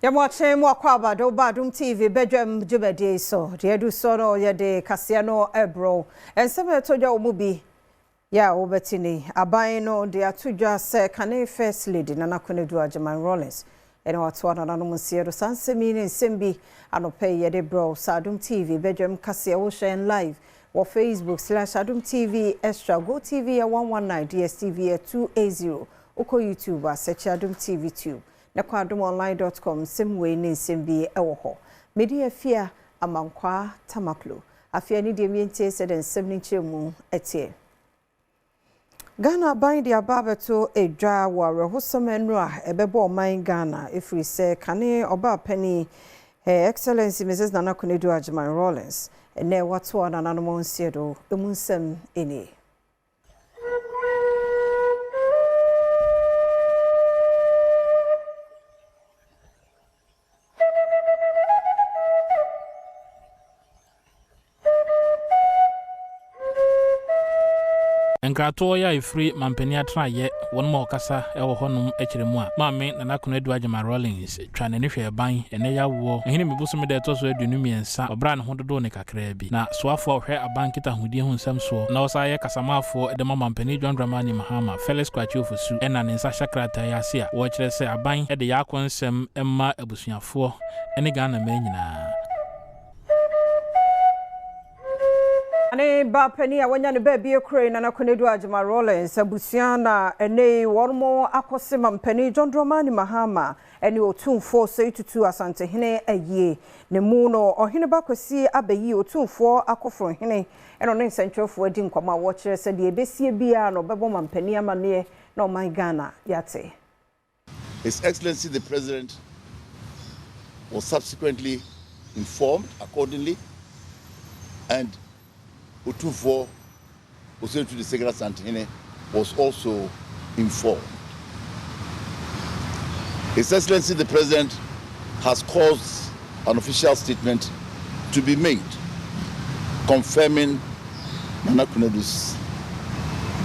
Yamoche mwakwaba do Badum TV Badwam jubedi so dedu so no yede kasia no ebro enseme toja omubi ya obetini aban no de atudwa se kane first lady Nana Konedu Agyemang Rawlings ene watwa na no munsie do sansemi ne nsembi anope yede bro Adom TV Badwam kasia wo share live wo Facebook/Adom TV extra go TV ya 119 DSTV ya 280 uko YouTube search Adom TV tube na kwa adomonline.com simwe ne nsembi ewo ho media fia amankwa tamaklo afia ni de mientie se den semni chemu etie Ghana ban dia babeto edwa ware hosomenru a ebebo oman Ghana efri se kane oba pani excellency Mrs Nana Konedu Agyemang Rawlings ene wato na nanom nsiedo emunsem eni Enkrato ya ifri mampeni atraye won mo kasa ewo honum ekiremu a maame Nana Konedu Agyemang Rawlings twa ne hwe ban ene ya wo ehine mebuso me de toso adunu miensa obra ne hododo ne kakra bi na soafo hwe aban kita hudi hu nsam so na osa ye kasamafo de mampeni John Dramani Mahama Felix Kwachofosu ena ne nsa shakrata ya se a wo kire se aban de ya konsem emma abusuafo ene Ghana ma nyina Ane ba pani awanya ne baby ekure Nana Konedu Agyemang Rawlings abusiana ene wormo akose mampani John Dramani Mahama ene otumfo so tutu asante hene aye ne mu no ohene bakosi abayi otumfo akofro hene eno ne nsentwefo adi nkoma wo kire se de ebesie bia no bebo mampani amane na oman Ghana yate His Excellency the President was subsequently informed accordingly, and Utufo to the Segura Santihine was also informed. His Excellency the President has caused an official statement to be made confirming Nana Konedu's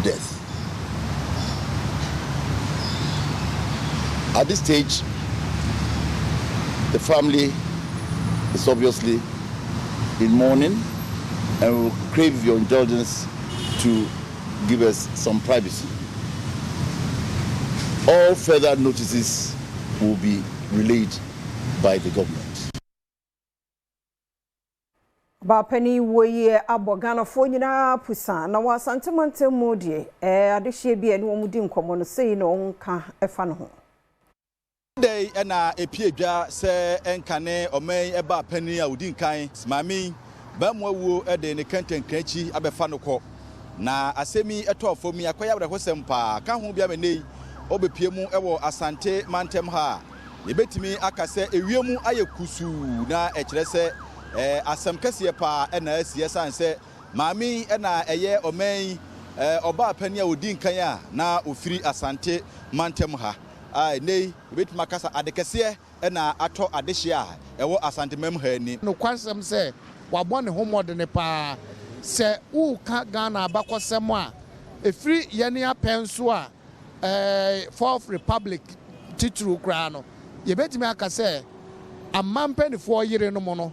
death. At this stage, the family is obviously in mourning, and we will crave your indulgence to give us some privacy. All further notices will be relayed by the government. Bapeni woye abogana fo nyina pusa na wasantamente modie adehye bia ne omudi nkomo no sei no nka efa no ho Day na epiedwa se enkane omen eba pani a odi nkan mami bamwawo de ne kantankrachi abefa no kɔ na asemi etofo mi akoya bra hosem pa ka ho bia menei obepie mu ewo asante mantem ha ebetimi akase ewiemu ayekusu na ekire se asem kase pa na asie sanse mami na eye omen oba pani a odi nkan a na ofiri asante mantem ha nei ebetimi akasa adekese na ato adehia ewo asante mem ha ni no kwansem se wabone homode ne pa se u ka Ghana abakosem a efri yene apenso a Fourth Republic titru kra no ye betimi aka se amampanifo yire no mo no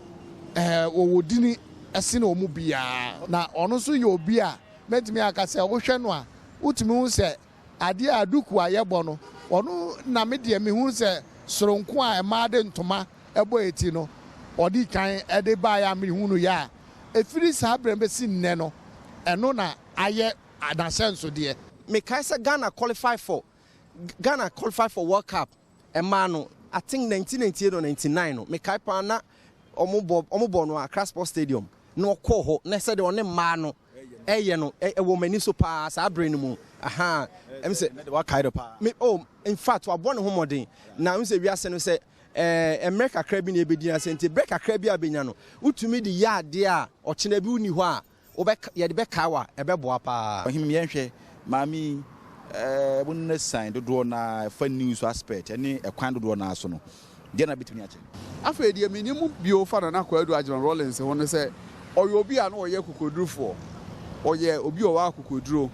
wodini ese na omu bia na ono so ye obi a betimi aka se wo hwe no a utimi hu se ade aduku ayebo no ono na me de me hu se soronko a emaade ntoma ebo eti no odi kan ede ba ya me hunu ya efiri sa brembe si nne no eno na aye adasenso de me kai say Ghana qualify for World Cup no I think 1998 or 99 no me kai pa na omo no Accra Sports Stadium no ko ho na say de one ma no eye no wo mani so pa sa brain mu aha em say wa kai do pa me in fact wa born homodin na em say wi ase no say America krabi na ebedi na sente break krabi abenya no utumi di ya de a ochena bi uni ho a obe ye de be kawa ebe boa pa ohim ye hwe mami wonna sign do na fa news aspect ene ekwan do na aso no de na bitumi ache afa de minimu bio fa na Konedu Agyemang Rawlings ho ne se oye obi a na oye kokodurufo oye obi o wa kokoduro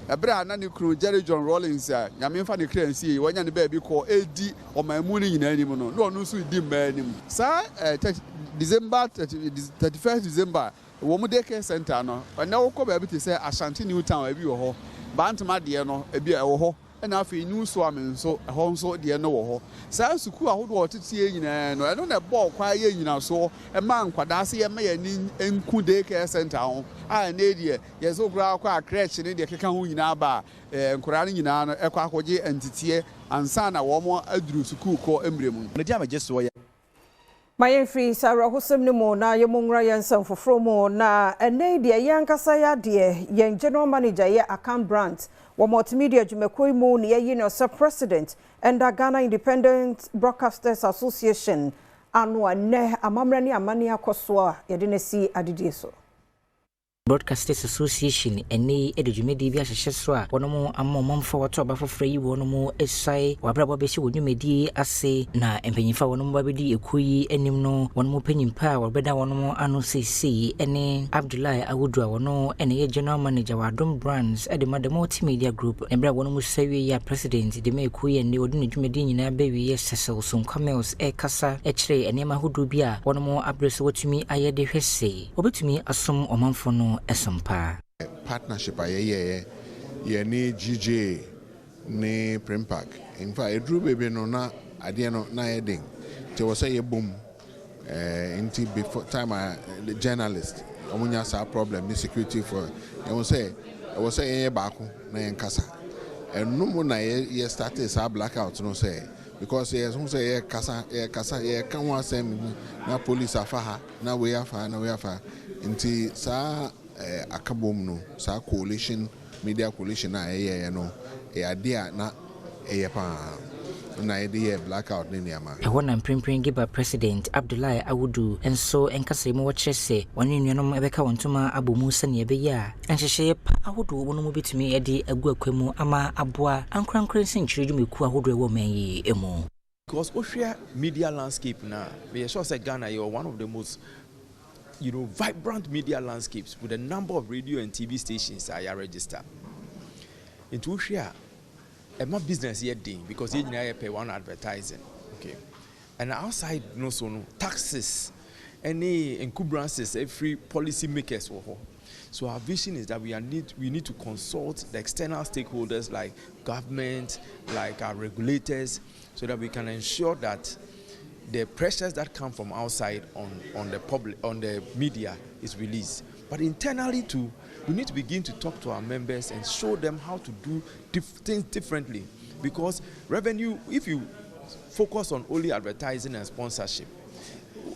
Ebra na ne kru Jerry John Rawlings nyame mfa ne kransi wanya ne baby call edi omamu ni nyina anim no no no so di mma anim sa December 31st December wo mu daycare center no na wo ko baby te say Ashanti New Town abi wo ho bantama de no abi wo ho na afi nu so amenso ho nso de no wo ho sa suku ahodo otetie nyina no eno na ball kwa ye nyina so e ma nkwada se ye ma ye ni enku daycare center ho a na de ye so kura kwa crèche ne de keka ho nyina ba nkura ne nyina no e kwa akoje entitie ansa na wo mo aduru suku ko emremu ne dia maje so ye Mayen free Sarah Hussein ni mo na yemungra yensan foforo mo na ene de yankasa ya de yen general manager ye account branch wo multimedia jumekoi mo ne ye no sir president and the Ghana Independent Broadcasters Association anwa ne amamra ni amane akoso a ye de na si adidie so Broadcasters Association ene edwumedi bi ahyehyɛ so a wono amomamfa wato aba foforo yi wono esai wabrabo be hye wonwumedi ase na empanyimfa wono babedi ekoyi anim no wono panyimpa wabeda wono ano sesi ene Abdullahi Awudu wono ene ye general manager wa Adom Brands ede Madam Multimedia Group embra wono musawie ya president de me ekoyi ene wodi ne dwumedi nyina bawie ye Cecil Sonkamels kasa ekire ene mahodo bi a wono abreso watumi ayede hwese obetumi asom omamfo no esampa partnership ayeye ye ni GJ ni Primpark in fact edru bebe no na ade no na heading te wo say ye boom into before time the journalist omunya sa problem ni security for e wo say ye baako na ye nkasa enum na ye started sa blackout no say because yes who say ye kasa ye kan wa sem na police afa na we afa inti sa akabom no sa coalition media coalition na no idea na pa na idea blackout ni niama na mprimprin giba president Abdullahi Awudu enso enkasa mu wɔkyerɛ sɛ wɔne nuanom ebeka wontuma abomu sane ebeya enhyehye pa ahodo wono mu bitumi ede agu akwamu ama aboa ankrankran senkyere dwumeku ahodo ɛwɔ manyi emu because ohwea media landscape na we sure say Ghana you are one of the most vibrant media landscapes with a number of radio and TV stations are registered. Into here, my business yet ding because you pay one advertising, okay. And outside no taxes, any encumbrances, every policy makers. So our vision is that we need to consult the external stakeholders like government, like our regulators, so that we can ensure that the pressures that come from outside on the public, on the media is released. But internally too, we need to begin to talk to our members and show them how to do things differently. Because revenue, if you focus on only advertising and sponsorship,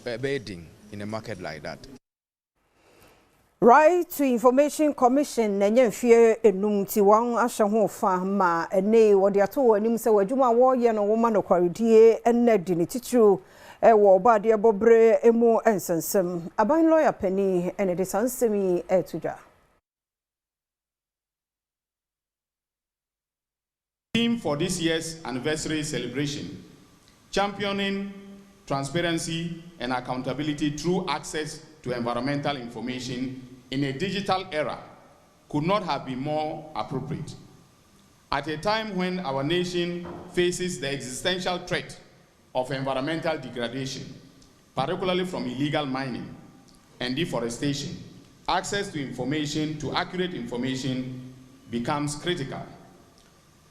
bidding in a market like that. Right to Information Commission nenye mfie enum ti wan ahye ho fa ma ene wode ato anim se wadwuma wo ye no wo ma no kwaredie enne di ne titru wo baade bobre emu ensensem aban lawyer pani ene de sansemi etudwa. Theme for this year's anniversary celebration: championing transparency and accountability through access to environmental information in a digital era could not have been more appropriate. At a time when our nation faces the existential threat of environmental degradation, particularly from illegal mining and deforestation, access to information, to accurate information, becomes critical.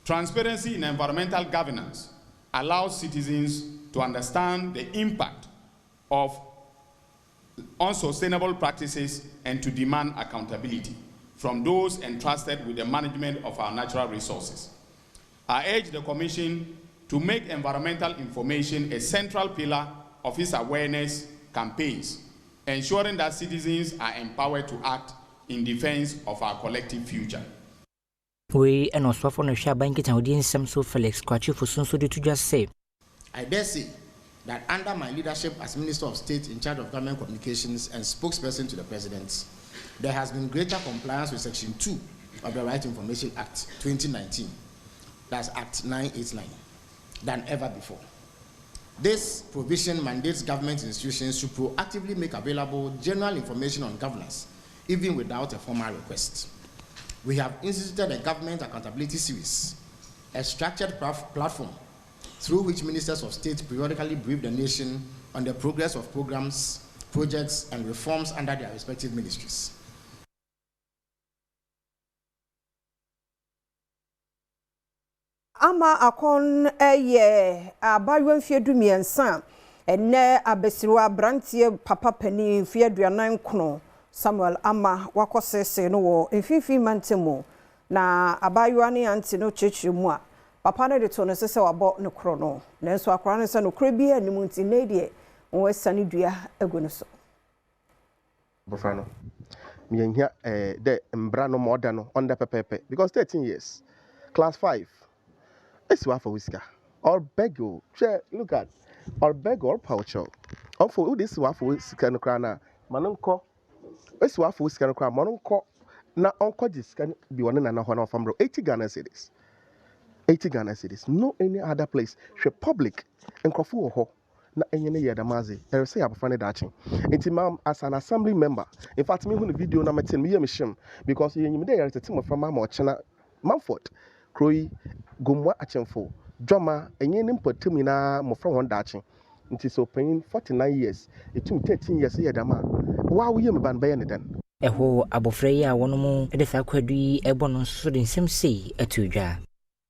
Transparency in environmental governance allows citizens to understand the impact of unsustainable practices and to demand accountability from those entrusted with the management of our natural resources. I urge the Commission to make environmental information a central pillar of its awareness campaigns, ensuring that citizens are empowered to act in defense of our collective future. We and also for the Shabank audience, so Felix Kwachi for Sunso to just say, I dare say that under my leadership as Minister of State in charge of government communications and spokesperson to the President, there has been greater compliance with Section 2 of the Right to Information Act 2019, that's Act 989, than ever before. This provision mandates government institutions to proactively make available general information on governance, even without a formal request. We have instituted a government accountability series, a structured platform through which ministers of state periodically brief the nation on the progress of programs, projects, and reforms under their respective ministries. Ama akon abaywan fiedu miensa enne abesiwa brantie papa pani fiedu anan kono Samuel Ama wakosese no wo mfifi mantemo na abaywa ne anti no chechemu a papa no de to no sese wabo no kro no nanso akora no se no kro bi animu nti ne de won sane dua egu no so bofano me hia the mbra no more than under pepepe because 13 years class 5 it's wa for whisker or bego look at or bego or poucho or for this wa for whisker no krana manonko it's wa for whisker no krana manonko na onko discan be one na ho from 80 Ghana cedis 80 Ghana cedis no any other place republic enkrofo ho na enyene ye damaze there say abafane dachi enti mam as an assembly member in fact me hu the video na metin me yem shim because yenyim dey yare team from ma ochena Manford Kroyi Gomwa Achemfo Joma enye nimpatum na mofra won dachi nti so pain 49 years etum 13 years ye dama wa wo yem ban baye ne den eho abofra yi a wono de sa kwadu yi ebo no so de nsem sei atudwa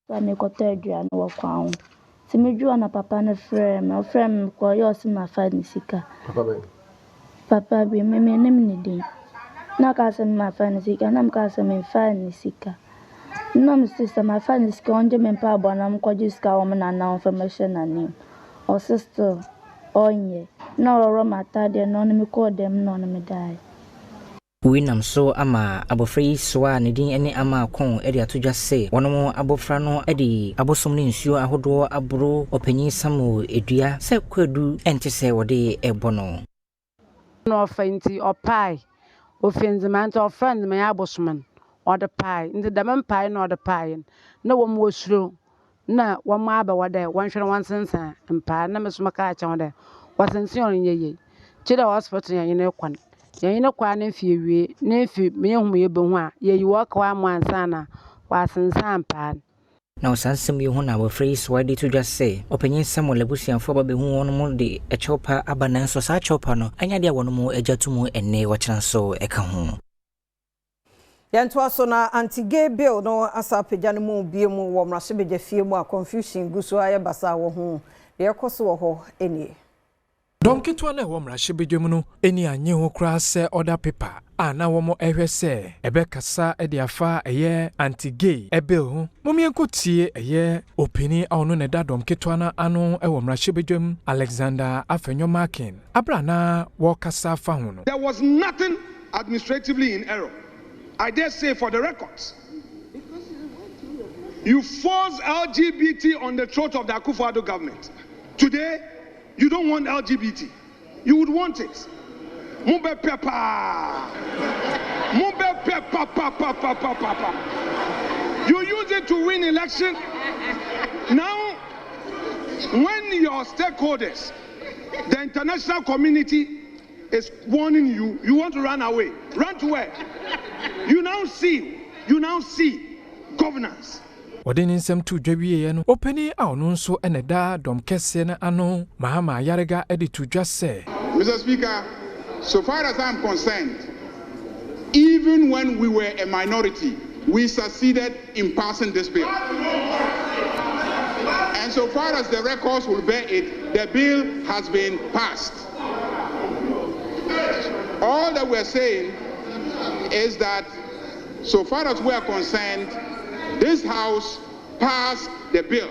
ba me kota adua no wakwan timedua na papa na frem ko yo se ma fa ni sika papa bi me nem ni din na ka se ma fa ni sika na ka se me fa ni sika no sister ma fa ni sika onje me pa abona m kwaji sika wo na na information na ni o sister onye na oro mata de no me ko dem no me dai Winam so ama abofra yi soa ne din ene ama kon ede atodwa se wono abofra no ede abosom ne nsuo ahodo abro opanyin samu edua se kwadu ente se wode ebono no fanti opai ofenzimant of friend me abosoman ode pai ndi dam pai no ode pai na wo mo osuro na wo ma aba wode wonhwere wansensa mpa na mesoma ka acha wode wasension nyeye chida hospital yene kwan yɛn kwa na fie wie na fie me hu ye behu a ye yi wo kwa amansa na wasensan pa na osansem ye hu na wofrɛ so wade to just say opanyin Samuel abusianfo ba behu won mo de echopa abanan so sa chopa no anya de won mo agatumu enne wo kyran so eka ho yanto aso na anti-gay bill no asapagya no mu bie mu wo mrahye begya fie mu a confusion guso aye basa wo ho de ekoso wo ho enie Dom kitwa na wo mrahye bedwam no eni anye ho kra se order paper ana wo mo ehwe se ebe kasa e de afa eye anti-gay bill ho momyenkotie eye opini a ono ne da dom kitwa na ano e wo mrahye bedwam Alexander Afenyomakin abrana wo kasa fa ho no. There was nothing administratively in error. I dare say for the records. You force LGBT on the throat of the Akufo-Addo government. Today, you don't want LGBT. You would want it. Mumbe pepa. Mumbe pepa papa. You use it to win election. Now, when your stakeholders, the international community is warning you, you want to run away. Run to where? You now see governance. Wadeni nsem tu dwawie no openi a ono nso eneda dom kese na ano mahama yarega edi tu dwase. Mr. Speaker, so far as I'm concerned, even when we were a minority, we succeeded in passing this bill. And so far as the records will bear it, the bill has been passed. All that we're saying is that so far as we are concerned, this House passed the bill.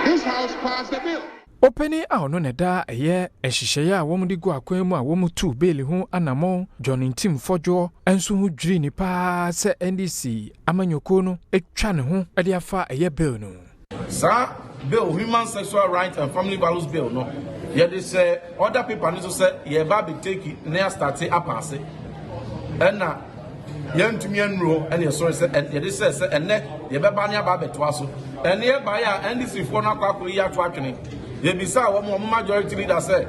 This House passed the bill. Openi a ono ne da eye ehihye a wo mudi gu akwan mu a wo mutu beli ho anamo John Tim Fojo enso hu dwiri ni pa se NDC amanyoko no etwa ne ho e de afa eye bill no. Sir, bill Human Sexual Rights and Family Values Bill no. Ye dey say other people need to say ye ba be take it na start apase. Na yantumi enro ene so say ye dey say enne ye be ba ne aba beto aso. Ene ye ba ya NDC fo na akwa yi ato atwene. Ye bisa wo mo majority leader say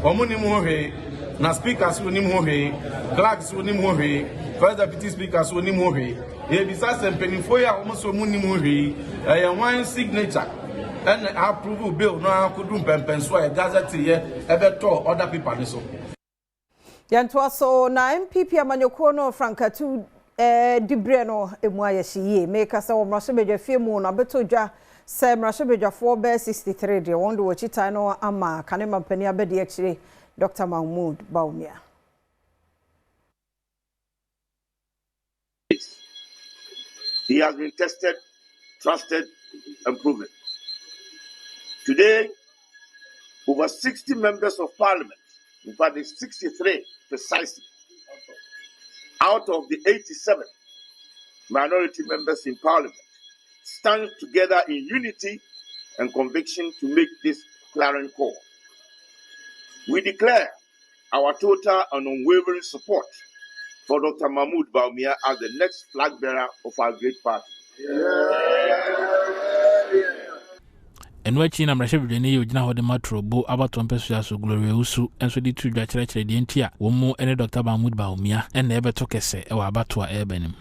wo mo ni mo hwe na speakers wo ni mo hwe clerks wo ni mo hwe first deputy speaker so ni mo hwe e bisa se mpanimfo ya wo so mu ni mo hwe e one signature and approve bill no akodu mpempenso e gazette ye e beto other people ni so yanto so na MPP amanyoko no frankatu dibre no emu ayehie make say wo mraso bedwa fie mu no betodwa say mraso bedwa 4 be 63 de wondo wo chita no ama kanema pani abede akire Dr. Mahmoud Baumia. He has been tested, trusted, and proven. Today, over 60 members of parliament, in fact, it's 63 precisely, out of the 87 minority members in parliament, stand together in unity and conviction to make this clarion call. We declare our total and unwavering support for Dr. Mahmoud Baumia as the next flag bearer of our great party. And watching a Rasha Virginia, you know, the matrobo about 1 peso so glorious, and so did 2 church the intia, one more any Dr. Mahmoud Baumia, and never took a say or about to a benim.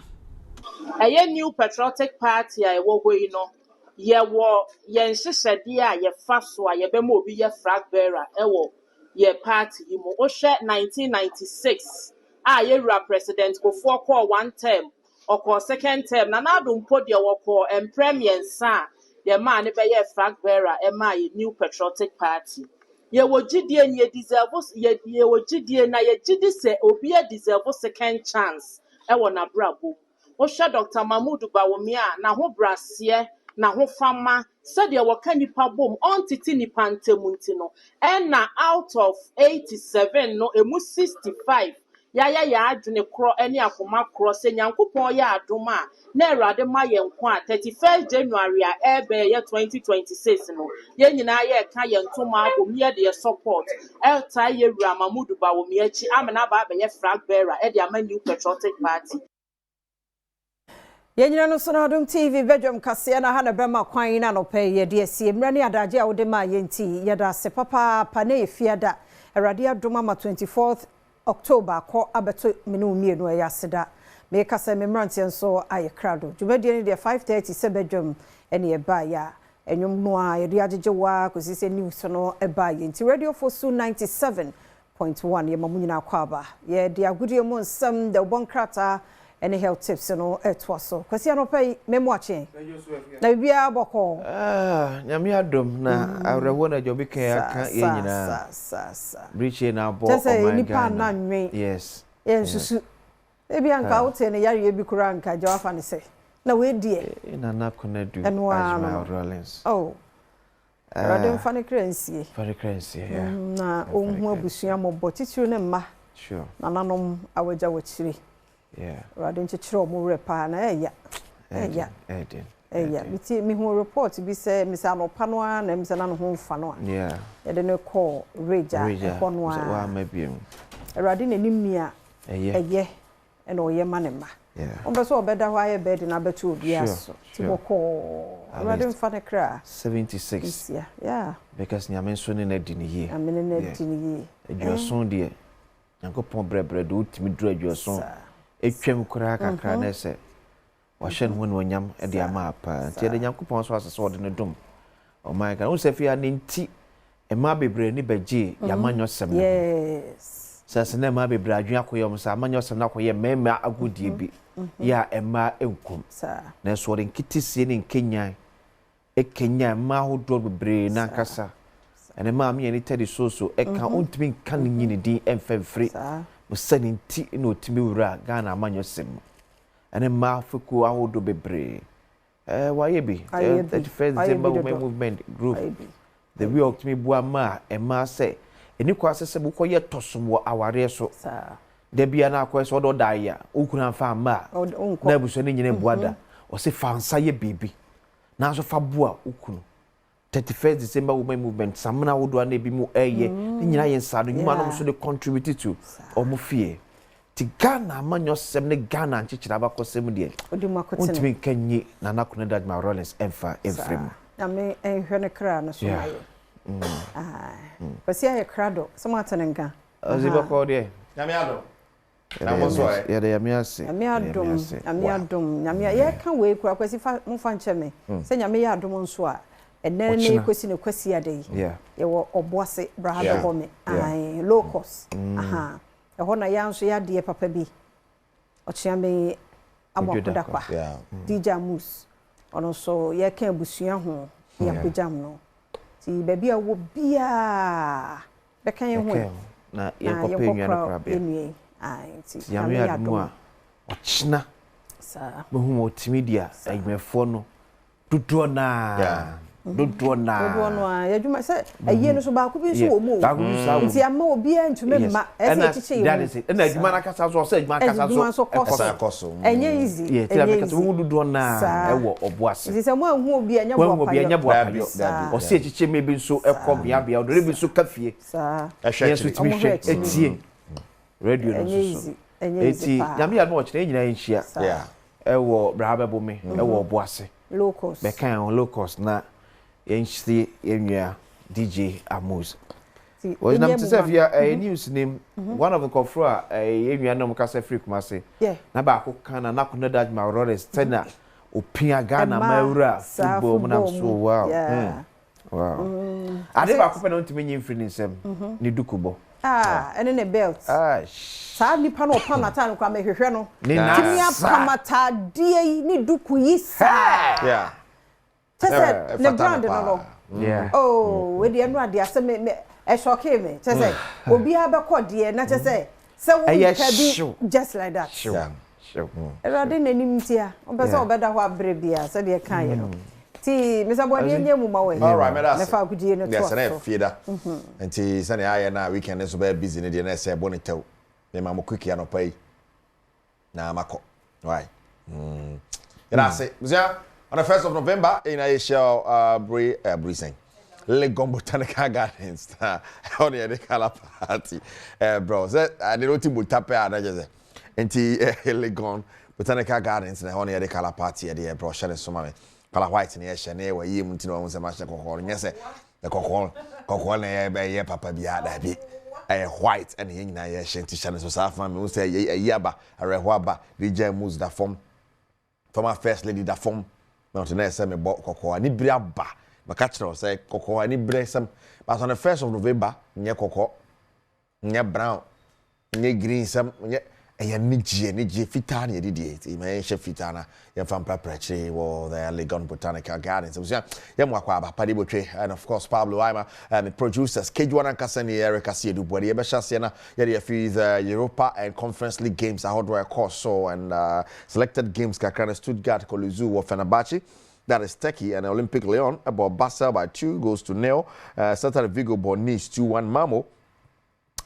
A new patriotic party, I will go, you know. Ye war, yen sister dear, ye fast war, ye bemo be ye flag bearer, ye party, you mo 1996. Ye president go for call 1 term or call 2nd term. Na don't put your call and premier son. The man be ye flag bearer, ye new patriotic party. Ye wo GDA ye deserve ye wo GDA na ye GD se obi deserve second chance. Na brabo. Dr. Mahmoud Baumia na ho brasie na ho fama said ye wo kanipa bom on titi ni pantemunti no. And na out of 87 no emu 65. Ya adwene kro ene akoma kro se nyankopon ya adoma na erade ma ye nko a 31st January a ebe ye 2026 no ye nyina ye ka ye ntoma abom ye de support elta ye wura Mahmoud Baumia chi amena ba be ye flag bearer e de ama new patriotic party. Ye nyina no so na Adom TV Badwam kase na ha na bema kwan na no pe ye de asie mrani adaje a wode ma ye nti ye da se papa pa na efiada erade adoma ma 24th October ko abeto menu mienu ya seda me kasa me mrantie nso aye krado jumadi ni de 5:30 se Badwam ene e ba ya enwum no a ye agege wa kosise news no e ba ye nti radio for su 97.1 ye mamunyina kwaba ye de agudie mu nsam de bonkrata ene health tips no etwaso kwasi anopai memoache na bibia boko nyame adom na awrewo na jobi kan aka ye nyina briche na bo o man yes susu ebia nka wote ne yare bi kura nka jawafa ne se na we die na na konadu Ajma Rollins radem fane krensie yeah na ohun abusua mobbo titiru ne mma sure na nanom awaja wachiri yeah radem chechiro mu repa na biti mi hu report bi se mi sa no panoa na mi se na no ho mfa no yeah e de ne call reja kono a wa mabiem radem ne nimia eye e no ye manema yeah on be so obeda hwa ye bed na betu obi aso ti boko radem fa ne kra 76 yeah because nyame so ne na di ne ye amene na di ne ye adwason de yankopon brebre do utimi duru adwason etwem kura kakra na se wahye no ne wanyam e de ama apa ti de yankopon so asese ode ne dum oh my god unse fia ne nti e ma bebre ni beje yamanyo sem yes sase na ma bebre adwen akoyom sa amanyo sem na akoye mema agudie bi ya ema enkum na so de nkitisie ne Kenya Kenya ma hodo bebre na kasa ene ma me ni tedi so e ka ontimi kan nyini din emfemfri mo sani nti na otimi wura Ghana amanyo sem ene ma fuku ahodo bebre waye bi 31st December women movement group the we optimi bua ma e ma se eni kwa sese bu koye tosom wo aware so da bia na akwa so do daia ukuna fa ma na bu so ni nyine buada o se fansa ye bibi na so fa bua ukunu 31st December women movement samna wodo na bi mu eye ni nyina ye nsado nyuma no so de contribute to omufie ti Ghana amanyo sem ne Ghana nchichira bakosem de untimi kanyi na nakuna da Ajma Rollins emfa emfrem na me ehwe kra na so aye kwasi aye krado so matanenga aziba ko de nyame ado Yeah, they are me ase. Ami adom. Nyame ye kan we kura kwesi fa mfa ncheme. Se nyame ya adom nso a. Enen ne kwesi ne kwesi ade. Yeah. Ye wo oboase brahaba home. Ai low cost. Aha. E ho na ya nso ya de papa bi. Ochiame amokoda kwa. DJ Mus. Ono so ye kan abusua ho. Ya kujam no. Ti baby a wo bia. Be kan ye ho. Na ye kope nwa na kura bia. Ai Yame adom a ochina sa mo hu multimedia adwumefo no dodo na no a yadwuma se aye no so ba ko bi so wo mu nti ama obi a ntume ma ese chiche yi na adwuma na kasa so se adwuma kasa so koso enye easy enye kasa wo dodo na ewo oboase nti se mo hu obi anya bo pa o se chiche me bi so ekọ bia o do bi so kafie sa ehwe etie radio no so eti nyame ya no ochire nyina enhia ewo brahaba bomi ewo oboase locals be kan locals na enhisi enwia DJ Amos was nam to serve ya news name one of the kofra enwia no mkasa free kumase na ba ko kana na ko nada ma Rollins tena opia Ghana maura football mo nam so wow ade ba ko pe no ntimi nyi free nsem ni dukubo ene ne belt sa nipa no pamata no kwa mehwehwe no timi apamata die ni duku yi sa tese ne brand no oh we de no ade ase me e shock me tese obi abekọ de na tese se wo bi just like that sure ade nanim tia obese obeda ho abre bia se de kan ye no ti Mr. Body nye mu mawe. All right, me that's. Me fa kudie no to. Yes, na fieda. Enti sane aye na weekend so be busy ne de na say bonitew. Me ma mo quick ya no pai. Na mako. Right. Gracias. Mzia, on the 1st of November in Aisha Brising. Legon Botanical Gardens. On the color party. Bro, I didn't think tape na just. Enti Legon Botanical Gardens na on the color party there bro share so mama. Kala white ni ehye na we yim ntino won se ma hye kokoro nyese the kokoro na ye papa bia da bi white and ye nyina ye hye ntisha so safa me won se ye aba areho aba DJ Mus da form former first lady da form na to na se me bo kokoro ni biri aba maka kire say kokoro ni biri sem but on the 1st of November nye kokoro nye brown nye green sem nye eya niji fita na yedidi me hye fita na ye fam preparatory wo the Legon Botanical Gardens so ye mo akwa abapa de botwe and of course Pablo Aima producers Kejuan and Kasani Eric Asiedu body ye be hye na ye de fi the Europa and Conference League games ahodo course so and selected games kakra Stuttgart Koluzu wo Fenerbahce. That is Turkey and Olympic Lyon about Basel by 2-0. Celta Vigo bought Nice 2-1 Malmo.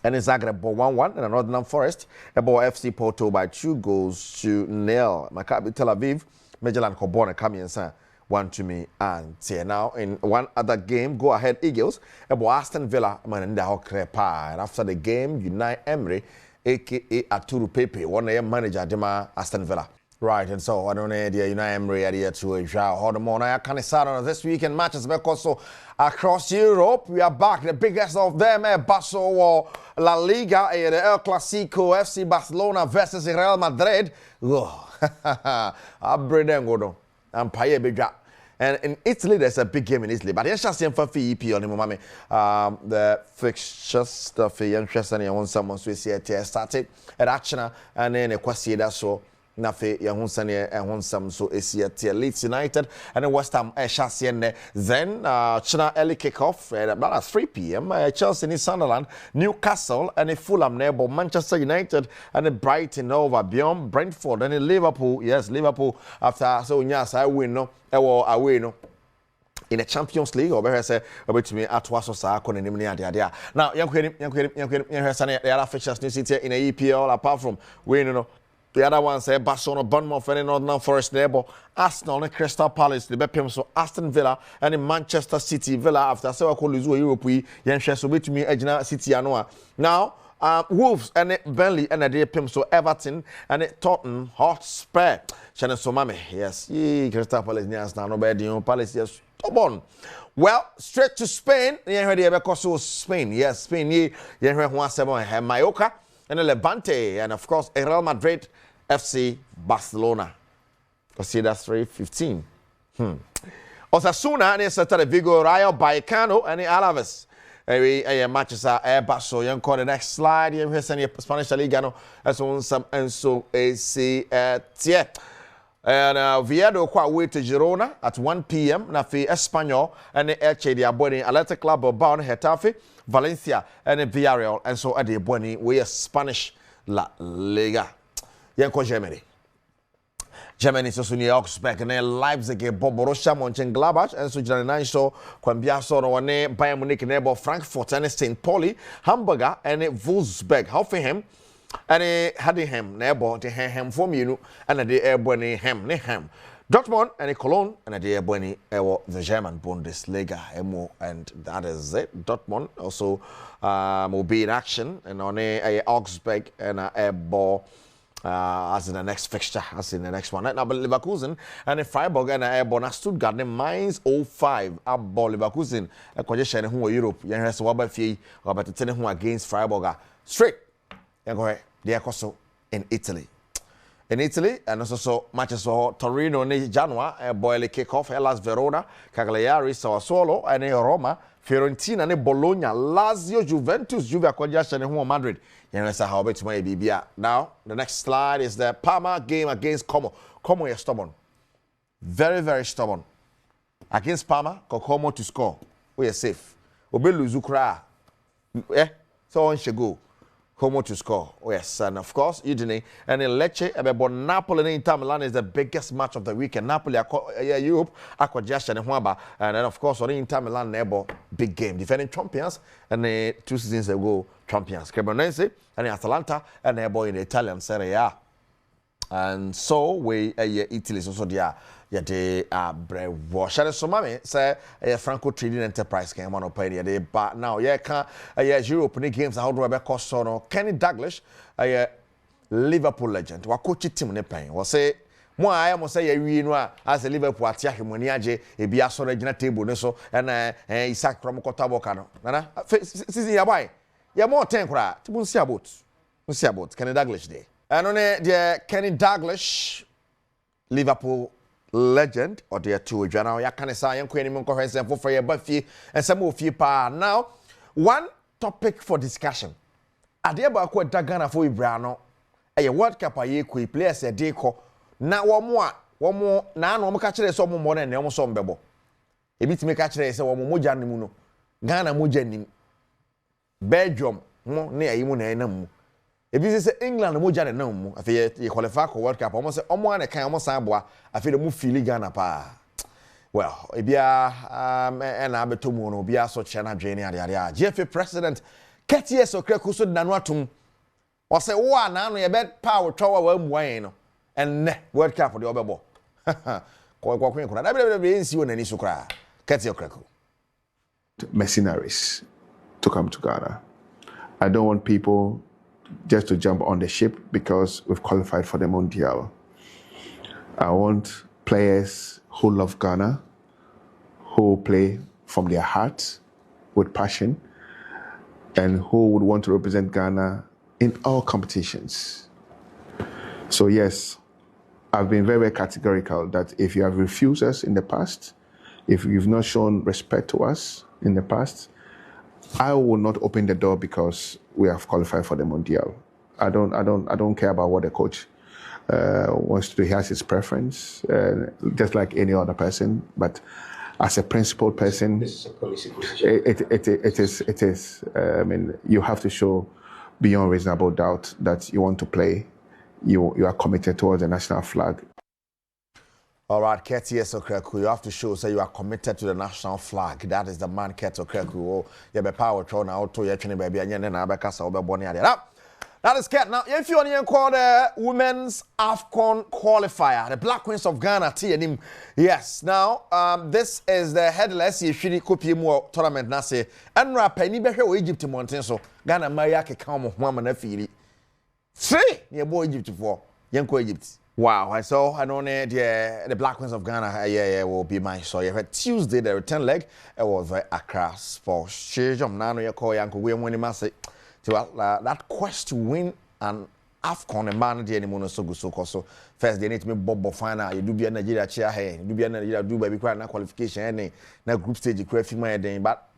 And in Zagreb, 1-1, and Northern Forest, about FC Porto by 2-0. Maccabi Tel Aviv, Midtjylland Kobone coming in 1-0 and here now in one other game, go ahead Eagles, about Aston Villa, man in the Hokrepa. And after the game, Unai Emery, aka Arturo Pepe, one year manager Dema Aston Villa. Right, and so I don't know the Unai Emery idea to a Hormone. I can't start this weekend matches because so across Europe we are back. The biggest of them, Barca or La Liga, the El Clasico, FC Barcelona versus Real Madrid. And in Italy, there's a big game in Italy. But yes, just for EP on the fixtures, the interest and on someone so started at Achina and then a question so. Nafe Yahunsane and some so Asia Leeds United and then West Ham Chelsea then China early kickoff at about 3 p.m. Chelsea in Sunderland, Newcastle and Fulham neighbor Manchester United and Brighton over beyond Brentford and Liverpool. Yes, Liverpool after so yes I win no away no. In the Champions League, or better say, about to me at Wasosa, Konim, now, young the other fixtures new city in a EPL apart from winning. The other one say Barcelona, Bournemouth, and Northern Forest neighbor Arsenal and Crystal Palace. The Bepem so Aston Villa and in Manchester City Villa after so call Europe yen share so with me Edna City Anoa. Now Wolves and Burnley and the Bepem so Everton and Tottenham Hotspur. Channel so mame yes Crystal Palace near now no bad Palace yes stubborn. Well, straight to Spain. You heard the Spain. Yes, Spain. You heard one 7 Mallorca. and Levante, and of course Real Madrid, FC Barcelona. See, that's 3:15. Osasuna and Celta de Vigo, Rayo Vallecano and Alaves. Matches are airbus, so you can the next slide. You have seen Spanish Liga no as on some and so AC tie. And Viedo quite way to Girona at 1 p.m. Na fi Espanyol and Elche de Aboni Athletic Club of Bilbao, Getafe, Valencia and Villarreal, and so at the Aboni we Spanish La Liga. Yanko Germany so near Augsburg and Leipzig Borussia Mönchengladbach and so January so Kwambia so no one Bayern Munich neighbor Frankfurt and St. Pauli Hamburger and Wolfsburg Hoffenheim and Haddingham neighbor the Hem from you and the Airborne Hem Dortmund and Cologne and the Airborne the German Bundesliga and that is it. Dortmund also will be in action and on Augsburg and Airborne as in the next fixture, as in the next one. Now, Leverkusen and Freiburg and Airborne Stuttgart, Mainz 05. Abbo Leverkusen, a condition who Europe, young has Wabba Fee, or better tell who against Freiburg. Straight, they are also in Italy. In Italy, and also matches for Torino, Genoa, Boyle kickoff, Hellas Verona, Cagliari, Sassuolo, and Roma, Fiorentina, and Bologna, Lazio, Juventus, Juve, and Madrid. Now, the next slide is the Parma game against Como. Como is stubborn. Very, very stubborn. Against Parma, Como to score. We are safe. Obe Luzukra. So on should go. Como to score. Yes, and of course, Udine and in Lecce, about Napoli and Inter Milan is the biggest match of the weekend. Napoli, Europe, Aquajash and Huamba, and then of course, Inter Milan, neighbor, big game. Defending champions, and 2 seasons ago, champions. Cremonese and Atalanta, and neighbor in the Italian Serie A. And so, we Italy is also there. Yade brewo share so mame say Franco Trading Enterprise can one open here but now can Europe ni games how do we be so no Kenny Douglas Liverpool legend wa coach team ne pen we say mo I am say wi no as a Liverpool atia hwemoni age e bia so regional table ne so na Isaac from Kotaboka no nana season ya boy ya more 10 kra tibun see about Kenny Douglas dey and on the Kenny Douglas Liverpool legend or there to Jana ya can say yan kwani monko hwense for your buffy and some of you pa now one topic for discussion ade ba ko dagana for ibra no e World Cup aye ko players e dey ko na wo na no mo ka kire so mo na ne mo so mbebo e bitime ka kire se wo mo moja nimu no Ghana moja nim Belgium mo ne ayi mu na enam Ebi say England mo jane na mu afi ye qualify for World Cup almost say omo an kan omo san boa afi de mu feel Ghana pa well ebia na abeto mu no bia so che na dwene ade GFA president Ketiye Sokraku so nanu atum o say wo ana no ye be power tower wa mu wan no and World Cup de obebo ko kwen kuna da be nsi wona ni so kra Ketiye Sokraku mercenaries to come to Ghana. I don't want people just to jump on the ship because we've qualified for the Mondial. I want players who love Ghana, who play from their hearts with passion, and who would want to represent Ghana in all competitions. So yes, I've been very, very categorical that if you have refused us in the past, if you've not shown respect to us in the past, I will not open the door because we have qualified for the Mondial. I don't care about what the coach wants to do. He has his preference, just like any other person. But as a principled person, this is a policy decision. It is. I mean, you have to show beyond reasonable doubt that you want to play. You are committed towards the national flag. All right, Ketiye Sokraku, you have to show say you are committed to the national flag. That is the man Ketiye Sokraku. Oh, you be power throw now to your training baby and then abekasa obeboni ade. That is Ket. Now, if you only call the women's AFCON qualifier, the Black Queens of Ghana, TNM. Yes. Now, this is the headless Yeshiri Kopi Mo tournament nase. And Penny Behe o Egypt mountain so Ghana Maria ke kamo mama na fili. Say, you boy Egypt for Yanko Egypt. Wow, I saw I know the Black Queens of Ghana will be my so you had Tuesday the return leg it was very Accra Sports. Shejom nano ya call yanko we money mase. So that quest to win an AFCON and man the anymore so first they need to make Bob final you do be Nigeria chair here you do be Nigeria do baby na qualification any na group stage you my then but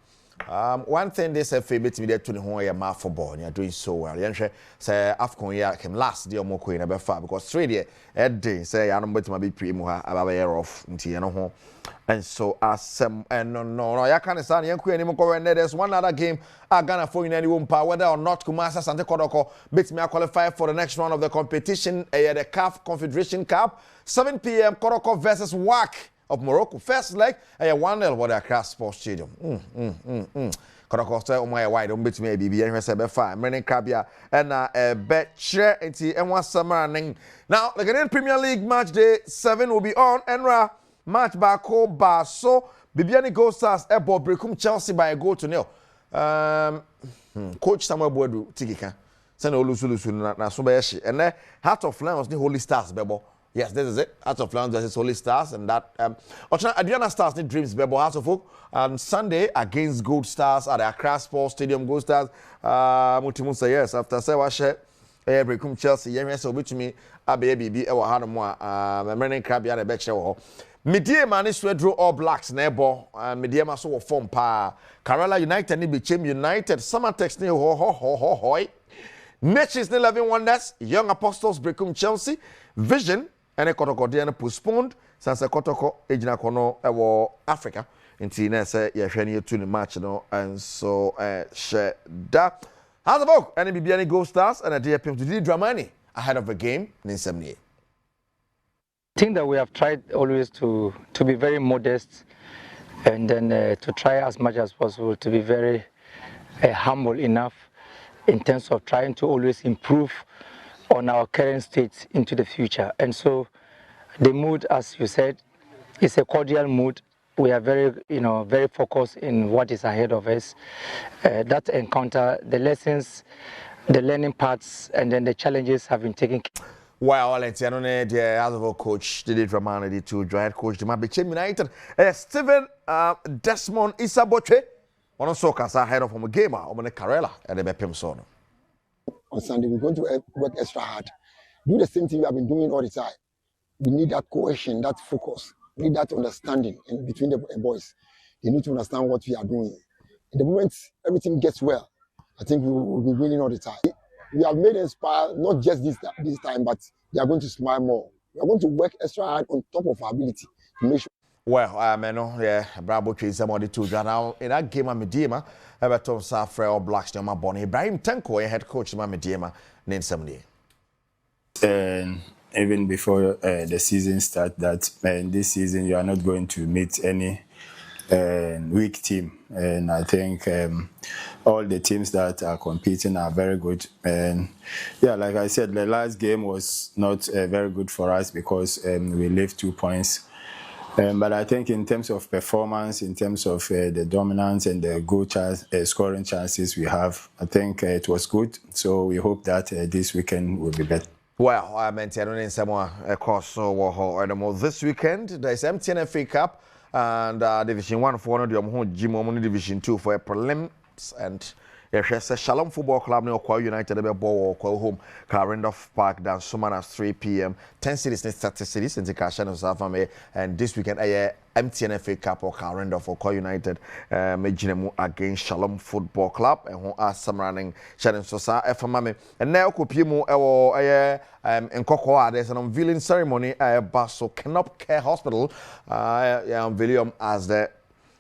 one thing they say favorite me there to the whole year ma football and you're doing so well you say AFCON year came last year more queen about far because straight there day say I don't bet my be primo ha about year off until you know and so as and no you can't stand you queen anymore there's one other game Ghana for you anyone power whether or not Kumasi Sante Kodoko beats me qualify for the next round of the competition the CAF Confederation Cup 7 p.m. Kodoko versus WAC of Morocco. First leg, 1-0 with the Accra Sports Stadium. Kodoko say, my wide, don't beat me, baby. And I say, "Befa, Menen Kabia, and bet share into and summer running." Now, the Ghanaian Premier League match day 7 will be on. Enra match back home, so Bibiani Gold Stars airport breakum Chelsea by a goal to 0. Coach Samuel Boadu Tikika. Send Olusu na so be she. And then Heart of Lions the Holy Stars bebo. Yes, this is it. Heart of Lions versus Holy Stars and that Adriana Stars need Dreams bebo Heart of Folk on Sunday against Gold Stars at the Accra Sports Stadium. Gold Stars Mutimu say yes after say wa share breakum Chelsea yen so betumi abebi e wa ha no mo Menen Krabia na be che wo. Mediema ni Swedro All Blacks na ebo Mediema so wo form pa Kerala United ni became United Summertex ni ho Nations 11 Wonders Young Apostles breakum Chelsea Vision and Kotoko dey postponed since Kotoko ejina kono ewo Africa until na say ye hwe ne to the match no and so share that how's the book and Bibiani Gold Stars and a dear pim to the Dramani ahead of the game in 78. I think that we have tried always to be very modest and then to try as much as possible to be very humble enough in terms of trying to always improve on our current state into the future. And so the mood, as you said, is a cordial mood. We are very, very focused in what is ahead of us. That encounter, the lessons, the learning parts, and then the challenges have been taken care of. Well, Valentiano, the other coach, the Dramani, the two head coach, the Mabichem United, Stephen Desmond Isaboche, one of Sokas ahead of him a gamer, on the Karela, and the Bepim Son. On Sunday, we're going to work extra hard. Do the same thing we have been doing all the time. We need that cohesion, that focus, we need that understanding in between the boys. They need to understand what we are doing. In the moment everything gets well, I think we will be winning all the time. We have made them smile, not just this time, but they are going to smile more. We are going to work extra hard on top of our ability to make sure. Well, Bravo Tree, some of the two now in that game, Medema, Everton Safra or Blacks, my Bonnie, Ibrahim Tenko, head coach, my Medema, named 70. And even before the season starts, that this season you are not going to meet any weak team. And I think all the teams that are competing are very good. And yeah, like I said, the last game was not very good for us because we left 2 points. But I think in terms of performance, in terms of the dominance and the goal scoring chances we have, I think it was good. So we hope that this weekend will be better. Well, I maintain in some course this weekend. There's MTN FA Cup and Division 1 for the Jim Division 2 for a prelims and yes, Shalom Football Club no Okwa United be ball or home Clarendorf Park down Sumana 3 p.m. 10 cities 30 cities in the Kashano South and this weekend MTN FA Cup or Clarendorf or Okwa United Mejinemu against Shalom Football Club and who are some running Shannon Sosa FMame and now Kopiemu in Kokoa there's an unveiling ceremony at Basso Canop Care Hospital unveiling as the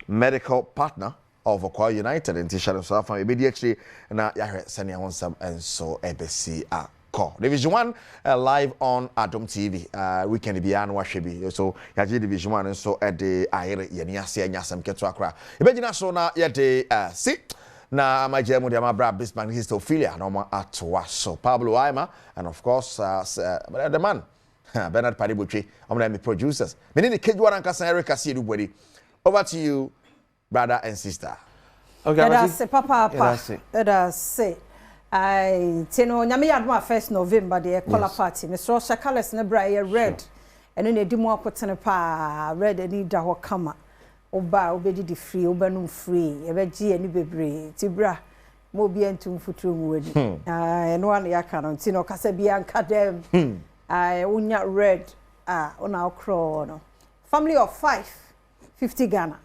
medical partner of Okwa United in T-shirt so from immediately na ya send you some and so ABC call Division 1 live on Adom TV weekend be an wahwe so ya Division 1 so at the ayre ye ni ase anyasam keto akra ibegina so na ye de si na amajemu de amabra Bismarck histophilia no ma atwa so Pablo Aima and of course the man Bernard Padibutri I'm the producers me ni kejwa ranka Eric Asiedu over to you brother and sister. Okay, that's Papa. That's I tino nyame yadma 1st November the color party. Mr. Shakales na bra red. Eno na dimu akotene pa red ani da ho kama. Oba obedi di free, oba no free. Ebe gi ani bebre. Ti bra mo bi entum futuru mu wani eno an ya ka no nti no kasa bi anka dem unya red ona okro no family of 50 Ghana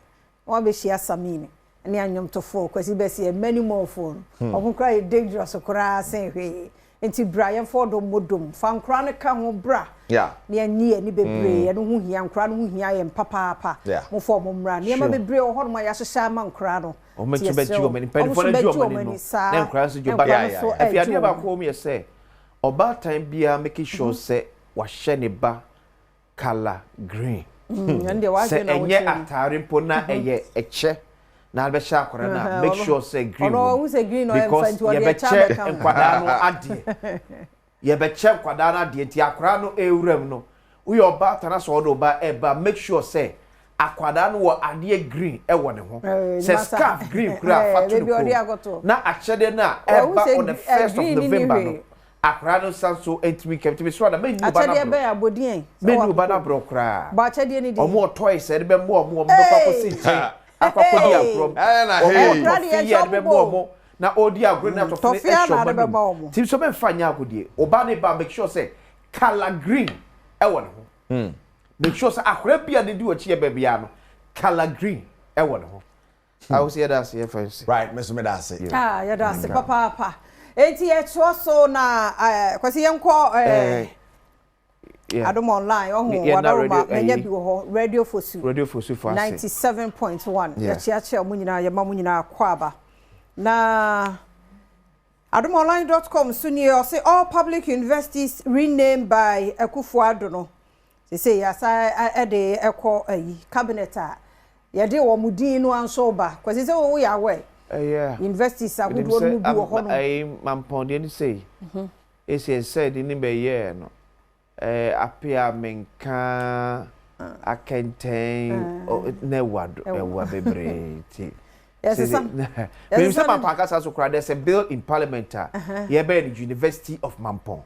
wa be shia samini ani anyom to fo kwasi be see many more phone obunkra e dangerous kra sen hwe nti Brian Ford modom fa nkra ne ka ho bra ne anyi ani bebre no hu hia nkra no hu hia ye papa mo fo mo mra ne ma bebre o hono ma ya hyehyɛ ma nkra no o me tubeji o me ni pen for ju o me no na nkra so ju ba afi ade ba ko me say oba time bia make sure say wa hye ne ba color green say enye atare mpo na eye eche na be sha akora na make sure say green no who say green or infant ye be check nkwada no ade ye be check nkwada na ade ti akora no ewuram no we oba tana so do ba eba make sure say akwada no wo ade green e wo ne ho say scarf green kura fatu na achede na eba on the 1st of November no akora no sanso entimi kemtimi so na menu ba na achede be abodien menu ba na bro kra ba achede ni di omo toys e be mo be papa si akakodi akrom na odi agro na to finish show tim so be fanya agodie oba ne ba make sure say color green e won ho make sure say akora bia de di ochi e ba bia no color green e won ho I will see that say fancy right Mr. Medase ya da se papa enti e cho so na kwasi yenko Adom online wadaroma menya bi ho radio fosu for 97.1 ya chiache omunyina ya mamunyina kwaba na adomonline.com suni o say all public universities renamed by Akufo-Addo no say ya sa de ekọ cabinet a ya de wo mudin no anso ba kwase say wo ya we universities agudo no bi wo ho no mampon de say ese said ni be ye no apia menka akenten ne wado ewa bebre ti yes me say my podcast so crowd there's a bill in parliament ye be the University of Mampong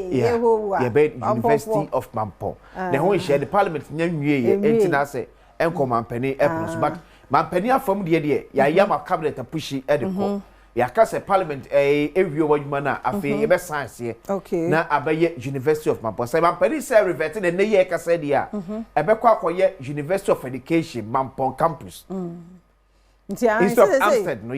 ye be University of Mampong the whole share the parliament nyanwie ye entina say enko mampani epnos but mampani afam de ya yam cabinet pushi ediko ya kase parliament ewie wadwuma na afi ye be science na abaye University of Mampong say mampani say reverting na ye kase dia ebe kwa akoye University of Education Mampong campus instead of Amstead no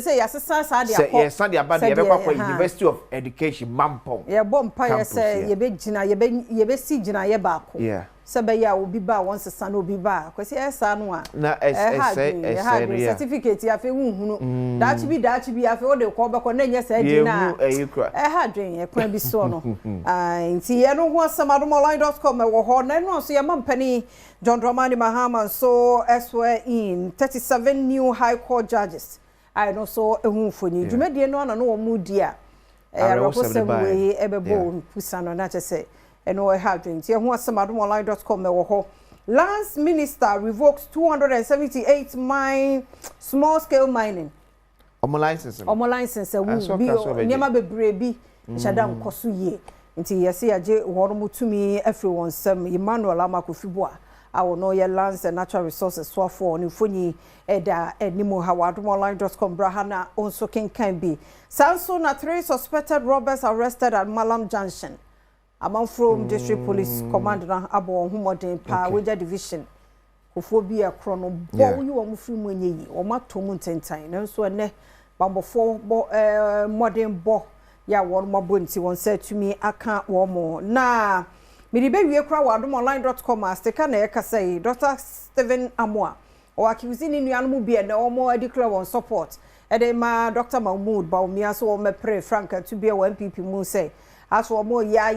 say ya sesa sa dia ko yes sa dia ba dia be kwa University of Education Mampong ye bompa ye say ye be gina ye be si gina ye ba ko sebe ya obi ba won sesa na obi ba kwesi esa no a na certificate ya fe hunhunu dachi bi ya fe o de ko be ko na nya sa di na ha dwen ye kwa bi so no nti ye no ho asamadomonline.com wo ho na no so ye mampani John Dramani Mahama so swear in 37 new high court judges I no so ehun foni dwumedie no na no wo mu dia represent we ebebo pusano na chese and we have drinks. Here, adomonline.com. Lance Minister revokes 278 small scale mining. Omo license. Nyama bebrebe shada nkoso ye. Nti yesi aje wono mutumi everyone sem Emmanuel Amakofibua. Awo no ye Lance and Natural Resources so for ni foni eda enimo adomonline.com brahana onso kenkan bi. Sanso na 3 suspected robbers arrested at Malam Junction. Among from District Police Commander Abo Humodin Pa Wager Division. Kophobia chrono bo you omo free mu nyi o matom ntentan na so ne bambofo modern bo ya won mabo nti won say to me aka wo mo na me di be wie kra wadomonline.com astika na say Dr. Stephen Amoa o accusing ni nuanu mu bia na omo declare won support e dey ma Dr. Mahmoud ba o mi aso o me pray Frank to be a MPP mu say as for more ya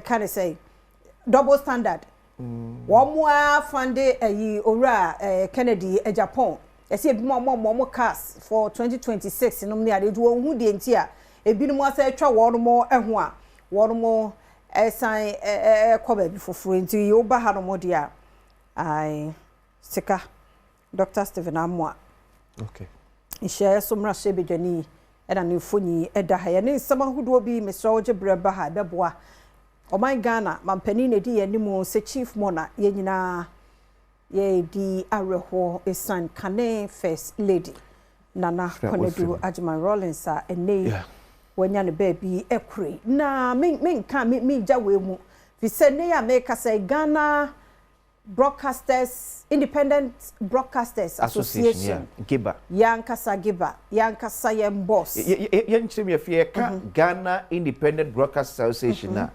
can say double standard one more funded ora Kennedy Japan I see more cars for 2026 no me ade do hu de ntia e bi no mo say twa one more eho a one more sign cover before free nti you ba ha no mo dia ai sika Dr. Stephen Amoa okay share somra shebedwani eda ne foni eda ha ye ne nsama hudo bi Mr. Ojebre ba ha beboa o my Ghana mampani ne di ye nimu se chief mona ye nyina ye di areho esan kane first lady Nana Konedu Adom Rollins a ene wanya ne baby ekure na me jawe mu fi se ne ya make say Ghana Broadcasters Independent Broadcasters Association Giba Yankasa Giba Yankasa yem boss yenchim ye fie ka Ghana Independent Broadcasters Association na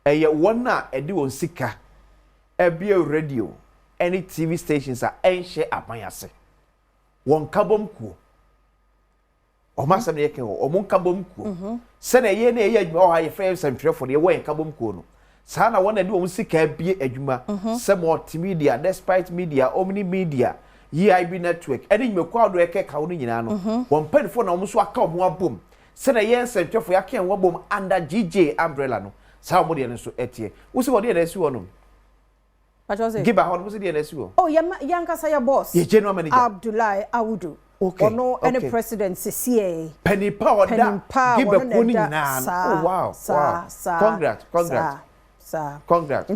eye wona edi won sika ebia radio any TV stations are enhye apanyase won kabom ku o masam ne yake o mon kabom ku se na ye na ye adwuma o ha ye fair sentwefo de won kabom ku no sa na wona de won sika bie adwuma se multimedia despite media omni media EIB network eni nmeku ado eke ka won nyina no won panifo na won so aka won abom se na ye sentwefo yake won abom under GJ umbrella no sa mo de no so etie wo se wo de na esi wo no Giba hon musi di NSU. Oh, Yankasa ya boss. Ye general manager. Abdullahi Awudu. Okay. Ono any president CCA. Penny power da. Giba koni na. Oh wow. Congrats.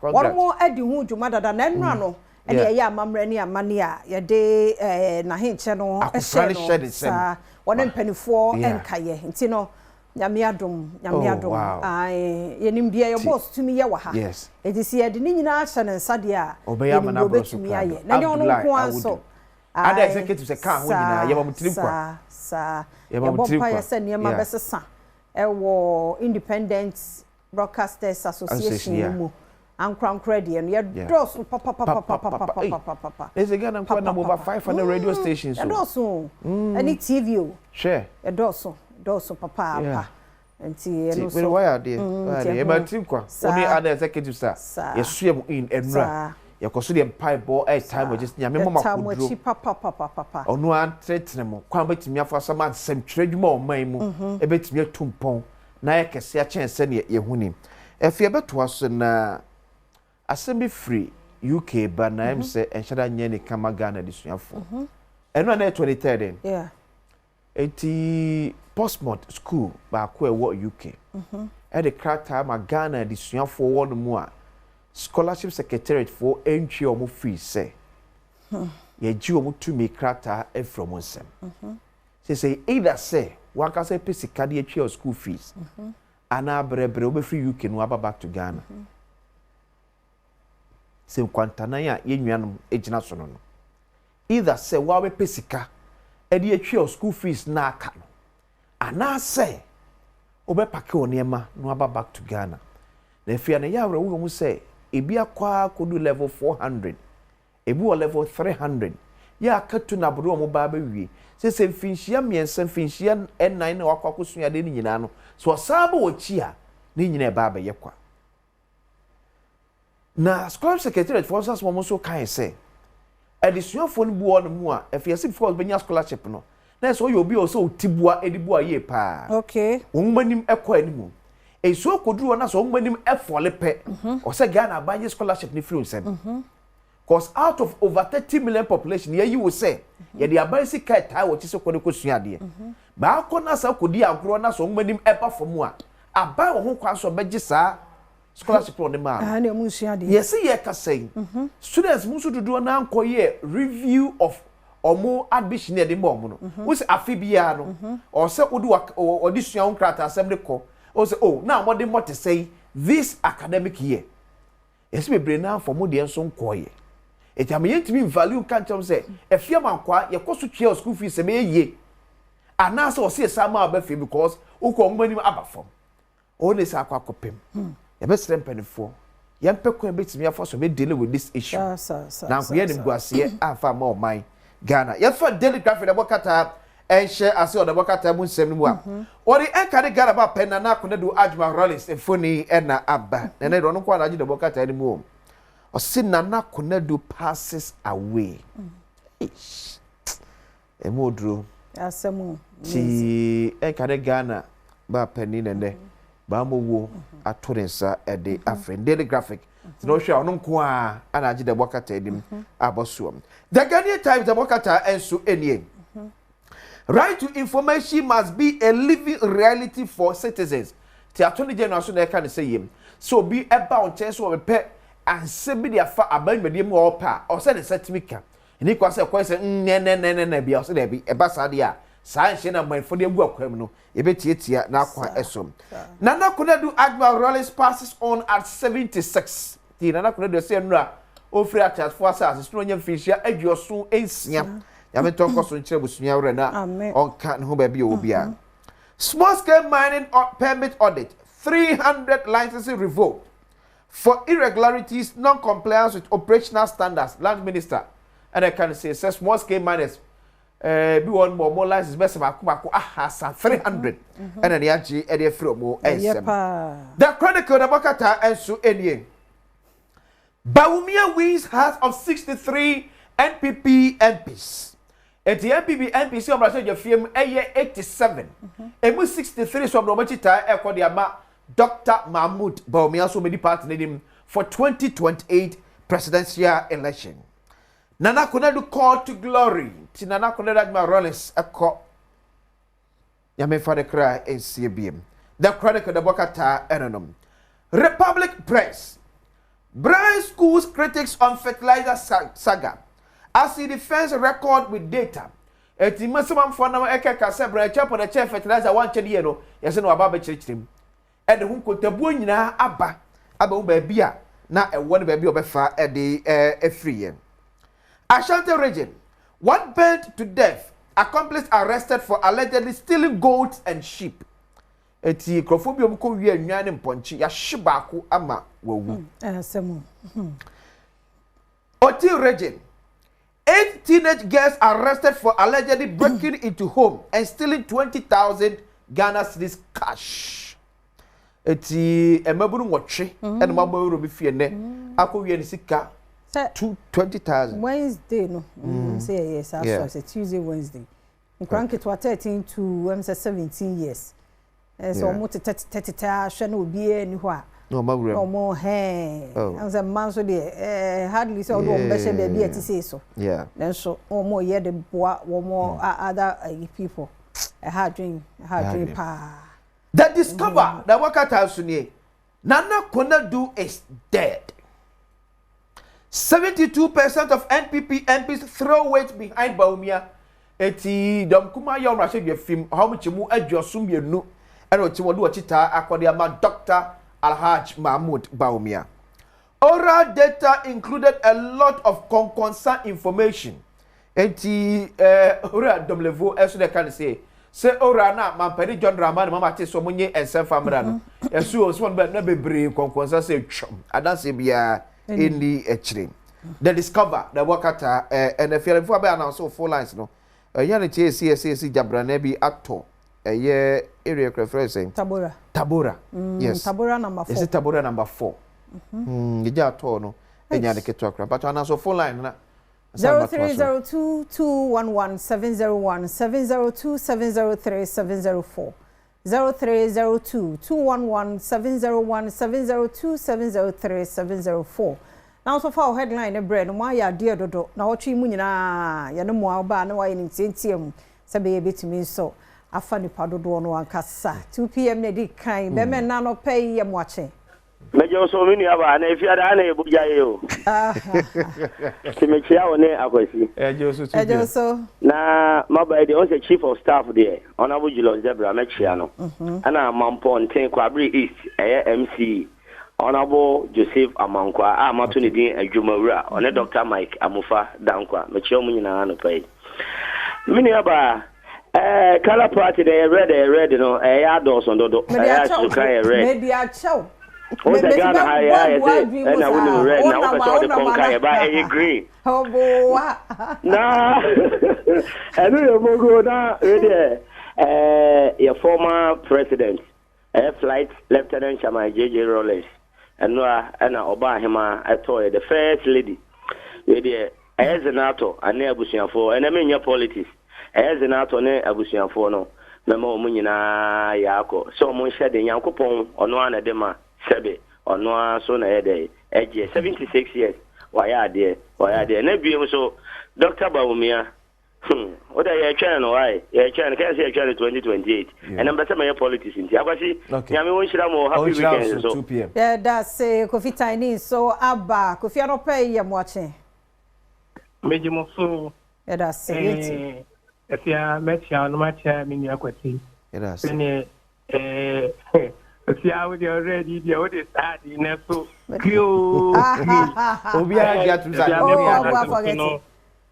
One more edi hu dwuma dada na enra no. Ene ya amamre ne amane a ye de na hinche no ehye no. Sa one mpanifo enkaye. Nti no Nyame adom ai yenim bia your boss tumi ye wa ha edisi ye de ni nyina ahye ne nsade a obeyama na bro so na ne ono ko anso ada executive se ka ho nyina ye ba mutirim kwa ye ba pa se ne ma besesa e wo Independent Broadcasters Association mu ankra de no ye doso papa is again am kwa na over 500 radio stations so doso any TV o share e doso papa nti eno so why are there e ba tim kwa oni other executive sir ye suem in enra ye koso de pipe a time just nyame mama kodro papa ono antretre mo kwa betimi afa sama nsem tredwuma o man mu e betimi atumpon na ye kese a chense ne ye huni efie beto aso na asemi free UK ba na em se enhyada nya ne kama Ghana disuafo eno na 23rd eti Postmod school ba ko ewo UK e de krata ma Ghana disuafo wo no mu a scholarship secretariat for entry omo free say ye ji omo to me krata e from onsem say either say waka say pesika de etwi school fees ana brebre obe free UK no aba back to Ghana sem kwantana ya ye nuanom ejina so no either say wa we pesika e de etwi school fees na aka no ana say obe pake onema no aba back to Ghana na fia na ya wo mu say ebi akwa kodu level 400 ebi o level 300 ya akatu na bro mo ba wie se mfinhia miensa mfinhia n9 na wakwa kosua de ni nyina no so saba wo chi a ni nyina ba ba ye kwa na scholarship secretariat for us mo so kan say adisuafo no buo no mu a afiase before benya scholarship no na so obi o so tibua edibua ye pa okay wonmanim ekọ animu esu okoduru na so wonmanim efole pe o se Ghana abanye scholarship ni free nsem cause out of over 30 million population ye you say ye the abansi kai tai wo tise kode kosua de ba akọ sa kodi agro na so wonmanim epa fomu a aba wo ho kwa so beje sa scholarship on the man na mu sua de yes ye ka say students mu so dudu na anko ye review of omo admission de mo no wo se afibia no o se odu odisua onkrata assembly ko o se na mo de mo te say this academic year yes be brain na for mo de enso nko ye eti am yentimi value kan chom say efia mankwa ye koso tue school fees se me ye ana se o se sama abafi because uko ngmanim abafom o ne sa akwa kopem ye be srempanifo ye mpekwan betimi afo so me deal with this issue na nko ye nim guase afa ma o man Ghana yefa daily graphic de bokata enhye ase o de bokata mu nsem mu a ori enka de Ghana ba pen na akona do Adom Rollins efoni na aba na ne do no kwa na de bokata ni mu o sin na akona do passes away emodro asemu ti enka de Ghana ba pen ni ne ba mo wo atorensa e de afren daily graphic no sure ono nko a ana de bokata edim abosuom the Ghanaian Times the bokata enso enie right to information must be a living reality for citizens ti attorney general so na ka ne say yim so bi eba on chance so be pe and sebi dia fa abanbedi mu opa o se de certificate ni kwa se kwa se ne bia o se de bi e ba sa dia sa nhye na manfo de gu akwam no e betietia na akwa esom Nana Konadu Admiral Rollins passes on at 76 ti Nana Konadu se nura o free at for asas no nya fishia adwoso ensia ya me tonko so nkyere busunya wure na on kan ho ba bi obia small scale mining permit audit 300 licenses revoked for irregularities, non-compliance with operational standards. Land Minister, and I can say, small scale miners, be one more licenses, best of 300, and then the Eddie Fromo, the Chronicle, the Bakata, and so any. Bawumia wins half of 63 NPP MPs. At the NPP MPs, I'm going to film 87. And with 63 from Romachita, Equadiama. Dr. Mahmoud Bawumia so many parties need him for 2028 presidential election. Nana Konadu called to glory. Ti Nana Konadu Admiral Rollins eko. Yame for the cry in CBM. The Chronicle the Bokata Erenom. Republic Press. Brian School's critics on fertilizer saga. As he defends record with data. Eti maximum for now eke kase branch up on the chair fertilizer one chedi no. Yese no ababa chirichirim. And the Hunkotabu nyina aba ubebia na one baby obefa a free year. Ashanti region, one burnt to death, accomplice arrested for allegedly stealing goats and sheep. Eti krofobium ko wie nwan mponchi ya shibaku ama wawu. Oti region, 8 teenage girls arrested for allegedly breaking into home and stealing 20,000 Ghana cedis cash. Eti emaburu nwotwe ene maburu bi fie ne akowie ne sika 20,000 Wednesday no say yes so say Tuesday Wednesday nkranket wa 13 to 17 years so almost 30 ahwe na obi ani ho a no maburu no mo am say man so de hardly so do be she be ati say so then so mo ye de boa wo other people hard dream pa. The discover that Wakata Sunye Nana Konadu is dead. 72% of NPP MPs throw weight behind Bawumia. Eti Domkuma Yom Rashid your film how much mu adjosum yenu and what you do chita akodiama Dr. Alhaj Mahmoud Bawumia. Oral data included a lot of concerned information. Eti Oral Domlevo as they can say. Se ora na mampani John Rahman mama te so munye ensem famra no esu oswon be na bebre konkonsa se twom adanse bia eni echire the discover the Wakata and the feeling for be announce full lines no yana TCSC jabra na bi ato eye area reference Tabora yes Tabora number 4 is Tabora number 4 gija ato no enya de keto akra but announce full line na 0302-211-702-703-704 0302-211-701-702-703-704 Now so far headline bread no ya dear dodo na otwi mu nyina ya no mo aba na wa yin tientiam se be betimi so afa nipa dodo no ankasa 2 pm na di kan be men na no pay ye mo ache Mejo so mini aba na ifia da na ebuja ye o. Timechia one akwasi. Ejo so. Na mobile the on chief of staff there. Honorable Julius Debra mechia no. Ana Mampo Nten Kwabri East MC. Honorable Joseph Amankwa amatu ne din adwumawura. One Dr. Mike Amufa Dankwa. Mechia mu nyina no pay. Mini aba color party they red no ya doson dodo. Ya suka red. Maybe a chow. Oh, the Ghana high, and I wouldn't read now. I saw the conquer by a green. Oh, boy. Nah, I know you're going now. Your former president, Flight Lieutenant Chama J.J. Rollins, and Obama, I told you, the first lady, as an auto, and near Busian for, and I mean your politics, as an auto, near Abusian for no. Memo Munina Yako, so much said in Yankopon on one of them. Sebe ono so na ede eje 76 years why are there na bi so Dr. Bawumia What are you trying? Why? You're trying to say 2028. And I'm better my politics in Tiabashi. I mean, we should have more happy weekends. So 2 p.m. Yeah, that's Kofi Tiny. So, Abba, Kofi, I don't pay you watching. Major Mosso. Yeah, that's it. If you are met you on my chair, in your question. Yeah, that's it. If you are already, the other side, you know, so. Obia, get to that.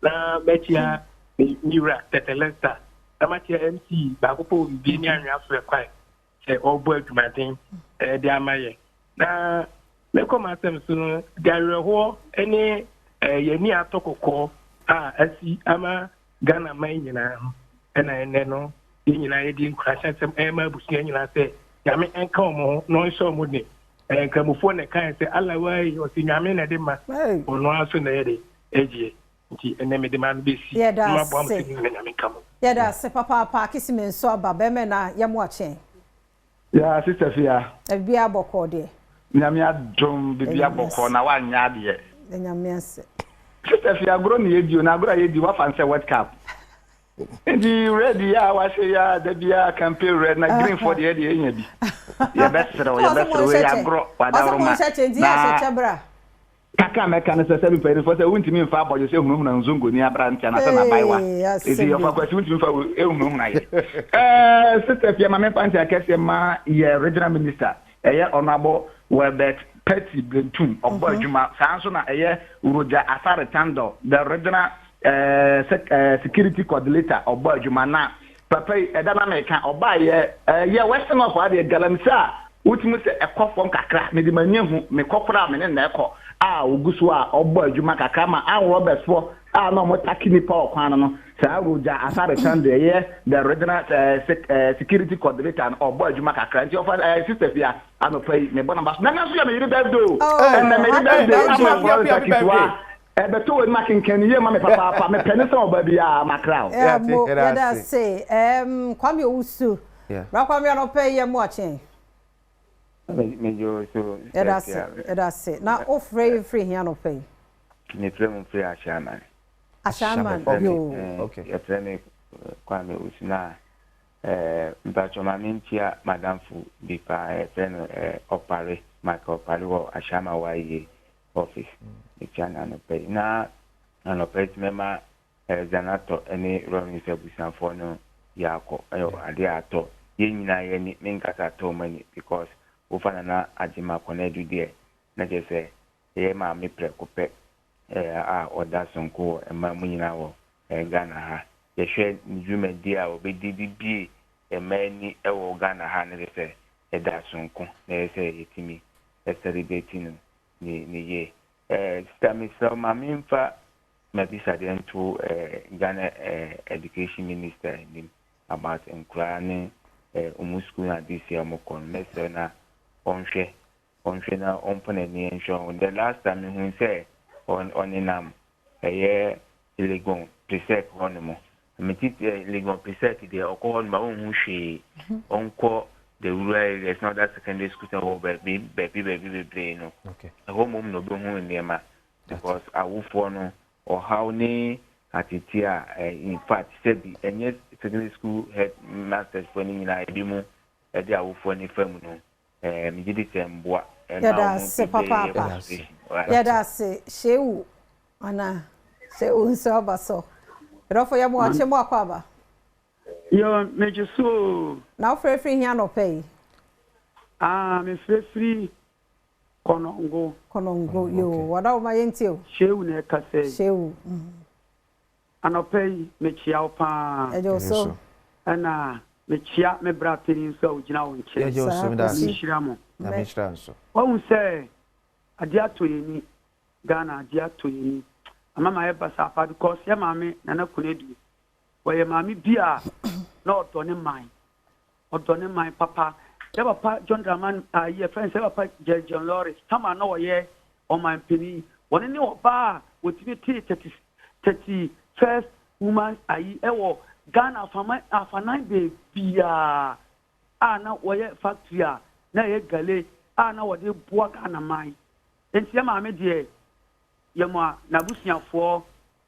Na metia niura tetelesta na matia MC ba popo bi ni anwa afre kwai se obo adwumaden de amaye na me koma sem so no gareho ene yeni atokoko asi ama Ghana man nyina ena ene no nyina yedi nkrasha sem ema busia nyina se nyame enka omo no nso mo ni kamufo ne kan se alawai o si nyame na de ma ono aso na yede ejie nti eneme de man be si ma bom se ni nyame kamo yeah da se papa kisime nso aba be me na yamo achen ya sister Fia bia boko de nyame adom bibia boko na wanya de nyame ase sister Fia agro ni edio na agro yedi wa fan se World Cup ndi red ya wa se ya da bia campaign red na green for the area nya bi ya besere we ya agro wa da roma na kaka meka na sese bi pere for say wuntimi mfa abojo se hunu na nzungo ni abrantia na se na baiwa ezi yofa kwati wuntimi mfa ehunu na ye sister Fia mama panti akese ma ye regional minister eye honorable Webet Petty Blentum obo adwuma sanso na eye uroja asare tando the regional security coordinator obo adwuma na papa edana meka oba ye western of ade galamsa wuntimi se ekofo kakra me di manyehu me kokora me na ekọ ogusu obo adwuma kakra ma Robert for no mo takini pa okwan no sa uroja asare tando ye the regional security coordinator obo adwuma kakra nti ofa sister Fia anopai me bona bas na so ya me yiri birthday and me yiri birthday beto we making can ye ma me papa me penisa oba bia makrao yeah that say kwame usu ra kwame anopai ye mo achen me yo so yeah that say na ofrey free here anopai me frame free ashama yo okay ya frame kwame usu na mbacho mamintia madam fu bipa frame opare maka opare wo ashama wa ye office ichana no pay na no pay mema zanato eni romi sebusan for no yako ayo ade ato ye nyina ye ni menkasa to mani because ufana na ajima konedu de na je se ye ma me prekope oda sonko ma munyina wo Ghana ha ye hwe njume dia obedi bibie emani ewo Ghana ha ne se eda sonko na se yetimi celebrate ni ye Stamisel Mamimfa Mabisa to Ghana education minister about inquiring umusku and this year mokon mesena onhwe na ompone ni ensure the last time he say on inam illegal presec honmo metit illegal presec de okon ma onhwe onko the rural areas not that secondary school baby no okay a home no be hu ndema because awufo no or how ni atitia in fact said the secondary school head masters for ni na ebi mu e de awufo ni fam no mi gidi temboa yeah that's papa yeah that's shewu ana shewu so baso rofo ya mo ache mo akwaba yo meje so now free here no pay me free konongo yo wada o mayentio shewu ne kase shewu anopay me chia opa ejo so ana me chia me bratini so ugina wo nche ejo so na shiramo na mishra so o say ade atoyeni Ghana ade atoyeni amama e basa pa because ya mame na kunedu oye mami bia na odone man papa ya papa John Draman ye friends ya papa John Lawrence tama na oye o man peni woni ne oba wotimi 30 first woman ayi ewo Ghana afanan be bia na oye factory na ye gale na wode boa Ghana man enti ya mami de ye mo na busuafo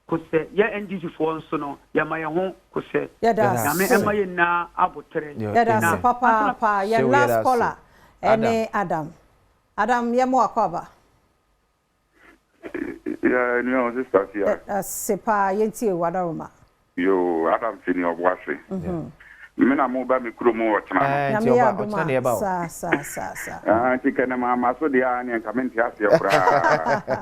kose ya NDC for nso no ya ma ye ho kose ya me ema ye na abotere ya da papa ya last caller ene Adam ya mo akwaba ya ni o sister ya sepa yenti wadaroma yo Adam senior boase me na mo ba me kuro mo wotena na me ya ba sa tikana ma so dia ni nka me ntiase fra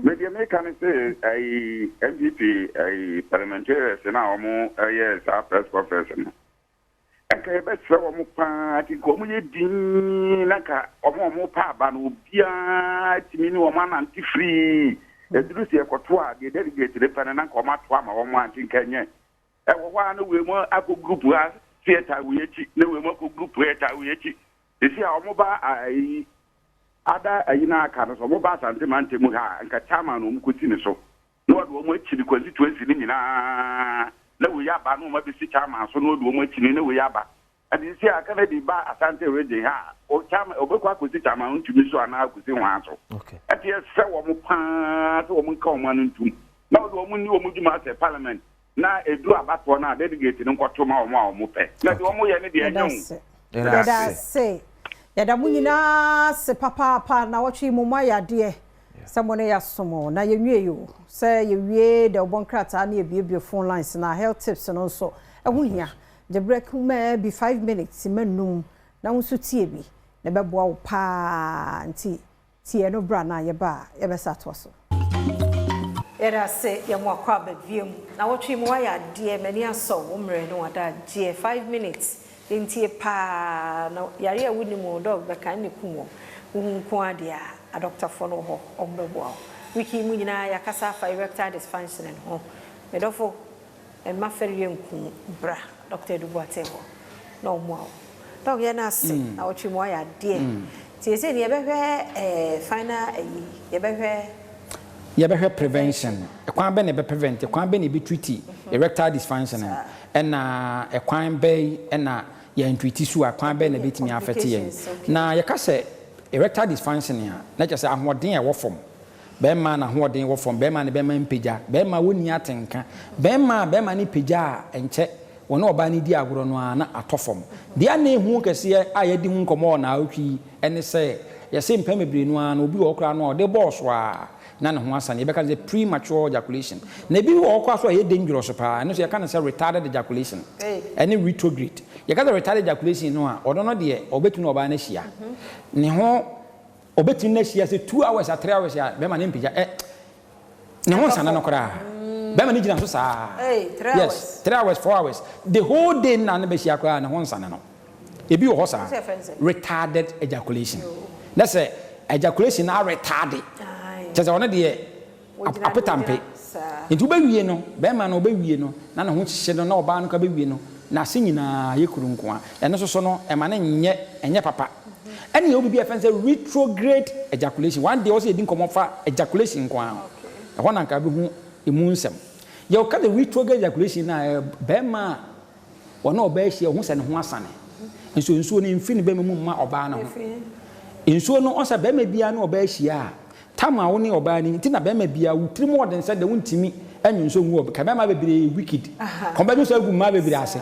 But you make can say a MVP, a parliamentarian, now more yes, our press professional. Okay, but so more party community, Naka, or more pabano, Bia, Timino, man, anti free. The Drusia Cotua, the dedicated the Panama Comatwama, or Martin Kenya. And one we more Apple group was theatre, we no we more group theatre, we you see our mobile. Ada ayina aka no so mo ba sante mante mu ha nka chama no mu kotini so no do mo achi constituency ni nyina na we yaba no ma bisi chama so no do mo achi ni na we yaba adi si aka na di ba asante region ha o chama obekwa kosi chama ntumi so ana akosi hwa so okay ati se wo mo pa so wo mo nka o ma ntum na do mo ni wo mo djuma se parliament na edu abato na delegate no nkoto ma o mo pe na di wo mo ye ne de enyon da se yada munyina se papa na watchi mumma ya de someone ya somo na yenwie yo say yewie de obonkrata na ebie phone lines na health tips no so ehu hia the break ma be 5 minutes manum na unso tie bi na beboa wo pa nti tie no bra na ye ba ye be sato so era se ye mo akwa ba wiem na watchi mumma ya de mani aso wo mre no wada je 5 minutes intie pa na yare a wuni mo dog be kan ne kumo nko ade a doctor for no ho ombebo wiki mu nyina yakasa fa erectile dysfunction ho medofo en ma ferie nku bra doctor Duboate ho na omo dog ya na se na ochi mo ya de tie se ne yebehwe final yebehwe prevention ekwan be ne be prevent ekwan be ne be treat erectile dysfunction na ekwan be na ya intuiti su akwan be na betimi afete yen na ye ka se erectile dysfunction ya na je se ahoden e wo fom be ma na ahoden wo fom be ma ne be ma mpegya be ma woni atenka be ma ni pegya enche wona oba ni di agoro no na atofom dia na ehu kese a ye di hu nkomo na awtwi ene se ye se mpem ebire no na obi wo kra no de boss wa na ne ho asane be ka say premature ejaculation na bi wo kwa so ye dangerous pa no so ye ka na say retarded ejaculation any retrograde ye ka retarded ejaculation no a odo no de obetu no oba na hia ne ho obetu na hia say 2 hours or 3 hours ya be ma ne mpija ne ho sana no kra be ma ne gina so sa 3 hours yes 3 hours 4 hours the whole day na ne be hia kra ne ho sana no ebi wo ho sa retarded ejaculation that's a ejaculation na retarded chese one de apetampe nti wo bewie no be ma no bewie no na ne ho hye no na oba no ka bewie no na se nyina ye kuru nko a ene so no e ma ne enye papa ene obi bi afen say retrograde ejaculation one day also e din komo fa ejaculation nko a e ho na nka be hu emu nsem ye o ka the retrograde ejaculation na be ma wona oba hye ho se ne ho asane nso ne mfini be mu ma oba na ho nso no onsa be ma bia na oba hye a tama wo ne oba ni nti na be ma bia wutiri mo den se de wontimi anwunso nwu obi ka be ma bebre wicked komba nso agu ma bebre ase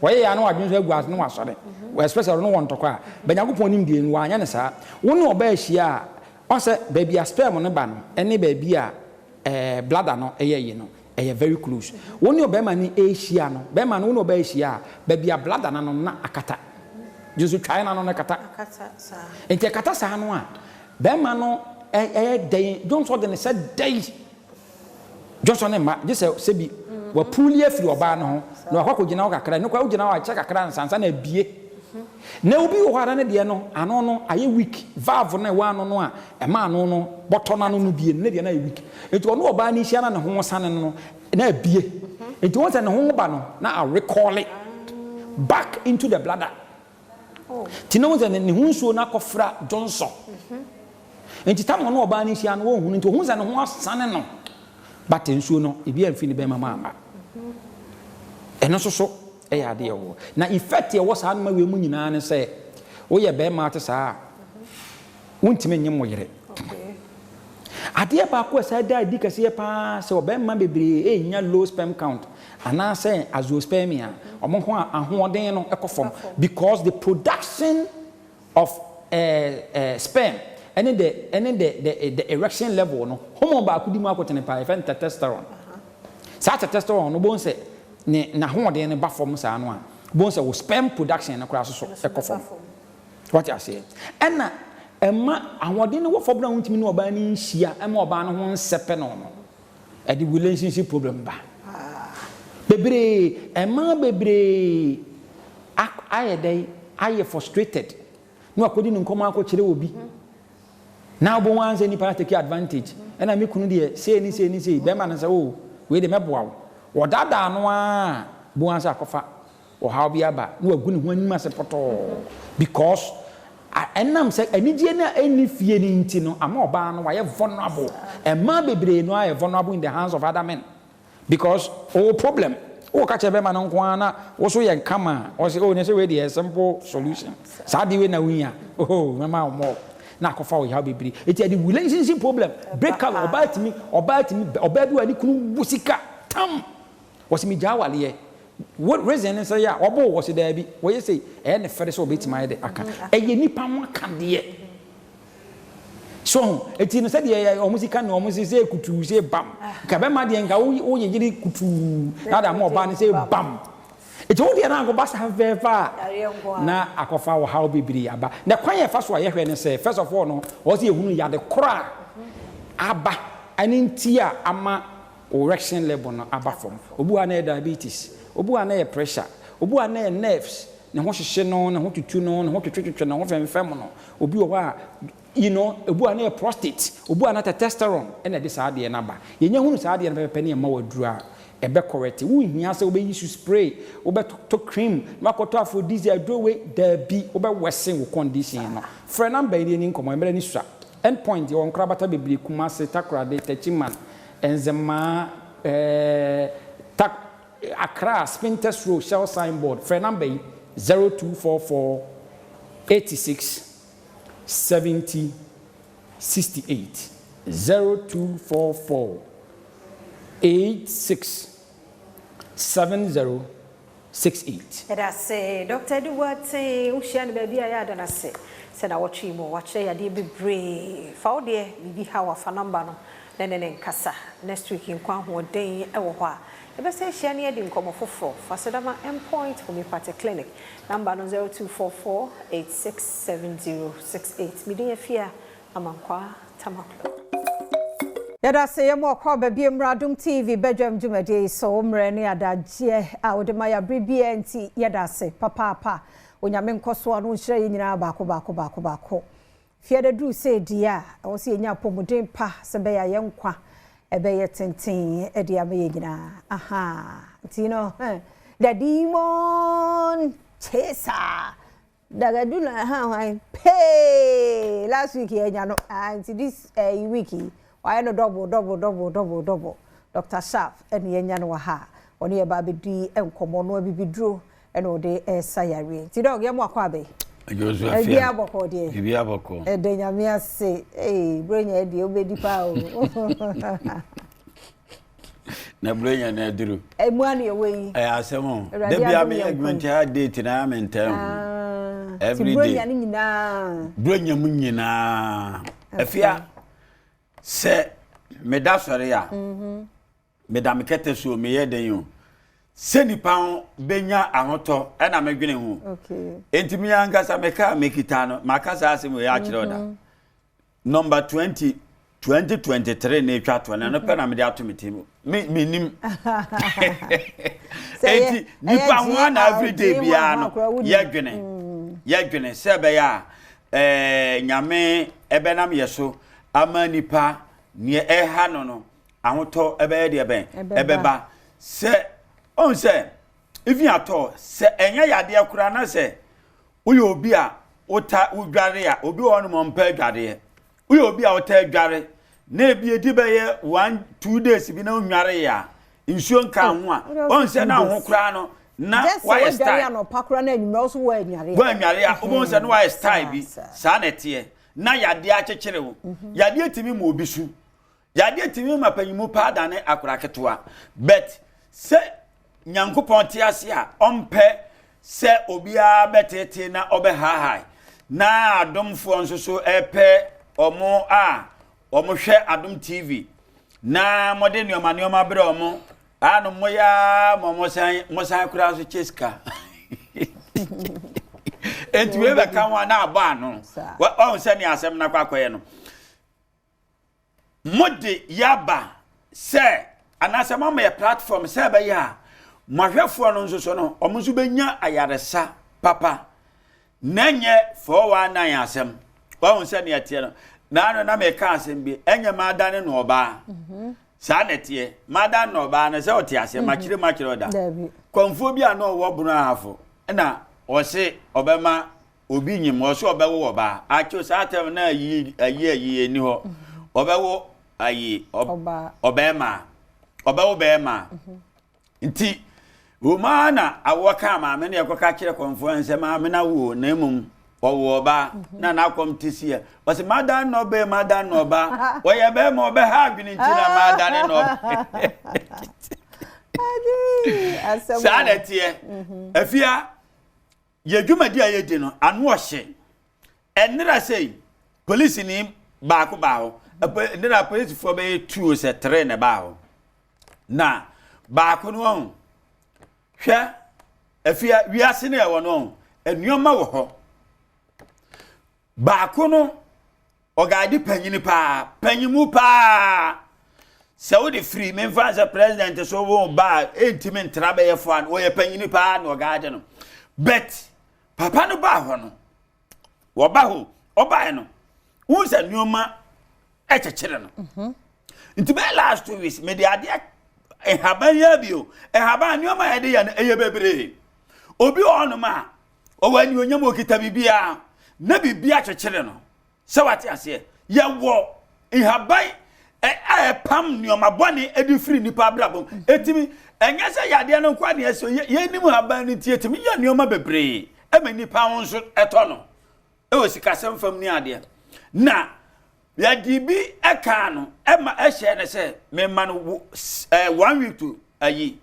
waye ya na wadwunso agu ase no wasore we especially no wontoko a banyagopon nim die no anya ne saa wo ne oba hia a onse be bia sperm no ba no ene ba bia bladder no eye no eye very close wo ne oba ma ni hia no be ma no wo ne oba hia be bia bladder na no na akata jusu twai na no na kata sa enti kata sa no a be ma no day Johnson de said day Johnson ma je se bi wa pulie firi oba no ho na akwa gina kakra no kwa gina wa che kakra nsansa na bie na obi wo hara ne de no ano no aye weak valve na wa no a e ma no no botto na no bie ne de na weak enti ono oba ni hia na ne ho sane no na bie enti won se ne ho ba no na a recall it back into the bladder tino won se ne ho nsuo na kofra Johnson enti tam no oba ni hia no wo hu enti ho se ne ho asane no but nsuo no ebi amfini be mama ama eno so e ya de wo na effect e wo sa no ma we mu nyina ne se wo ye be ma te sa wontime nyem mo yere Adeɛ baako asa da di kase pa sɛ obɛma bebree nya low sperm count ana sɛ azoospermia ɔmo ho ahoɔden no ɛkɔfam because the production of sperm and the erection level no hormone baako di mu akɔtene pa ɛfɛ testosterone saa testosterone no bon sɛ ne na ahoɔden no ba fam saa no a bon sɛ wo sperm production no kora so ɛkɔfam what you say ɛna ɛma ahoɔden no wɔ fam na wontimi ne ɔbaa ni nhia ɛma ɔbaa no ho nsɛpɛ no no ɛde relationship problem ba bebree ɛma bebree ayɛ dɛ ayɛ frustrated no akɔdi ne nkɔmɔ akɔkyerɛ obi na bo wan sɛ nipa take advantage ɛna me kunu deɛ sei bɛma no sɛ o we de mɛboa wo wɔdada no a bo wan sɛ akɔfa ɔhaw bi aba na wagu ne ho anim ase pɔtɔ because ɛnam sɛ anigye na ɛni fie ne nti no ama ɔbaa no wayɛ vulnerable ɛma bebree no ayɛ vulnerable in the hands of other men because problem o ka kyerɛ bɛma no nko ara na wo so yɛ nkama o sɛ o ne sɛ we de simple solution saa de we na winya oh mama mo na akɔfa wo yaw bebree eti the relationship problem break up ɔbaa bi wani kunu busika tam wɔsi mi gya wale what reason is ya ɔbɔ wɔ se da bi wɔyɛ sɛ ɛyɛ ne fɛre sɛ ɔbɛtumi ayɛ de aka ɛyɛ nipa ho aka deɛ so eti no sɛ deɛ ɔmo sika na ɔmo sɛ kutu sɛ bam ka bɛma deɛ nka wo yɛ yiri kutu na da mo ɔbaa ne sɛ bam eti wo deɛ na akɔba sa fɛfa na akɔfa wɔ haw bebree aba na kwan yɛ fa so a yɛhwɛ ne sɛ first of all no ɔsɛ ehunu yade kora aba ani ntia ama erection level no aba fam obu ana diabetes obu ana pressure obu ana nerves ne ho hyehye no ne ho tutu no ne ho twetwetwe ne ho femfem no obi wo a obu ana prostate obu ana testosterone ena de saa de na ba yenya hunu saa de na pepe ne ma waduru a ebe correct wo hia sɛ obe use spray obe to cream makoto aphrodisiac we da bi obe wesen wo condition no frɛ number ni nkomo emere ni sua end point ye wonkra bata bebre kuma se takrade tachiman enzema Accra Spinters Road Shell signboard frɛ number 0244 86 70 68 0244 86 70 68. And I say, Dr. Edward, say, Ushan baby, I had and say, said I watch him or watch a dear be brave. Found there, be how of a number. Then Casa next week in Kwan day ewa. Ebe say she near dim come for Fasadama endpoint for me party clinic. Number 0244 867068. Me dey fear amankwa tamaklo. Yada say mo kwa baby Adom TV Badwam Jumade so mre ne adagye a ode maya bribie nti yada say papa onyame nkoso anu nhire nyina baako fiade du say dia wo say nya pomuden pa se be ya yenkwa ebe ye tenten e dia me nyina aha nti no the demon chaser daga du na ha pay last week ye nya no nti this week why no double Dr. Sharp and yenya no ha oni e ba bedi enkomo no bibiduro and ode sayare ti dog ye mo akwa be Joseph bia boko de bia boko de nyame ase bronya de obedi pa o na bronya na duru mu anu ye we asemo de bia me agment ha date na mentem every day bronya ni nyina bronya mu nyina afia se meda sore ya meda mekete so me yeden yo se nipa benya ahoto e na medwene hu okay entimi angasa meka mekita no makasa asem we akire oda number 2023 na etwa to na no pe na mede ato metim menim enti nipa ho na everyday bia no yedwene se be ya nyame ebe nam yeso ama nipa ne eha no ahoto ebe de ben ebeba se on se even ato se enya yade akura na se uye obi a ota udware a obi wonu mo mpa adware uye obi a ota adware na ebi edi be ye 1-2 days bi na unware ya nsuo nka ho a on se na ho kura no na why style no pakura na enwure so wa enware wa enware a obo se no why style bi sa na tie na yade akekere wo yade etimi mo obi su yade timi mapanyimu pa da ne akora ketewa but se nyankopon te ase a ompe se obia betete na obe ha na adomfo nso so epe omo hwe Adom TV na mode nioma bre omo anu moya mosan kura so cheska enti we be kan wa na aba anu o se ni asem na kwakoye no mode yaba se anase mama ye platform se be ya mahwefo no nso so no omo so benya ayaresa papa nenye 419 asem o se ni atie no na me ka asem bi enye ma dane no oba sa netie ma dane no oba na se otie asem makire oda konfo bi ana owo bunu ahafo na o se obema obi nyim o se obewo oba acho sa atem na ayi ni ho obewo ayi obema obewo bema nti Umana awaka ma me ne yakoka kire konfuense ma me na wo na emum owo ba na komtisia wase madan no ba wo ye be mo be ha adwini ntina madan no adi sanetie afia ye dwumadi ayedi no anu ohye enira sei police ni baako baawo enira police fo be 2 se 3 ne baawo na baako no hwe afia wiase ne ewo no enuoma wo ho baako no ogadi panyini pa panyimu pa se wo de free me fanza president so wo ba entimi ntra be ye fan wo ye panyini pa na ogadi no bet papa no ba ho no wo ba ho oba no wo se nuoma echechire no nti be last 2 weeks me de ade haban ya bio haban nuoma ya de ya eye bebre obi ono ma o wani onyam okita bibia na bibia chechire no se wate ase ye wo haban pam nuoma bone edi free nipa brabom etimi enye se yade no kwa ne so ye nim haban ni tie etimi ya nuoma bebre ema nipa wonso eto no e wo sikasem fam ni ade na ya dibi eka no ema ehye ne se me man 1 week to ayi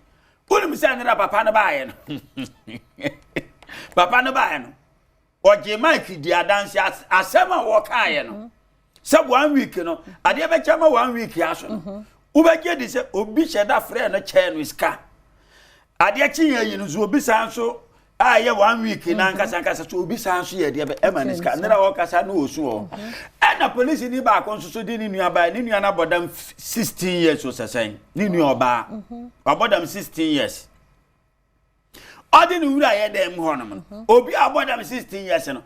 unim se nra papa no baaye no papa no baaye no oje mike di adanse asema wo kaaye no se 1 week no ade be chama 1 week aso no ubege di se obi sheda frɛ no che no iska ade chinya yi no zo obi sanso aye 1 week na nkasa so obi sanso ye de be emaniska nra wo kasa no osu o na police ni ba kon so di ni nua ba ni nua na bodam 16 years o sesen ni nua oba abodam 16 years odi ni wura ye dem honom obi abodam 16 years no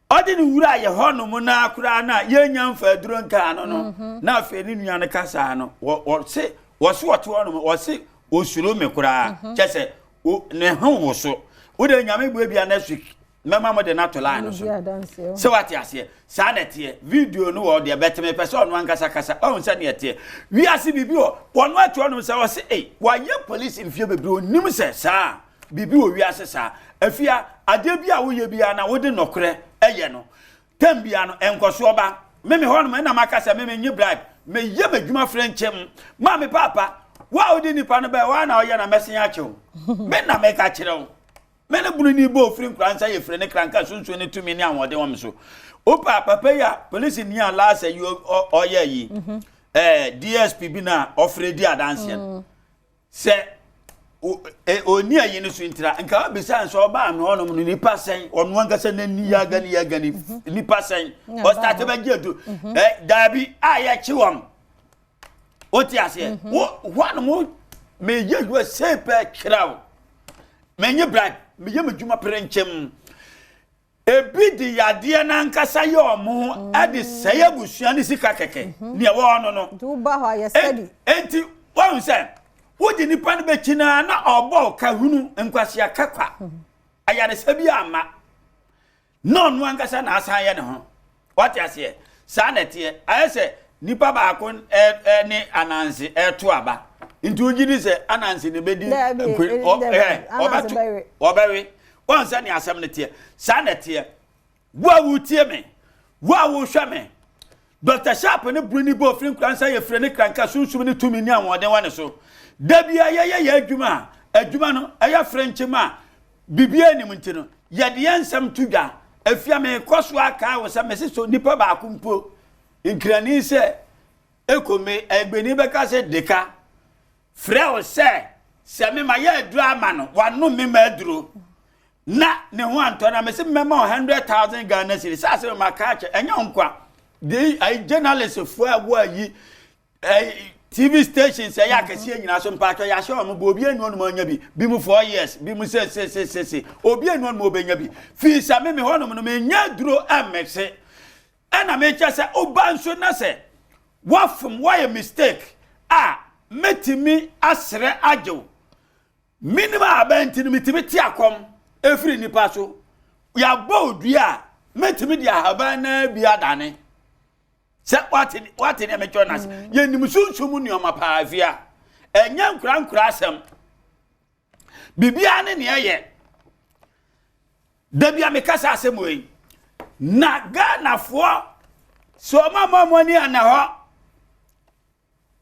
odi ni wura ye honom na akura na ye nyamfa aduro nka no na afi ni nua ne kasa no wo se wo so wote honom wo se osuro me kura chese ne ho wo so wo de nyame bu bia next week mama mo de natola no so wati ase sa na tie video no wo de beteme person no ankasa kasa o nsa ne tie wi ase bibi o wono ati ono se wo se wa ye police mfie bebre onim se sa bibi o wi ase sa afia ade bia wo ye bia na wo de nokre eye no tem bia no enkoso oba meme ho no na makasa meme nyi bribe me ye badwuma frenchem ma me papa wa odi nipa no ba wa na o ye na mesen achew me na me ka kire mena bunu ni bo free kransa ye free ne kranka sunsu ne tumi ni anwode wom so opa papa ya police ni ala say you oye yi DSP bi na ofre di adanse se oni ayi ne so intira nka be san so ba no no ni pasen onu angasa na ni ya gani ni pasen o start ba gedu dabi aya chiwam oti ase wo no me ye you say pe kraw menye brag me ye madwuma prenchem ebi di yade na nkasa ye omo ade saye busua ni sika keke ne e wo no du ba ho ya study enti won se wo di nipa ne be kina na obo ka hunu nkwase akakwa ayare sabi ama no no nkasa na asan ye ne ho what you say sa na tie ayese nipa ba akon ni anansi to aba nti ogidi se anansi ne bedi obewe wonsa ni asem ne tie sa na tie wo awutie me wo awu hwe me Dr. Sharp ne Bruni Bo Frim Kransa ye frene kranka sunsum ne tumi ni awode wane so da bia ye adwuma no eya French ma bibia ni mntino ye de yansam tudwa afia me koso aka wo se mese so nipa ba akumpo nkrani se ekome egbeni beka se deka frɛ se me ma ye aduru ama no wano me ma aduro na ne ho anto na mese me ma 100,000 Ghana cedis ase ma ka che enya nkwa de ai journalist fo awo yi TV stations say yakase nyina so mpacho ya hye o bo obi enu onu anya bi mu 4 years bi mu se obi enu onu obenya bi fi sa me honum no me nya duro amese ana me cha se obanso na se wafum why mistake metimi asre ajew minima abenti no mitimi ti akom efiri nipa so ya bodua metimi dia habana bi adane se what in me jonas ye nim sunsumu ni o mapavia enya nkura asem bibia ne ye da bia me kasa asem we na Ghana fo so mama ni ana ho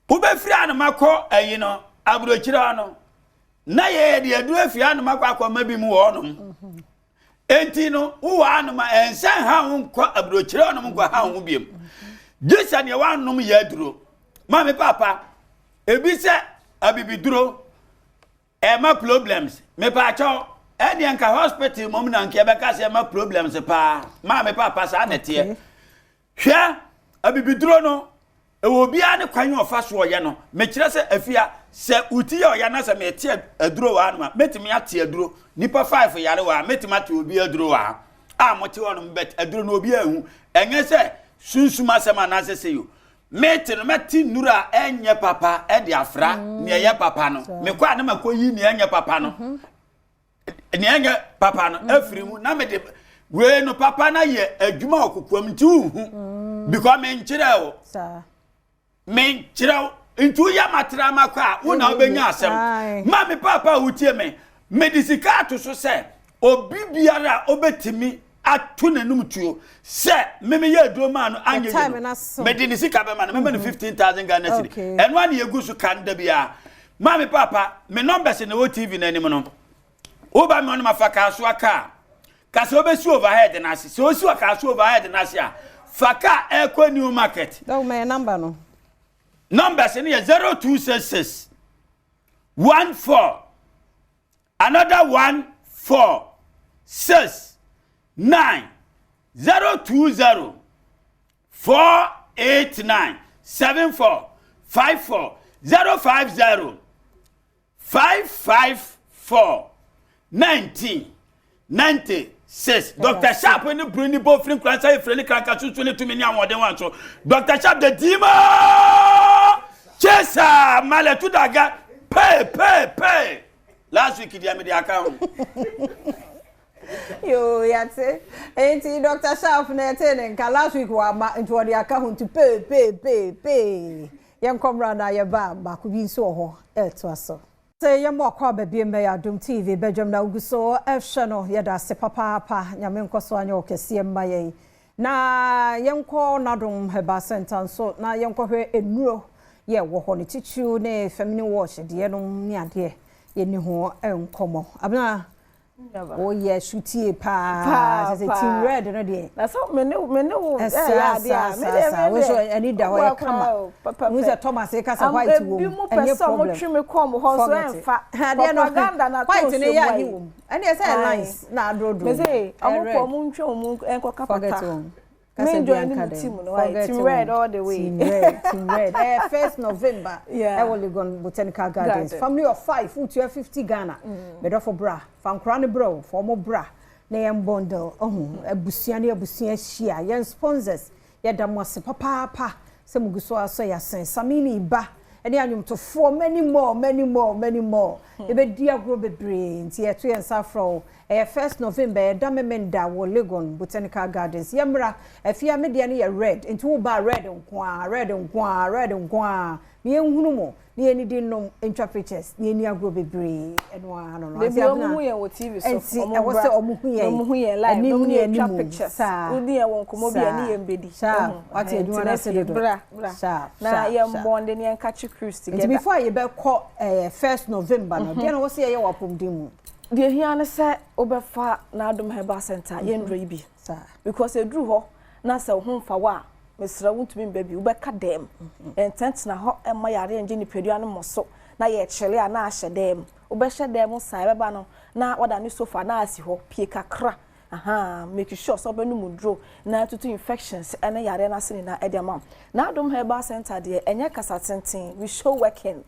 ube firi anu makọ eyi no abrochira no na ye de adu afi anu makọ akoma bi mu wo no enti no wo anu ma ensan ha ho nkọ abrochira no nkọ ha ho biem jesa ne wa anu ya duro mama papa ebi se abibi duro ma problems me pa cho eni nka hospital mom na nke be ka se ma problems pa mama papa sa na tie hwe abibi duro no ewo bia ne kwan ofa so oye no me kire se afia se uti ye oya na se me tie aduro wa no ma metimi ate aduro nipa 5 yare wa metimi ate obi aduro wa mote wono bet aduro no obi ahu enye se sunsuma se ma na se yo meti no meti nura enye papa e de afra ne ye papa no me kwa na makoyi ne enye papa no ne enye papa no afiri mu na me de we no papa na ye adwuma okokwam nti uhu because me nkire o sa me chiraw intu ya matra makwa una obenya asem ma me papa utie me medisika to so se obi biara obetimi atu nanum tuo se me ye aduro ma no anye medisika be ma no me 15,000 Ghana cedi eno an ye gusu kanda bia ma me papa me numbers na wo TV na anim no oba me no mafaka so aka ka se obesi overhead na ase se osi aka so overhead na ase a faka Eco New Market do me number no numbers in here 0266 14 another 146 020 489 74 54 050 554 19 96 Dr. Sharp when you bring the both from Kransa if really can't catch you to me and one so Dr. Sharp the demon Chesa Maletu Daga pay last week he made the account yo yate enti Dr. Sharp na ten last week wa into the account to pay yen come round na ye ba ku bi nso ho to aso say ye mo kwa ba bi me ya Adom TV Badwam na uguso efhwe no ye da se papa nyame nkoso anya okese mmaye na yenko nadom heba center so na yenko hwe enuro ye wo ho ne tichu ne family wash de no ni ade ye ni ho enkomo abna oh yeah shutie pa say team red no de na so me ne wo ya dia me so ani da ho ya kama mu se Thomas e kasa white wo enye problem mo twi me kom ho so enfa propaganda na to so ne ya ni wo ani say lines na adrodo me say amko mu ntwe mu enko kapata me join the team no team red all the way team red 1st November Ewoligon Botanical Gardens family of 5 foot 50 Ghana bedo for bra fam krane bro for mo bra na yem bundle abusia na abusia hia yen sponsors ye damose papa se muguso aso ya sen samini ba ene anyum to for many more e be dia gro bebre nti ye to yen safro 1st November damemenda wo Legon Botanical Gardens yemra afia media ne ye red nti wo ba red nkwa me enhunu mo ne ni di nom entwa pictures ne ni agro bebre eno ano no ase abuna omu ye wo TV so omu e wo se omu hu ye live no ne entwa pictures udi ye won komo bia ne ye mbedi wati eduma na se do bra na ye mbonde ne enkachi cruise together before ye be call 1st November no dia no wo se ye wapom dimu de hia ne se obefa na Adom Herbal Center ye ndro ibi because edru ho na se ho mfa wa mesra wuntumi mbabi ubeka dem entent na ho ema yare enje ni pedua no moso na ye chele a na ahye dem ubehye dem sai beba no na oda ni sofa na asi ho pie kakra make sure so benu mudro na tutu infections ene yare na sini na edema na Adom Herbal Center de enye kasa tenten we show working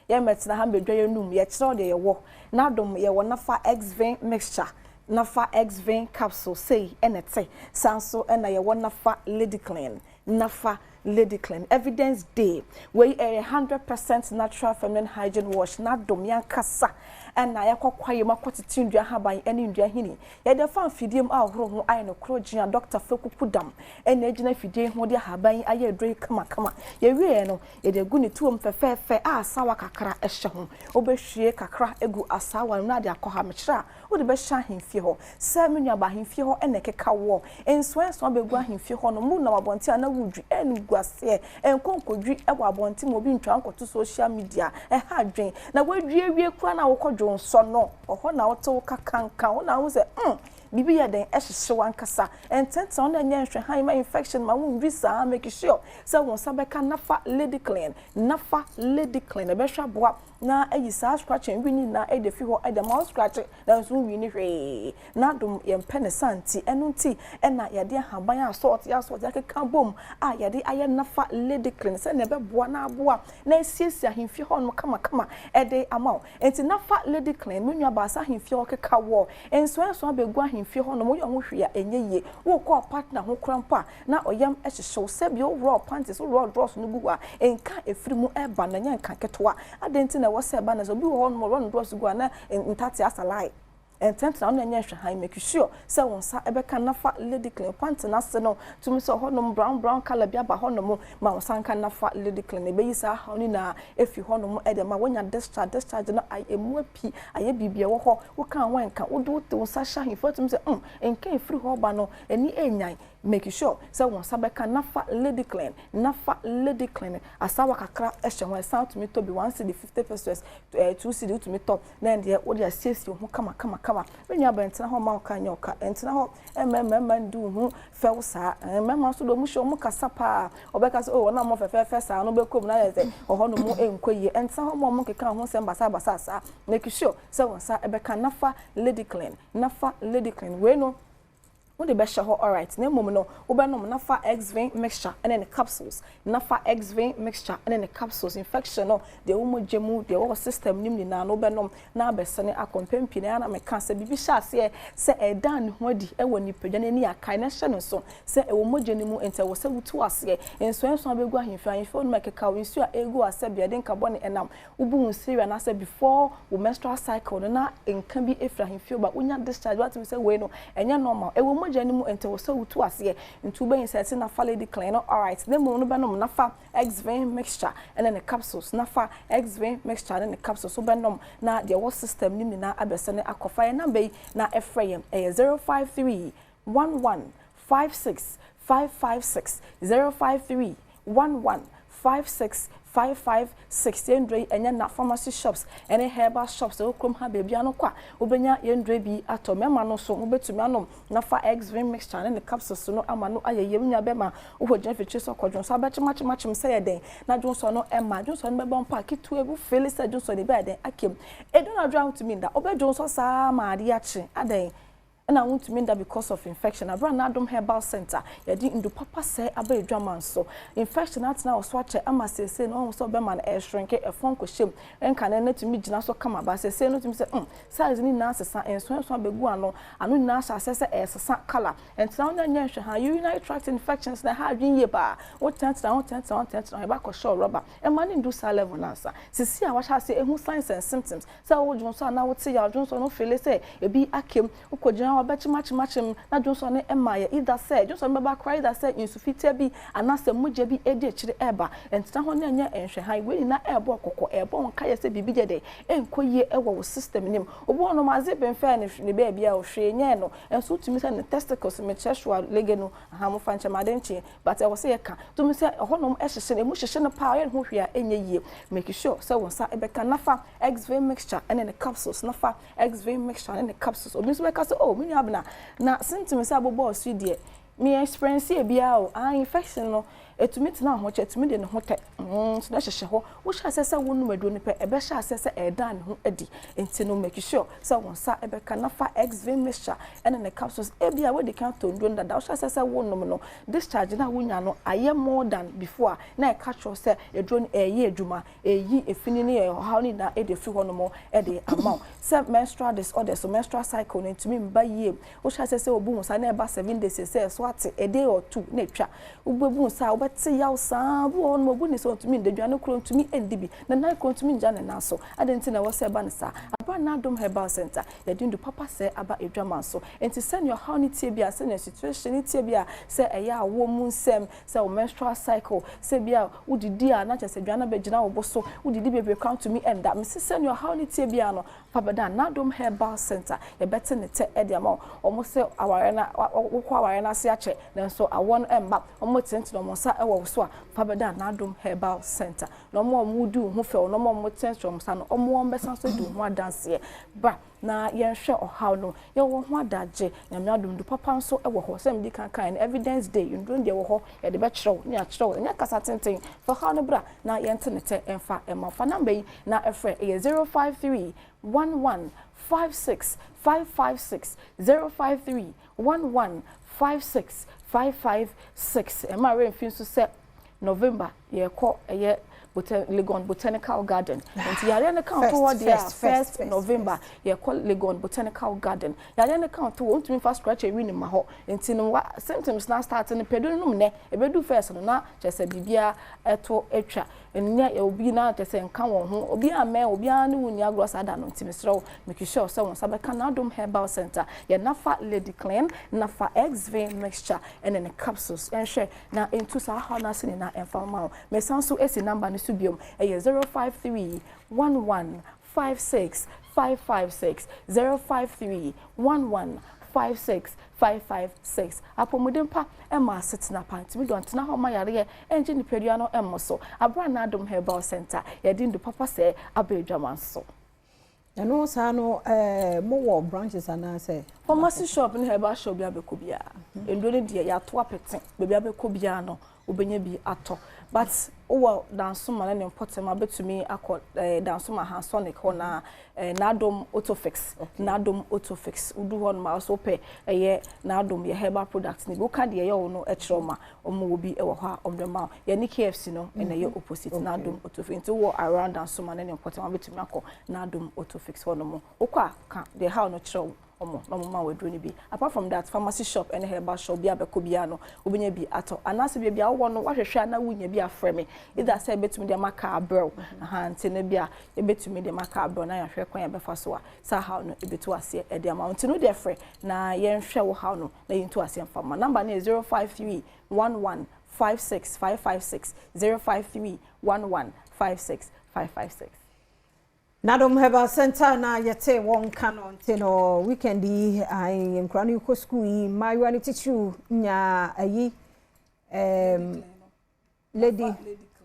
ye metina ha bedwa ye num ye kire de ye wo na Adom ye wo nafa X-Vein mixture nafa X-Vein capsule say enete sanso ena ye wo nafa Lady Clean nafa Lady Clean evidence day we 100% natural feminine hygiene wash na Adom yankasa na yakokwa yema kwotiti ndua haban ene ndua hini ye de fan fidiem ahoro ho aye no krogina Dr. Fekukudam ene agina fidie ho de haban aye adroi kama ye wie no ye de gu ni tuom fefefe asawa kakra ehye ho obehwie kakra egu asawa no ade akoha mekira wo de be hya hemfie ho se menua ba hemfie ho ene keka wo enso begu ahemfie ho no mu na wabonti ana wudwi ene guase enkonkodwi ewa abonti mo bi ntwa nkoto social media ha adwen na wadwie kura na wokɔ so no oho na woto kakanka ho na wo se bibi ya den ehye wankasa ententa on anya nhwe han ma infection ma won visa make sure se won sabeka nafa Lady Clean e be hwa boa na ayi sa scratch wi ni na e de fi ho e de mouse scratch na so wi ni hwe na Adom ye mpene santi enu nti e na ya de haban asort ya keka bom ya de aye nafa Lady Clean se na be boa na aboa na esiesie ahemfie ho no kama e de amaw enti nafa Lady Clean menua ba sa ahemfie ho keka wo enso abegu ahemfie ho no mo yo ho hwe ya enye wo ko partner ho krampa na oyam ehyehyw se bi o raw panties o raw dross no gu a enka efiri mu e ba na nya nka ketoa adenti na wo se ba na so bi wo no raw dross gu a na ntati asalai entent na on nya hwe han make sure se won sa ebeka nafa Lady Clean pant na se no tumi so honom brown color bia ba honom ma won san kan nafa Lady Clean e be yisa honi na efi honom e de ma wonya discharge na ai emu api aye bibia wo ho wo kan wan kan wo do to sa sha hin for tumi se enka efiri ho ba no eni enyan make sure se won sa beka nafa Lady Clean asawa kakra ehye won san tumi to bi 1 cedi 50 pesos 2 cedi tumi to na de wo de asiesie ho kama when you bent na ho ma ka nyoka entina ho ndu hu fewsa mema so do mu show mu kasa pa obeka so na mo fefe sa no bekom na ye se ho no mu enkoye entina ho mo keka ho se basa sa make sure se won sa ebeka nafa Lady Clean we no when the best show all right na mom no obenom nafa X-Vein mixture and then the capsules nafa X-Vein mixture and then the capsules infection no the umojemu the whole system nim ni na no benom na abesene akompempi na me kan se bibi sha se edan ho di e woni padwane ni akai na hye no so se e womojeni mu ente wo se wutu ase enso abegu ahemfo no mekeka wo nsu a egu ase bia den carbon enam ubu nsiria na se before wo menstrual cycle no na enka bi efra ahemfo ba unya discharge what we say we no enya normal e wo janimu ente wo so wutu ase ntu be insert na fa Lady Clean all right then mo no benom nafa X-Vein mixture and then the capsules nafa X-Vein mixture and then the capsules so benom na the whole system nim na abesene akofa number na efrayem 053 11 56 556 053 11 56 556 yendrei enya na pharmacy shops ene herbal shops o krom ha baby anokwa obenya yendrei bi ato mema no so obetumi anom na fa X-Vein mixture ne capsules no amano ayeyem nya bema wo hojan fitri so kodwon so abechimachim se yeden na dwonso no ema dwonso no bebon pa kitu ebu felisa dwonso ne ba den akem edu na dwa to mean that obedwonso sa ma ade achi aden and I want to mean that because of infection. I run Adom Herbal Center. You didn't do papa say about drama so infection at now swatch I must say no so be man air shrink a phone shame and can net to me jina so come about say no to me say size ni na sesa and so be go ano anu na assess a color and sound nya how you attract infections na ha dwen ye ba what tent down back or show rubber and man do sa level answer see I watch say signs and symptoms so wo jonso na wo tie ya jonso no feel say e bi akem ukojina ho be chimachimachim na Johnson ne ema ye either say Johnson be ba cry either say insufite bi anase mogya bi edi akire eba entina ho na nya enhwe han we na ebo kokko ebo nka ye se bibi gede enkoye ewo wo system nim obo no maze ben fa ne be bia o hwe nye no enso tumi se ne testicles me cheshwa lege no ha mo fa nchemade nchi but e wo se ye ka tumi se honom ehhye ne mu hye ne pa ye ho hwe a enye yie make sure say won sa ebeka nafa XV mixture and the capsules nafa XV mixture and the capsules obi so beka say oh me abna na symptoms say abobo so die me experience e bia o infection no etumi tena ho che etumi de ne ho te so na hyehye ho wo sha sese wonu madu ne pe ebe sha sese eda ne ho adi enti no make sure say won sa ebeka nafa XV mixture and the capsules e bia we de kan to ndo ndada wo sha sese wonu no discharge na wunya no aye more than before na e catch us say edro eye adwuma eyi efini ne how ni na e de fi ho no mo e de amount say menstrual disorder so menstrual cycle no ntumi mba yie wo sha sese obu sa na eba 7 days say so ate a day or two na twa ubebu sa ti yaw sa bo on mo bu ni so ntumi ndadwane kro ntumi endibi na na kro ntumi nja ne naso adenti na wo se ba ne sa aba na Adom Herbal Center ya dindu papa se aba edwama so enti send your how ni tie bia se na situation ni tie bia se eya awo mu nsem se o menstrual cycle se bia udidi a na chese dwana be gina wo boso udidi be count to me end that me send your how ni tie bia no papa da na Adom Herbal Center ya bete ne te e dia ma omo se aware na wo kwa aware na se ache na so awon emba omo tenti no mo sa ewo so a pabeda na Adom Herbal Center no mo mudu hu fe no mo tentrom sa no omo mbesa so du hu adanse ba na yenhwe ohaw no ye wo hu adaje nyame adom du papa nso ewo ho sem di kan evidence day ndro de wo ho ye de be kyerɛw ne akyerɛw nya kasa tenten for how no bra na yentenete emfa emma fa number yi na efre 053 1156 556 053 1156 556 Emma Renfin so say November ye call ye Legon Botanical Garden and yare na count toward the first November ye call Legon Botanical Garden yare na count to want me fast scratch a win ma ho enti no symptoms na start in pedo no ne e be do first no na chese bibia eto etwa enya e obi na chese nka won ho obi amen obi an wuni agros ada no enti mesro make sure say won sabeka na Adom Herbal Center ye nafa Lady Clean nafa XV mixture and then the capsules and share na into sa how na sini na informal me sanso esi number subium 053 1156 556 053 1156 556 apomudempa ema sitina pant mi don tena ho ma yare enje ni pedua no emoso abra na Adom Herbal Center ye dindu papa se abedwaman so eno sa no mo wo branches ana say pharmacy shop ni herbal shop bia be ko bia endo ne de ya to apete be bia be ko bia no obenya bi ato but owo dansoma na important betumi akọ dansoma ha sonic ho na Adom Autofix na Adom Autofix udu ho no ma so pe na Adom ye herbal products ni boka de ye no e kiroma omo obi e wo ha omdema ye ni KFC no na ye opposite na Adom Autofix into wo around dansoma na important betumi akọ na Adom Autofix ho no mo okwa ka de how no kiro omo no ma we dro ni bi apart from that pharmacy shop and herbal shop bia be ko bia no obenya bi ato anase bia wo no wahwehwe na wunya bi afreme either say betumi de maka abro ante na bia e betumi de maka abro na yahwe kwan ya befa so a sa how no e betu ase e de amount no de frɛ na yenhwɛ wo how no na yintu ase mfama number na 053 1156 556 053 1156 556 Adom Herbal Center na yete won kanon tino weekend yi ai nkrani ko school yi mayu ni teacher nya ayi lady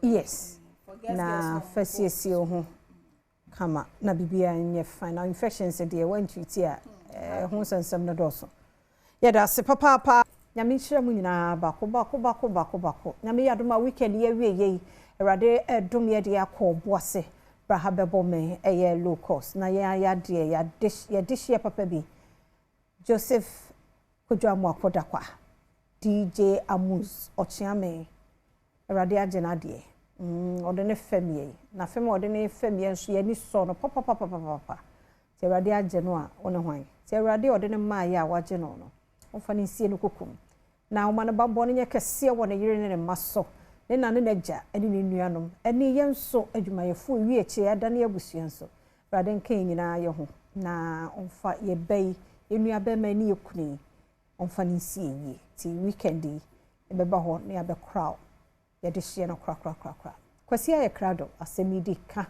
yes na first year ho kama na bibia nye final infections de wan treat a ho sansam na doso yeda se papa nyame hira mu nyina bako nyame yadoma weekend ye wie erade edom ye de akọ Brahabebo me eye low cost na ya de ya dish ya papa bi Joseph Kujwamu akodakwa DJ Amuz ochiame erade agena de odene famie na fam odene famie nso ye ni so no papa te erade ageno a one hwan te erade odene maaye a waje no onfa ni sie no kokum na oma no babbo no nye kese wo ne yire ne maso ne na ne naja eni ne nuanom eni yenso adwumayefo wi eche ada ne abusuanso rade nkan nyina ye ho na onfa ye bai enua be ma ni ekuni onfa ni si yi ti weekend e be ba ho ne abe crowd ye de hye no kra kwasi aye krado asemidi ka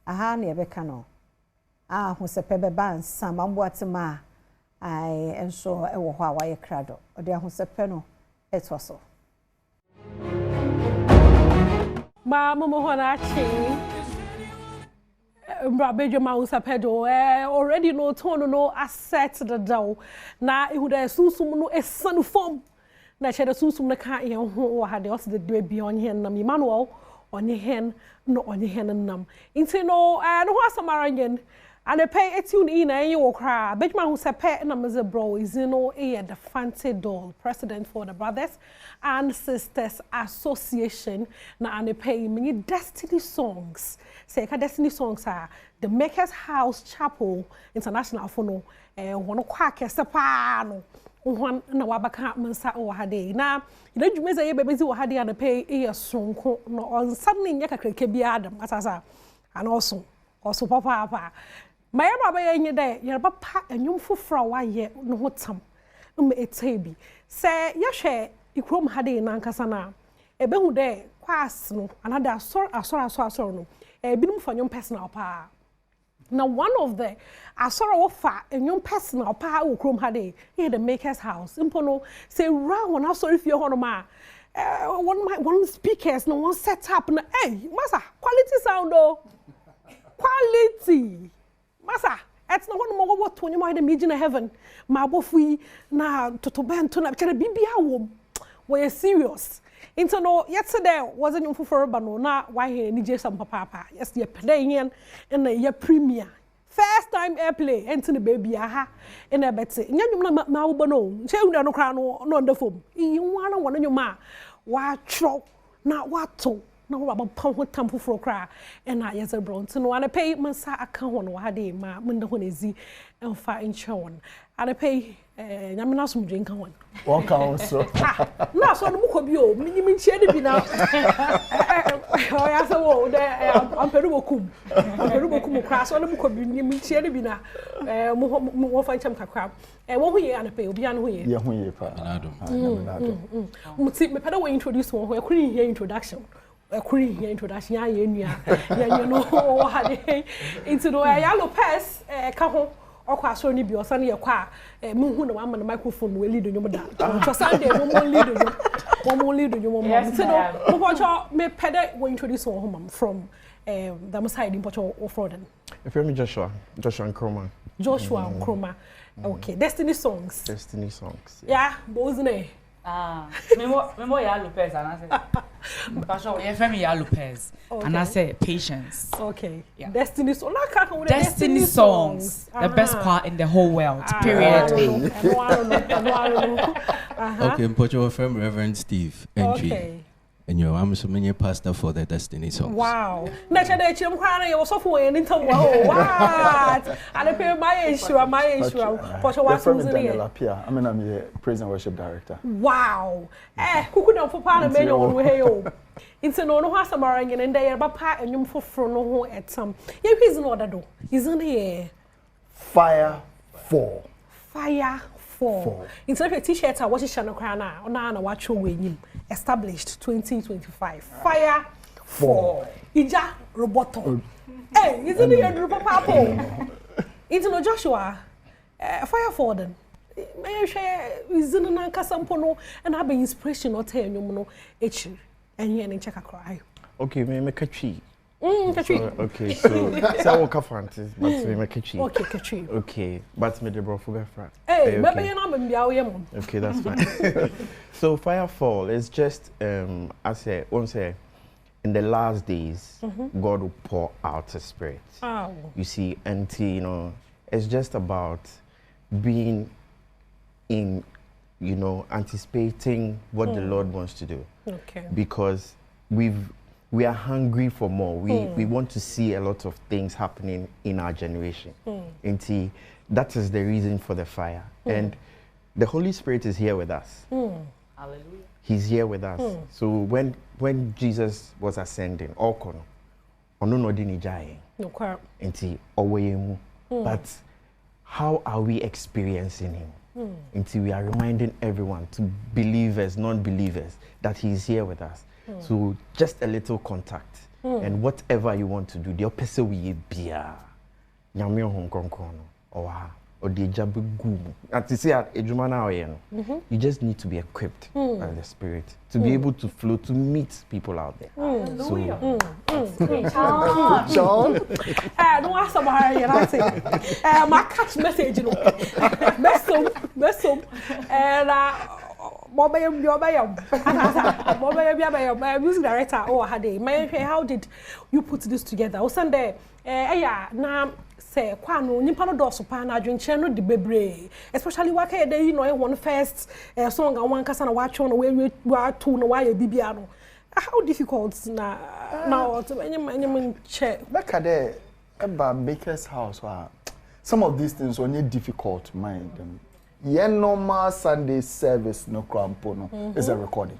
aha ne be ka no ho se pe be ban sam ambo atema ai enso e wo ho a wa ye krado ode ho se pe no etwaso ma momo ho na chi Badwam usapedo already no tone no asset the dow na ihu da susum no esanu form na che da susum na ka ye ho wa ha de the do bi onye nam Emmanuel onye hen no onye hen nam inti no no ho asamarangen and pay etune in na wo kra Badwam usape na meze bro is no the fancy doll president for the Brothers and Sisters Association na and pay many destiny songs say ka destiny songs are the Makers House Chapel International for no one kwa kese pa no one na wabaka mensa o hade na ina dwumeza ye bebezi o hade and pay sonko no on suddenly nya kakreke bi adam asasa and also papa my baba ye de ye papa enwum foforo wa ye no hotam no etebi say ye hwe ikrom hade na nkasa na ebehu de kwase no another asoro no binum for nyom personal pa now one of the asoro ofa nyom personal pa wo krom hade here the Makers House impono say round one asoro fie hono ma one speakers no one set up na masa quality sound quality masa it's not one more what to nyom hade me gina heaven ma bofu na totobento na kere bibia wo serious into no yesterday wasn't you for no na why here ni Jesus papa yes ye playing in the premiere first time airplay into the baby aha in a bet nyanyum na wo no che unda no kra no under form yi wana wona nyuma wa tro na wato na wo ba pon ho tampo fro kra na yes bro into no ana pay mansa aka ho no ha de ma mun da ho nezi emfa enchewon ana pay nyamina sumdwe nka won won ka won so na so no mukọ bi o minyi nchie ne bi na o ya so wo de amperu bokum kra so no mukọ bi minyi nchie ne bi na mo fa ncham kakra wo hu ye anape obi an hu ye ye hu ye pa Adom muti me peda we introduce won ho e kuri here introduction ya ye nua ya no ha de into no ya Lopez ka ho okwa so ni bi osane ye kwa munhu na wama na microphone we lead nyom da to Sunday mo lead nyom so no mo pocho me pede we introduce one from the side in pocho Ofroden if you me Joshua Nkrumah okay Destiny Songs yeah bozne Memo ya Lopez and I say Pastor you femi ya Lopez and I say patience. Okay. Yeah. Destiny Songs. Destiny Songs. The best part in the whole world. Period. I don't know. Okay, put your friend Reverend Steve entry. Okay. And I'm so many pastor for the Destiny Songs. Wow. Nature de chim kwana you so for any time what? And pay my issue. Put your was in here. I'm a praise and worship director. Wow. Who could not for part of many on way home. It's no no has a marine and they are papa and you for no at some. Yeah, he's in order do. He's in here. Fire 4. Instead of a t-shirt, I watch Channel Crana on an watch winning established 2025. Fire 4. Ija Roboto. Hey, isn't it a papa? It's no Joshua. Fire 4 then. May I share isn't an ankasampono and have an inspiration or tell you no H and here and check a cry. Okay, me make a tree. Okay, so walk fantasy, but me make a tree. Okay, okay, but me the bro for friend. Hey, maybe you're not be okay, that's fine. So Firefall is just I say, in the last days, God will pour out His Spirit. Oh. You see, and you know, it's just about being in, you know, anticipating what the Lord wants to do. Okay. Because we are hungry for more. We want to see a lot of things happening in our generation. And that is the reason for the fire. And the Holy Spirit is here with us. Hallelujah. He's here with us. So when Jesus was ascending, but how are we experiencing him? Until we are reminding everyone, to believers, non-believers, that he is here with us. So just a little contact, and whatever you want to do, the opposite we be nyame hon konkono or the jabu gumu. At see at you just need to be equipped by the Spirit to be able to flow, to meet people out there. So, John, no ask about here. I say, my catch message, you know, messum, and music director. Oh, how did you put this together? O Sunday, now. Say kwano nipa no do so pa na adwenche no de bebre especially waka dey you know one first song and one kasa na wa twa no wa to no wa ya bibia no how difficult na now any che back there about Baker's house some of these things only difficult mind them normal Sunday service no crampo no is a recording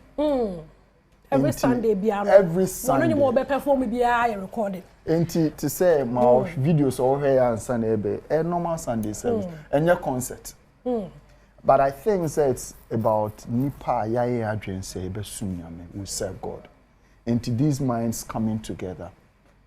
every Sunday bia every Sunday one be perform bia a recording to say my videos all here and Sunday be a normal Sunday service and your concert. But I think that it's about nipa yaye adwen say be sunyame we serve God. Into these minds coming together.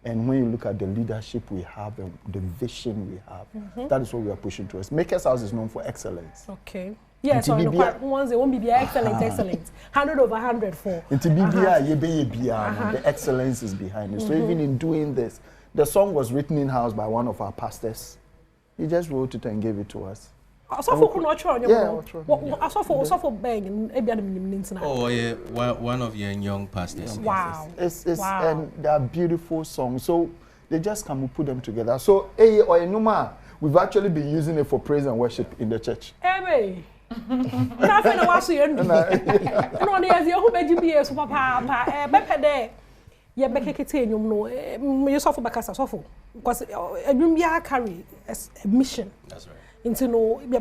And when you look at the leadership we have, the vision we have, that is what we are pushing towards. Maker's House is known for excellence. Okay. Yes, so once they won't be excellent. 100 over 100 for. Into the excellence is behind it. So even in doing this, the song was written in-house by one of our pastors. He just wrote it and gave it to us. One of your young pastors. Wow. And they are beautiful songs. So they just come, we put them together. So we've actually been using it for praise and worship in the church. Hey. Nothing was you. No, there's your who be so papa. Bepe there. You make it in you suffer back as a suffer. Because a carry a mission. That's right. Into no be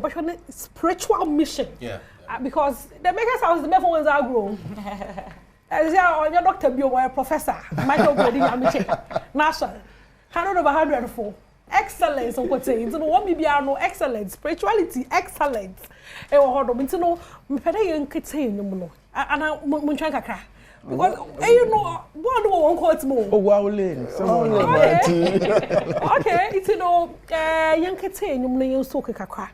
spiritual mission. Yeah. Because the Maker's House the best ones are grown. As your doctor be a professor. Michael Brady Amiche. National. 100 over 104. Excellence on what saying. So what be no excellence, spirituality, excellence. E wo hodo binti no mpede yen kete nyum no. Ana mun twa kakra. Because you know what won quote mo. Oh wow lane. Okay, it's no yen kete nyum no yen so kakra.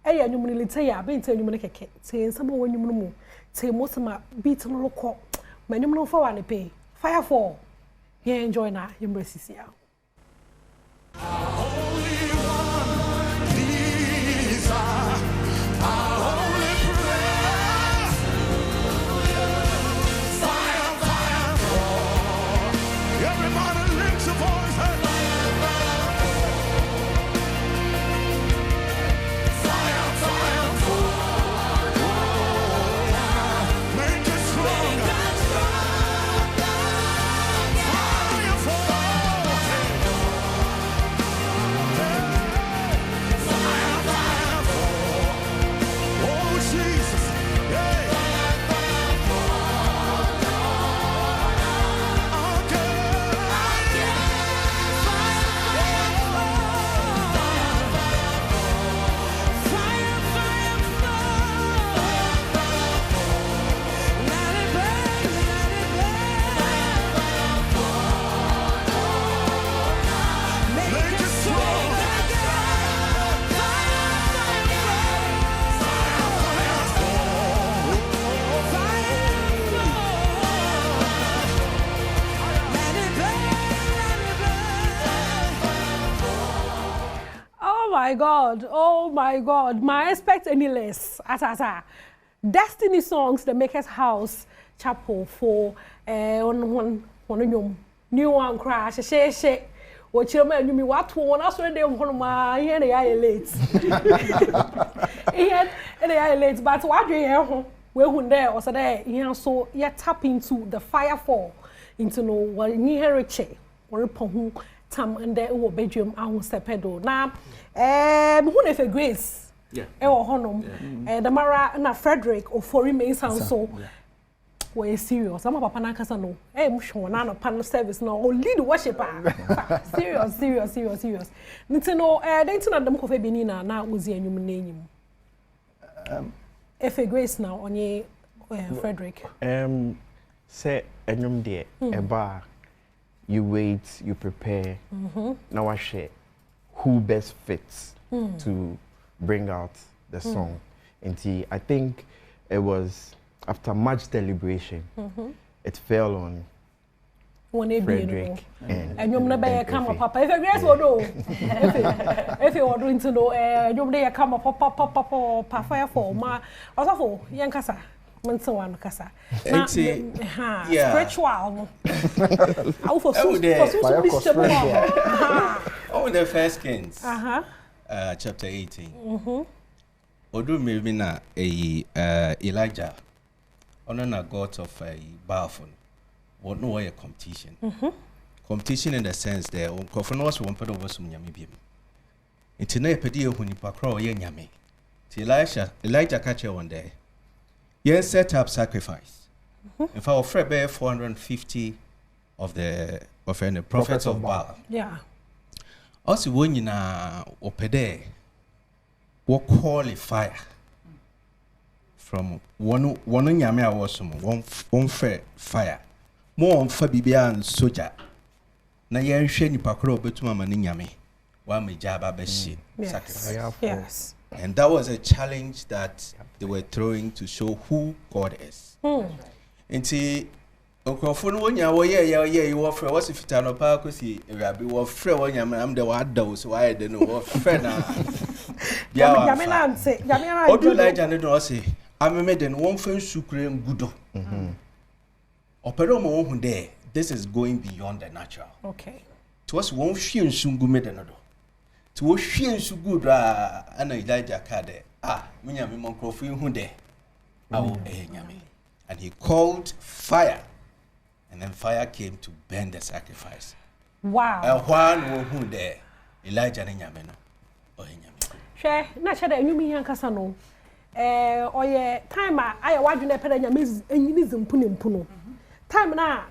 E ya nyum no lite ya binti nyum no keke. Say some won nyum no mu. Say most ma beat no lokọ. Ma nyum no fa wa ne pay. Fire fall. Ye enjoy na embrace ya. Oh my God, my expect any less. Destiny Songs, the Maker's House Chapel for one new one crash, she. What you mean? You mean what one? I saw them one of my here they are late. Here they are late, but what do you hear? We're there or so there. You so you tap into the fire fall into no what you hear it or who tam and there wo bedroom ahun sepedo na who na for Grace e wo honom the mara na Frederick or for remain sound so we're serious. I'm a papa na kasa no. Eh, mushon na no pan service no. O lead worship serious. Nti no den ti na dem ko fe bi ni na uzi enyum na enyim. Efe Grace now onye Frederick. Say enyum de eba you wait, you prepare. Now I share who best fits to bring out the song. And I think it was after much deliberation, it fell on Frederick and you never come up, Papa. If a grace or no, if you are doing to know, you may come up, Papa, fire for ma, also young Cassa, Manson Cassa. Spiritual. Oh, the First Kings, chapter 18. Odu maybe na Elijah, na God of Badwam. What no way a competition. Competition in the sense that on Kofanos one part over some yami beam. It's a pedio when you pacro yen yami. Elijah catch you one day. Yes, set up sacrifice. If our friend bear 450 of the prophets of Baal. Yeah. Also, when you na opede, what call it fire from one yami awesome, one fair fire. More on Fabibia and Soja. Na yen sheni pakro betuma mani nyame. Wa me jaba beshi sacrifice. Yes. And that was a challenge that they were throwing to show who God is. Nti okrofo no wonya wo ye wo frɛ wo sifita no pa kosi ewrabe wo frɛ wo nyame am de wa da so wa de no wo frɛ na bia wa nyame na nse odu Elijah ne do say ameme de no won fa nsukure ngudo opero mo hu there this is going beyond the natural. Okay. To us won hwie nsungu me de no do to wo hwie nsugu dra ana Elijah ka de munya me monkrofo hu there awo nyame. And he called fire. And then fire came to burn the sacrifice. Wow. And one who there, Elijah and Yameno. Oh, Yameno. Share, not sure that you mean Yankasano. Or ye time I want you to pay Yamis and Yinism Puno. Time now,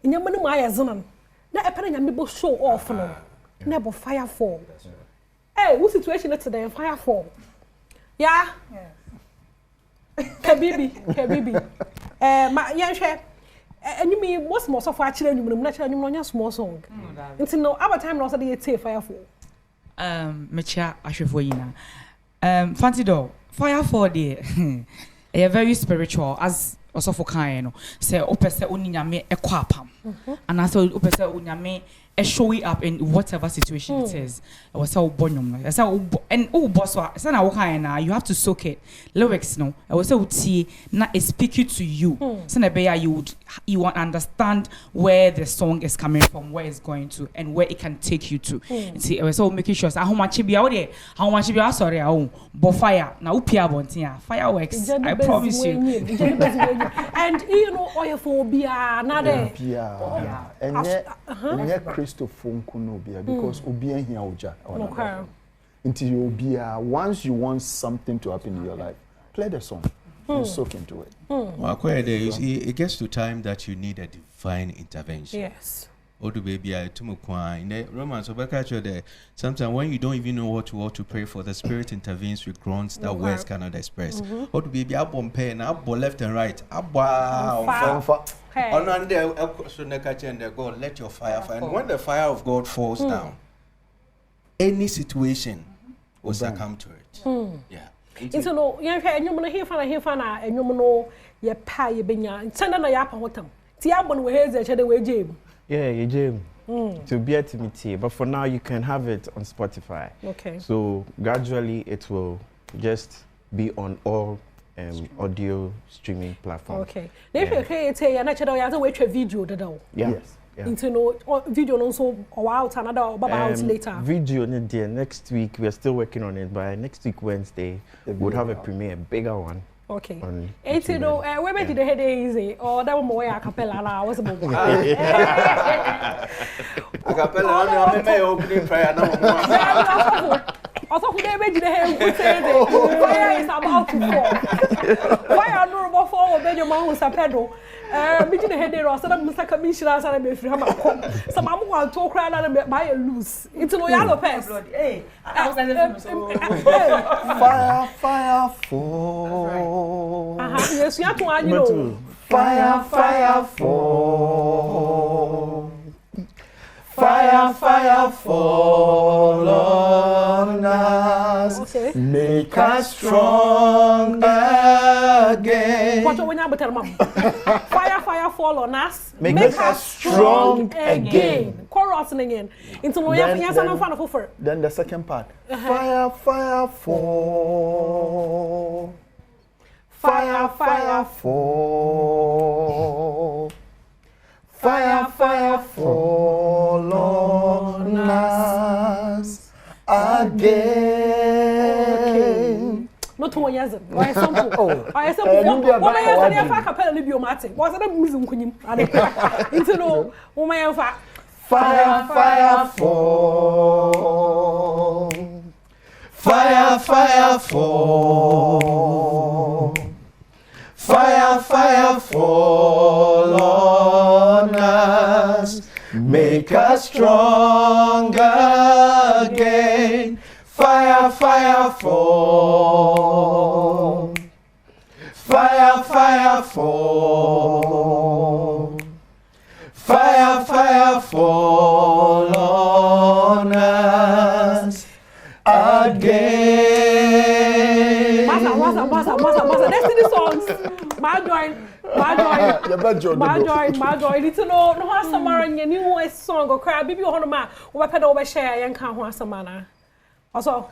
in your money, my Zaman. Not a penny Yamibo show off. Never fire fall. Hey, what situation is today? Fire fall. Yeah? Kabibi. My young share. And you mean what's most of our children, you naturally know small song. Until no other time, also the say firefall. Mecha, I should for you now. Fancy door, firefall, dear. A very spiritual, as also for kind, say, opesa uniame a quapam. And I saw opesa uniame a showy up in whatever situation it is. I was so bonum. I said, and boss, you have to soak it. Lyrics, no. I was so see, not speak it to you. So you want to understand where the song is coming from, where it's going to, and where it can take you to. And see, I was so making sure how much be out there, how much be out sorry, but fire now, upia fireworks. I promise you. And you know, oyophobia, another. And Christopher Kunobia because Obia here Oja. Until you Obia, once you want something to happen in your life, play the song and soak into it. Well, it gets to time that you need a divine intervention. Yes. Odu baby, I in the Romans there. Sometimes when you don't even know what to pray for, the Spirit intervenes with groans that words cannot express. Odu baby, I bomb pain, I left and right, God, let your fire fire. And when the fire of God falls down, any situation will succumb to it. Yeah. It's no, you know, and you know, your pie, your benya, send on a yap on them. Tiabon, where's the shadow way, Jim? Yeah, you Jim. To be at me, but for now you can have it on Spotify. Okay. So gradually it will just be on all audio streaming platforms. Okay. If you create a natural, you have to wait a video. Yes. Into no video also or out another out later. Video next week we are still working on it. By next week Wednesday we'll have a premiere, a bigger one. Okay. It's you know where did the head easy or that one more a cappella now was about. A cappella I may opening prayer now. Also who they the head fire is about to fall. Why are no more for when you the man who's a pedo. Meeting the head there or some Mr. Commissioner and a free hammer. Some I'm going to cry and buy a loose. It's a yellow pants. Hey, I was fire, fall. Yes, you have to know. Fire, fall. Fire, fall on us. Okay. Make us strong again. What when you tell mom? Fire, fall on us. Make us strong again. Chorus again. Into no yes, I'm fan of. Then the second part. Fire, fall. Fire, fall. Fire, fall on us again. Not 1 year. Why something? Oh, I said, what I have a capella libio mate. Was it a museum? Into no, oh my fire, fall. Fire, fall. Fire, fall on us. Make us strong again. Fire, fall. Fire, fall. Fire, fall on us again. Massa. Destiny songs. My joy. It's no has Samara new song or cry. Baby, on ma. What pedo over share and can't want Samana. Also.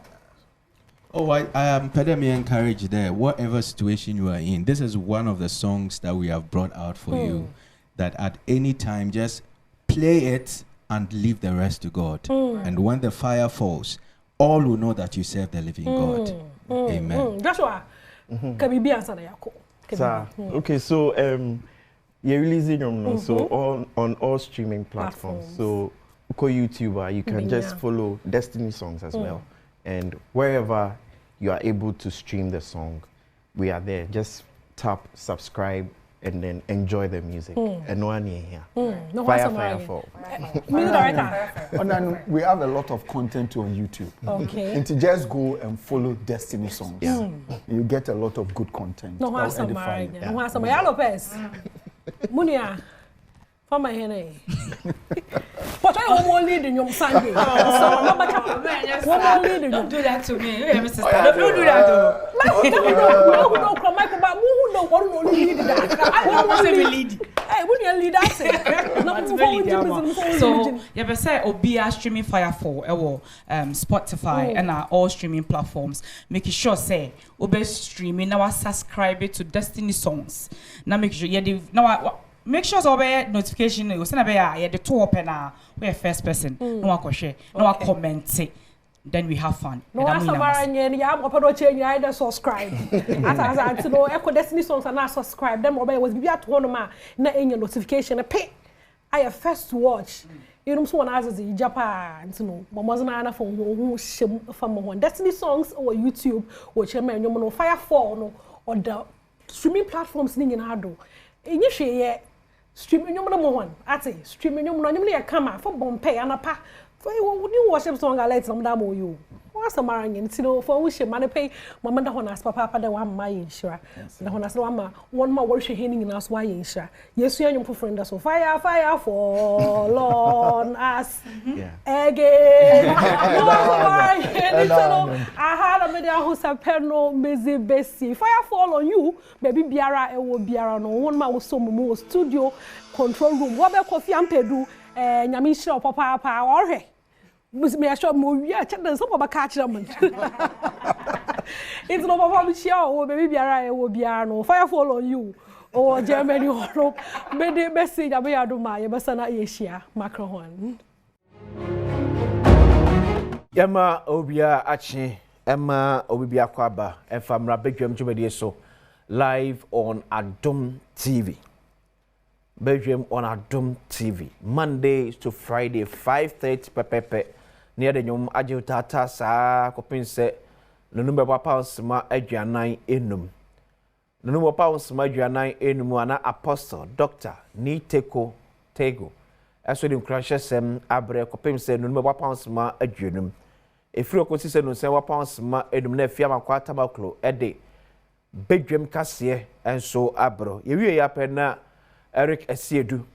Oh, I am Pedemi encouraged there. Whatever situation you are in, this is one of the songs that we have brought out for you. That at any time, just play it and leave the rest to God. And when the fire falls, all will know that you serve the living God. Amen. Joshua, can we be answered? Okay, so you're releasing them so on all streaming platforms. So go YouTuber, you can just follow Destiny Songs as well. And wherever you are able to stream the song, we are there. Just tap subscribe and then enjoy the music. And no one here. Fire, fall. And then we have a lot of content on YouTube. Okay. And to just go and follow Destiny Songs. You get a lot of good content. No one Samara. No one Samara. Lopez. Munia. For my henny. But I won't lead in your Sunday. Don't do that to me. Don't do that though. I don't want to lead. Hey, when you lead us, so you better say Obia streaming Firefall, Spotify and all streaming platforms. Make sure say Obe streaming now subscribe to Destiny Songs. Now make sure you now. Make sure so be notification you send be the two open we first person no one share no one comment then we have fun no Samara nyen ya opedo change either subscribe as no echo Destiny Songs and subscribe them obey was be at one ma na enya notification pay I first to watch you know so one as the Japan no momozna na phone who shem from Destiny Songs or YouTube or chairman no Firefall no or the streaming platforms ni nyina do enye hwe streaming nyom no mo hon ati streaming nyom no nyom ne kama for bompe anapa for you worship song alert some da mo you what's the marrying no for we she man pay mama da hon as papa da wa ma yinshira da hon as ma one ma worship he nyina so wa yinshira yesu anyom for friend so fire fall on us again I had a media who said no busy besi fire fall on you baby biara e wo biara no one ma wo so mo studio control room wo be kofi ampedu nyame shira papa orhe me assure mo wi a check so papa ka kira man it's no papa me share o baby biara e wo biara no fire fall on you o Germany horo me de message abe adoma ye besana ye share macron Yama obia achi Emma obibia kwaba efamra bedwam dwumade so live on Adom TV. Bedwam on Adom TV Monday to Friday 5:30 pepepe near the nyom age tata sa kopinse no number papa sma aduanan enum no mo pa onsma aduanan enumu ana apostle doctor ni tego eso di nkrahye abre kopem se no mo pa onsma aduanum efiri okosi se no se wa pa onsma enum na afia makwa tabaklo ede bedwem kase enso abro ye wie ya pe na Eric Esiedu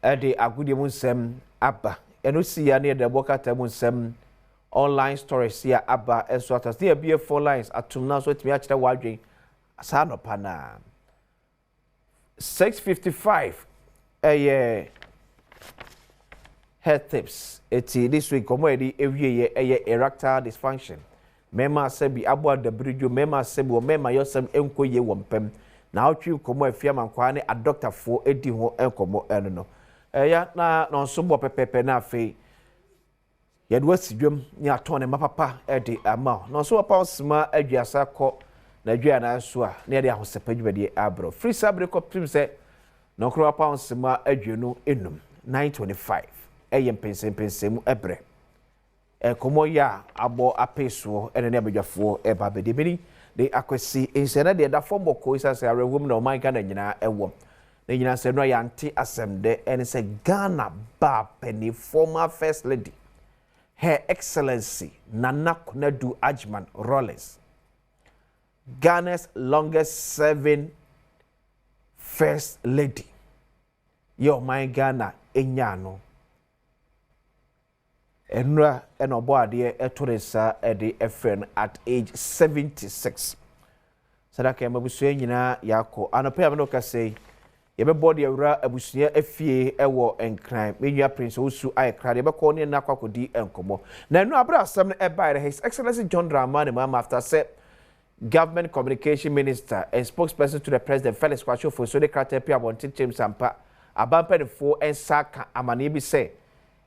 ede agudie mu nsem aba eno si ya na de bokata mu nsem online stories ya aba enso atas dey be 4 lines atum na so etimi a kire wadwen asa no pana 6:55 health tips eti this week komo edi ewie erectile dysfunction mema sebi abo da bridge mema sebi o mema yosem enkoye wompem na otwi komo afia mankwa ne a doctor fo edi ho enkomo eno no ya na no so bo pepepe na afi yɛde wasidwam ne atɔn ne mapapa ɛde ama no so wapa nsema adwiasa kɔ na adwia na so a ne yɛde ahosɛpa dwumadi abro free sabre kɔ prim sɛ no kro wapa nsema adwenu enum 925 ɛyɛ mpensempensemu ɛbrɛ ɛkɔmɔ ya abɔ apeso ɛne ne abadwafoɔ ɛba bɛde beni de akwasi nsɛna de da fɔm bɔkɔ isa sɛ arewom na ɔman Ghana nyinaa ɛwɔ ne nyinaa sɛ no ya ante asɛm de ɛne sɛ Ghana ba penny former first lady Her Excellency Nana Konadu Ajman Rollins, Ghana's longest serving First Lady. Yo, my Ghana, Enyano. Enra enoboade etoresa ede efren at age 76. Sadaka mabusuye nyina yako. Anope amno ka say yebebodi awura abusua afie ewo enkran menua prince osu ayekra yebekọ ne na kwakodi enkomo na enu abra asem na ebaire His Excellency John Dramani Mahama after say Government Communication Minister and spokesperson to the President Felix Kwashiorkor so de krata pia bontin James Ampa abampanifo ensaka amane bi say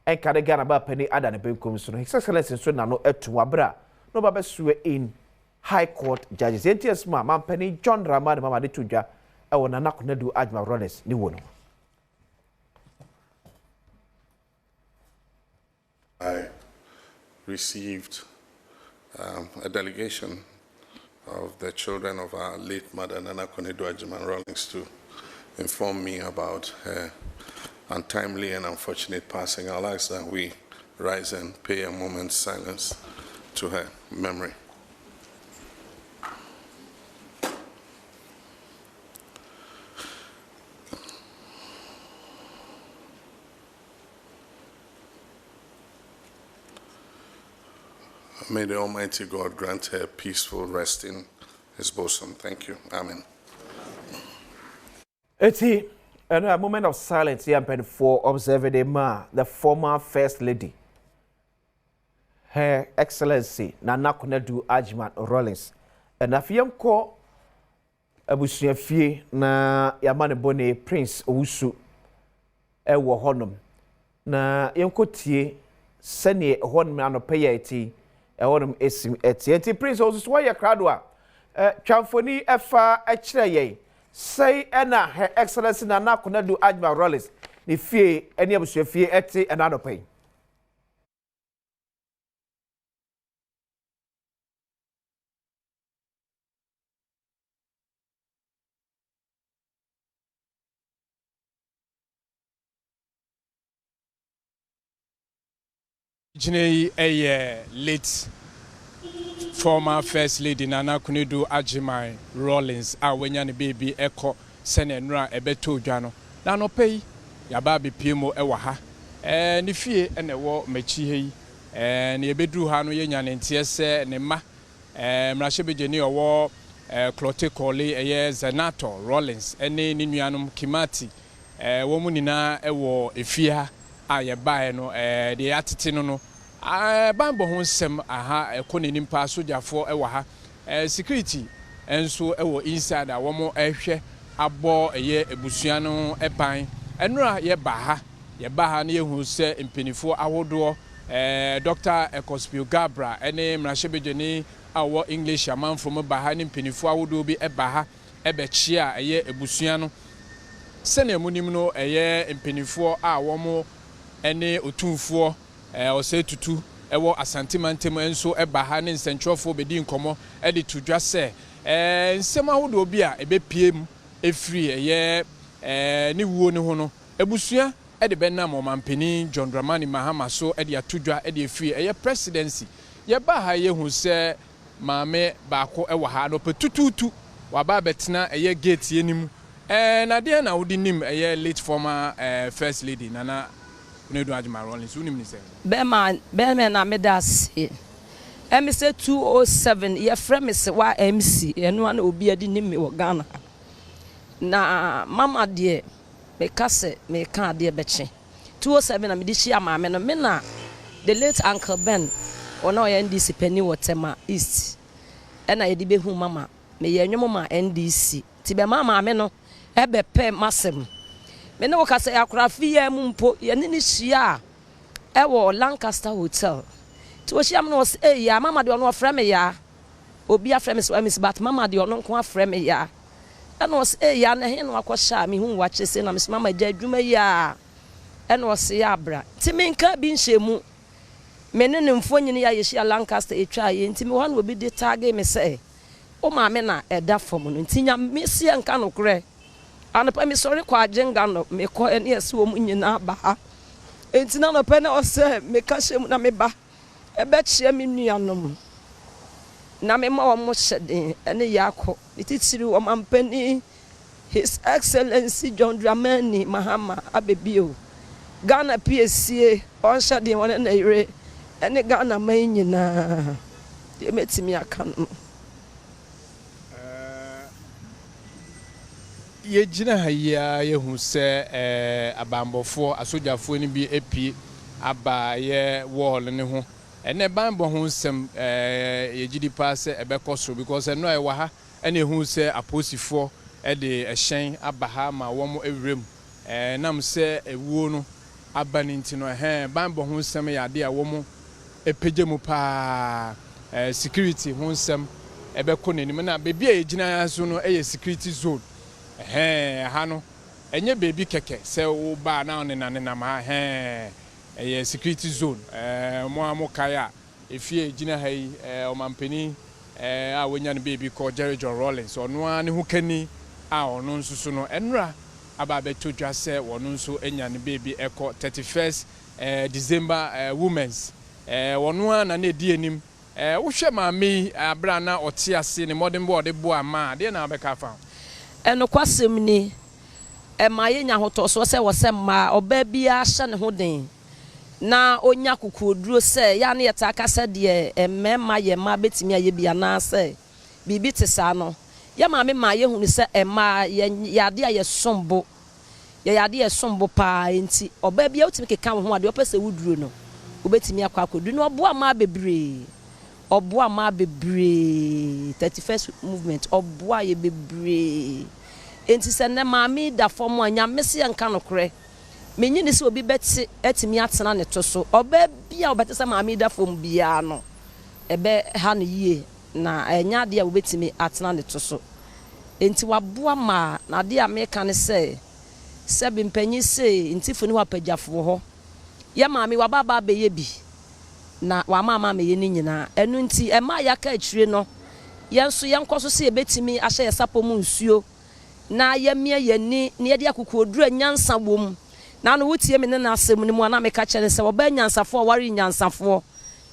enkade Ghana ba pani ada ne benkom so His Excellency so na no etu abra no ba besuwe in High Court judges entias ma mampani John Dramani Mahama de tudwa ewo Nana Konadu Ajman Rollins ni wono. I received a delegation of the children of our late mother Nana Konadu Ajman Rollins to inform me about her untimely and unfortunate passing. I'll ask that we rise and pay a moment's silence to her memory. May the Almighty God grant her peaceful rest in His bosom. Thank you. Amen. Eti, a moment of silence here for observing the former First Lady, Her Excellency Nana Konadu Ajman Rollins. And a fiam ko abusua fie na yamane bone Prince Owusu ewo honum na yenkotie sene honum anopeya eti ewonom esim eti Prince Owusu wa ye krado a twamfoni efa ekire ye say ena Her Excellency Nana Konadu Ajman Rollins ni fie eni abusua fie eti enanope. Jinei a late former First Lady Nana Konadu Ajman Rollins a wenya ne baby eko sene nura ebeto dwa na no pay yaba be piemo ewa ha ne fie ene wo machi hei ne ebedru ha no yenya ne ntie se ne ma mrahye begeni owo clote kole eye Zenato Rollins ene ne nuanom Kimati wo mu nina ewo efie ha ayeba no de atete no bambo ho nsem aha ekone nimpa sojafo ewa ha security enso ewo inside a wo mo ehwe abo eye ebusua no eban enura ye ba ha na yehu se mpenifo ahodo Dr. Ekospio Gabra ene mrahye awo English amanfo ba ha ne mpenifo ahodo bi eba ha ebechia eye ebusua no sene munim no eye mpenifo a wo mo ene otumfo ose tutu ewo asantimantem enso eba ha ne nsentwofo bedi nkomo e de tudwa se nsɛm ahodo bi a ebepiem efiri ɛyɛ ne wuo ne ho no ebusua de benam omampani John Dramani Mahama so de atudwa de efiri ɛyɛ presidency ye ba ha ye hu sɛ maame baako ɛwɔ ha no petututu waba betena ɛyɛ gate yenim na de na wodi nim ɛyɛ late former first lady Nana Kunedu Ajima Rollins unim ni sɛ Bema na medas MC 207 ye frame se wa MC eno na obi adi nim wo Ghana na mama de me kase me kan de beche 207 na me di hia maame no me na the late Uncle Ben ona o NDC penny Wotema East ena ye di behu mama me ye nwom ma NDC ti be mama me no ebe pe masem me ne wo kase yakora fiye mu mpo ye ni hia e wo Lancaster Hotel ti wo hia me no ya mama de ono ofre me ya obi afre me so miss but mama de ono nko afre me ya eno ya na he no akosha me hu wa chese na miss mama gya adwuma ya eno ya abra ti me nka bi nhemu me ne mfo nyine ya yehia Lancaster etwa ye nti me ho na obi de tag me say o ma me na eda fom no nti nya me sie nka no kre anapa me sorry kwa agenga no me ko ene ese wo nyina ba ha enti na no pe na o say me ka hye na me ba ebe chie me nuanom na me ma wo mo hyeden ene yakọ ititiri wo mampani His Excellency John Dramani Mahama abebio Ghana PSA on hyeden won na ire ene Ghana man nyina de metimi aka no ye gina ha ya ye hu se abambofo asojafo ni bi epi aba ye wall ne ho ene bambo ho nsem ye gidi pass ebekoso because eno e wa ha ene hu se aposifo e de ehyen aba ha ma wo mo ewrem nam se ewuo no aba ni ntino bambo ho nsem ya de a wo mo epeje mu pa security ho nsem ebeko nenim na bebi a ye gina so no e security zone ha no enye baby keke se wo ba na ne na ma security zone mo amokaya efie gina ha yi omampani a wonya ne baby called Jerry John Rollins ono ane hu kani a ono nsusu no enra aba betodwa se wono nso enya ne baby eko 31st December women's wono na na di enim wo hwe maami abra na ote ase ne modern board bo ama de na abeka fa eno kwasem ni ma ye nya hoto so se wo se ma oba bia hye ne ho den na onya kukuoduro se ya na yeta aka se de emema ye ma betimi aye bia na se bibi tesa no ya ma me ma ye hunu se ma ya de aye sombo ya de ye sombo pa enti oba bia otimi keka ho ade opese wuduro no obetimi akwa akodu no obo ama bebre 31st movement obo aye bebre enti se ne maami da fom anya mesi enka no kre menyi ni se obi beti etimi atena ne to so oba bia obete se maami da fom bia no ebe ha no yie na enya de a obetimi atena ne to so enti waboa ma na de a meka ne se bimpanyi se enti funi wa pagafo ho ya maami wababa be ye bi na wa mama me ye ni nyina enu nti ema ya ka atwire no yenso yenkoso se ebetimi ahye yesapo mu nsuo na yemia yeni ne yede akukuoduru anyansa wom na no wutie me ne na asem ni mu na me ka kyene se oba anyansafo wari nyansafo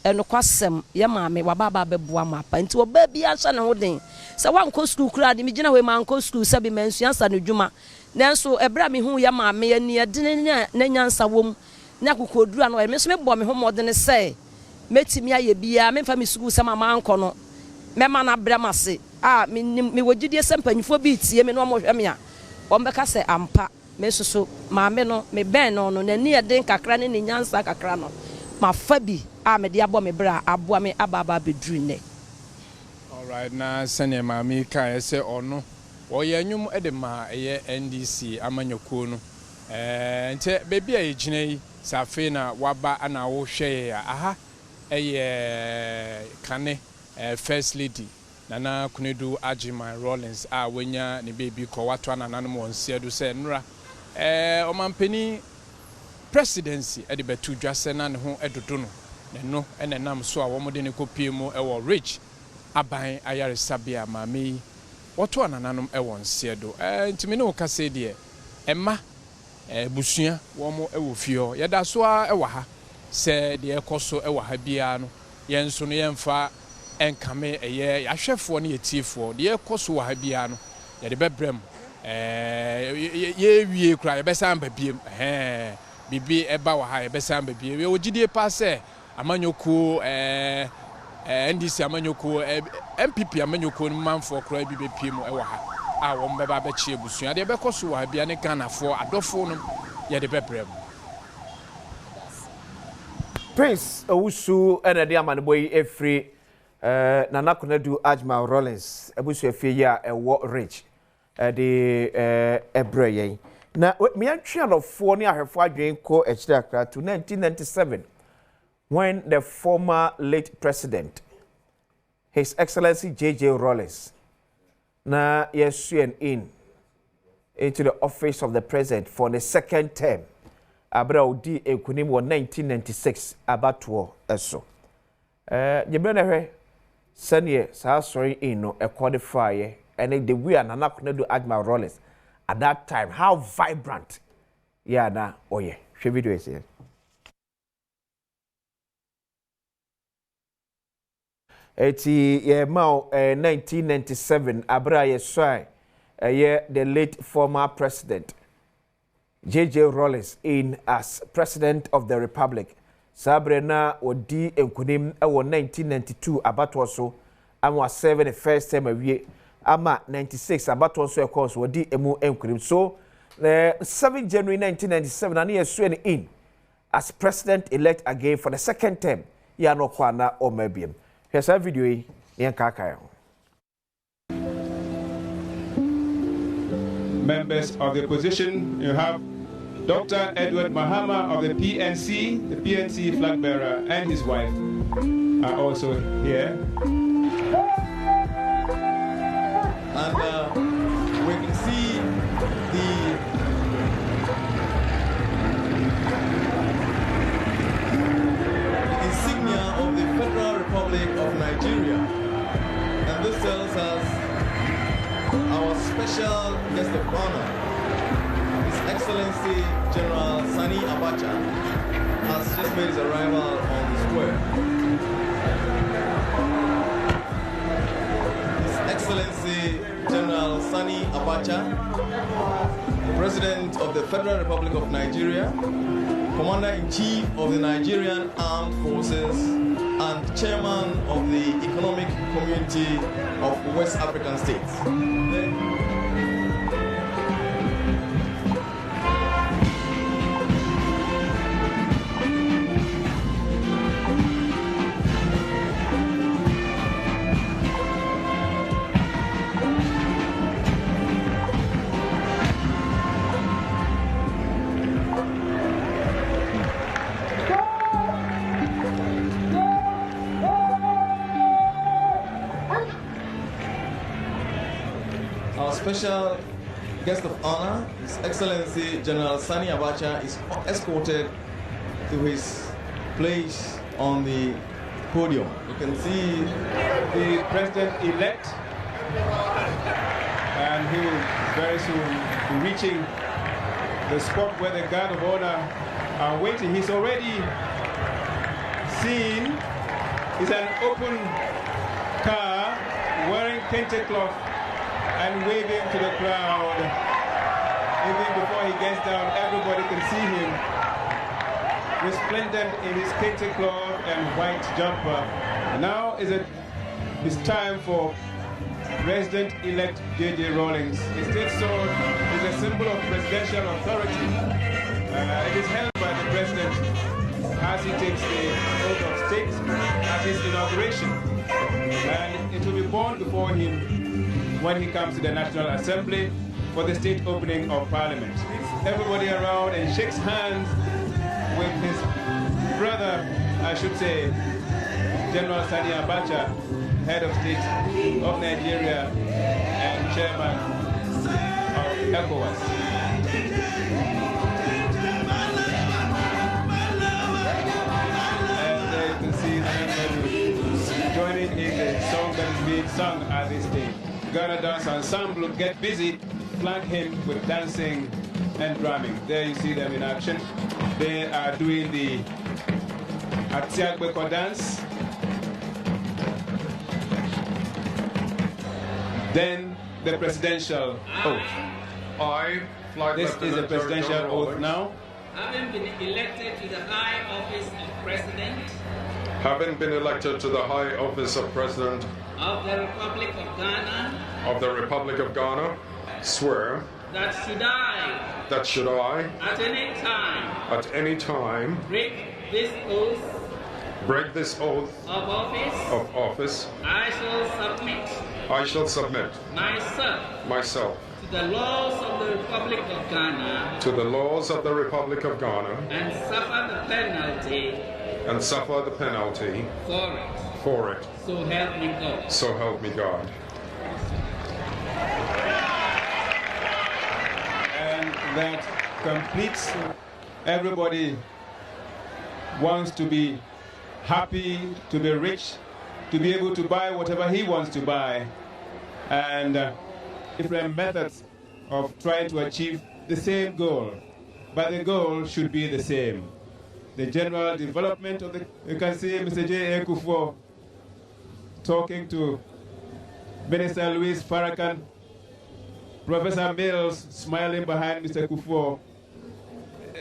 eno kwasem ye maame wababa beboa mapa nti oba bi ahye ne ho den se wanko school kura de me gina we manko school se bi mansu ansa no dwuma nanso ebra me hu ye maame ye ne yede ne nyansa wom na akukuoduru ano me so me bo me ho modene se metimi aye bia me fa me school se mama anko no me ma na bramase me wogidie se mpanyfo bi tie me no mo hwe me a ombeka se ampa me soso maame no me ben no nani eden kakra ne nyansa kakra no ma fa bi me de abo me bra aboa me ababa bedru ne. All right, na sene maame ka se ono wo ye nwum e de ma ye NDC amanyakuo no nte bebi a yegina yi safe na waba ana wo hwe ya aha kane first lady Nana Kunedu Ajima Rollins wenya ne baby ko watwa na nanom wonse do se nra omampani presidency e de betudwa se na ne ho edodo no ne no ene nam so a wo mode ne kopie mu e wo rich aban ayaresabia maame woto anananom ewon siedo ntimi ne okase de emma busua womo ewo fio yeda so a ewa ha se de ekoso ewa ha bia no yenso no yemfa enkame eye yahwefo ne yetifo de ekoso wa ha bia no yede bebrem ye wie kura yebesa mbabiem bibi eba wa ha yebesa mbabiem ye ogidie pa se amanyoko NDC amanyoko MPP amanyoko manfo kura bi bepiem ewa ha a wo mbeba be chie busua de bekoso wa bia ne Ghanafo adofo no ye de bebrem Prince Owusu ena de amaneboy efri Nana Konadu Ajmal Rollins ebusu efie ya ewo rich de ebreye na me antwe adofo ne ahwefo adwen ko echira kra to 1997 when the former late president His Excellency J.J. Rollins na sworn in into the office of the president for the second term abra odi ekunim wo 1996 abatoɔ eso nyebe na hwɛ sɛnea saa sɔre in no codify and the way Nana Konadu Ajmal Rollins at that time how vibrant na oye hwɛ video is here. Eti Mao 1997 abra yesai the late former president J.J. Rollins in as president of the republic. Sabrina odi enkunim ewo 1992 abato so amwa 7 the first time awie ama 96 abato so course odi emu enkunim so 7 January 1997 and he sworn in as president elect again for the second term ya no kwana o mabiem. Here's a video in Kakayo. Members of the opposition, you have Dr. Edward Mahama of the PNC flag bearer, and his wife are also here. And we can see the insignia of the Federal Republic of Nigeria. And this tells us our special guest of honor, His Excellency General Sani Abacha, has just made his arrival on the square. His Excellency General Sani Abacha, President of the Federal Republic of Nigeria, Commander-in-Chief of the Nigerian Armed Forces, and Chairman of the Economic Community of West African States. Special guest of honor, His Excellency General Sani Abacha, is escorted to his place on the podium. You can see the president-elect, and he will very soon be reaching the spot where the guard of honor are waiting. He's already seen. It's an open car wearing kente cloth and waving to the crowd. Even before he gets down, everybody can see him resplendent in his kente cloth and white jumper. And now it's time for President-elect J.J. Rawlings. His state sword is a symbol of presidential authority. It is held by the president as he takes the oath of state at his inauguration. And it will be borne before him when he comes to the National Assembly for the state opening of Parliament. Everybody around and shakes hands with his brother, I should say, General Sani Abacha, head of state of Nigeria and chairman of ECOWAS. And there you can see everybody joining is the song that is being sung at this stage. Ghana Dance Ensemble, get busy, flank him with dancing and drumming. There you see them in action. They are doing the Atiagbeko dance. Then the presidential oath. This is the presidential oath now. Having been elected to the high office of President. Having been elected to the high office of President Of the Republic of Ghana. Of the Republic of Ghana, swear That should I. At any time. Break this oath. Of office. I shall submit. Myself. To the laws of the Republic of Ghana. And suffer the penalty. For it. So help me God. And that completes. Everybody wants to be happy, to be rich, to be able to buy whatever he wants to buy. And different methods of trying to achieve the same goal. But the goal should be the same. The general development of the, you can see Mr. J. Ekufo talking to Minister Louis Farrakhan, Professor Mills smiling behind Mr. Ekufo.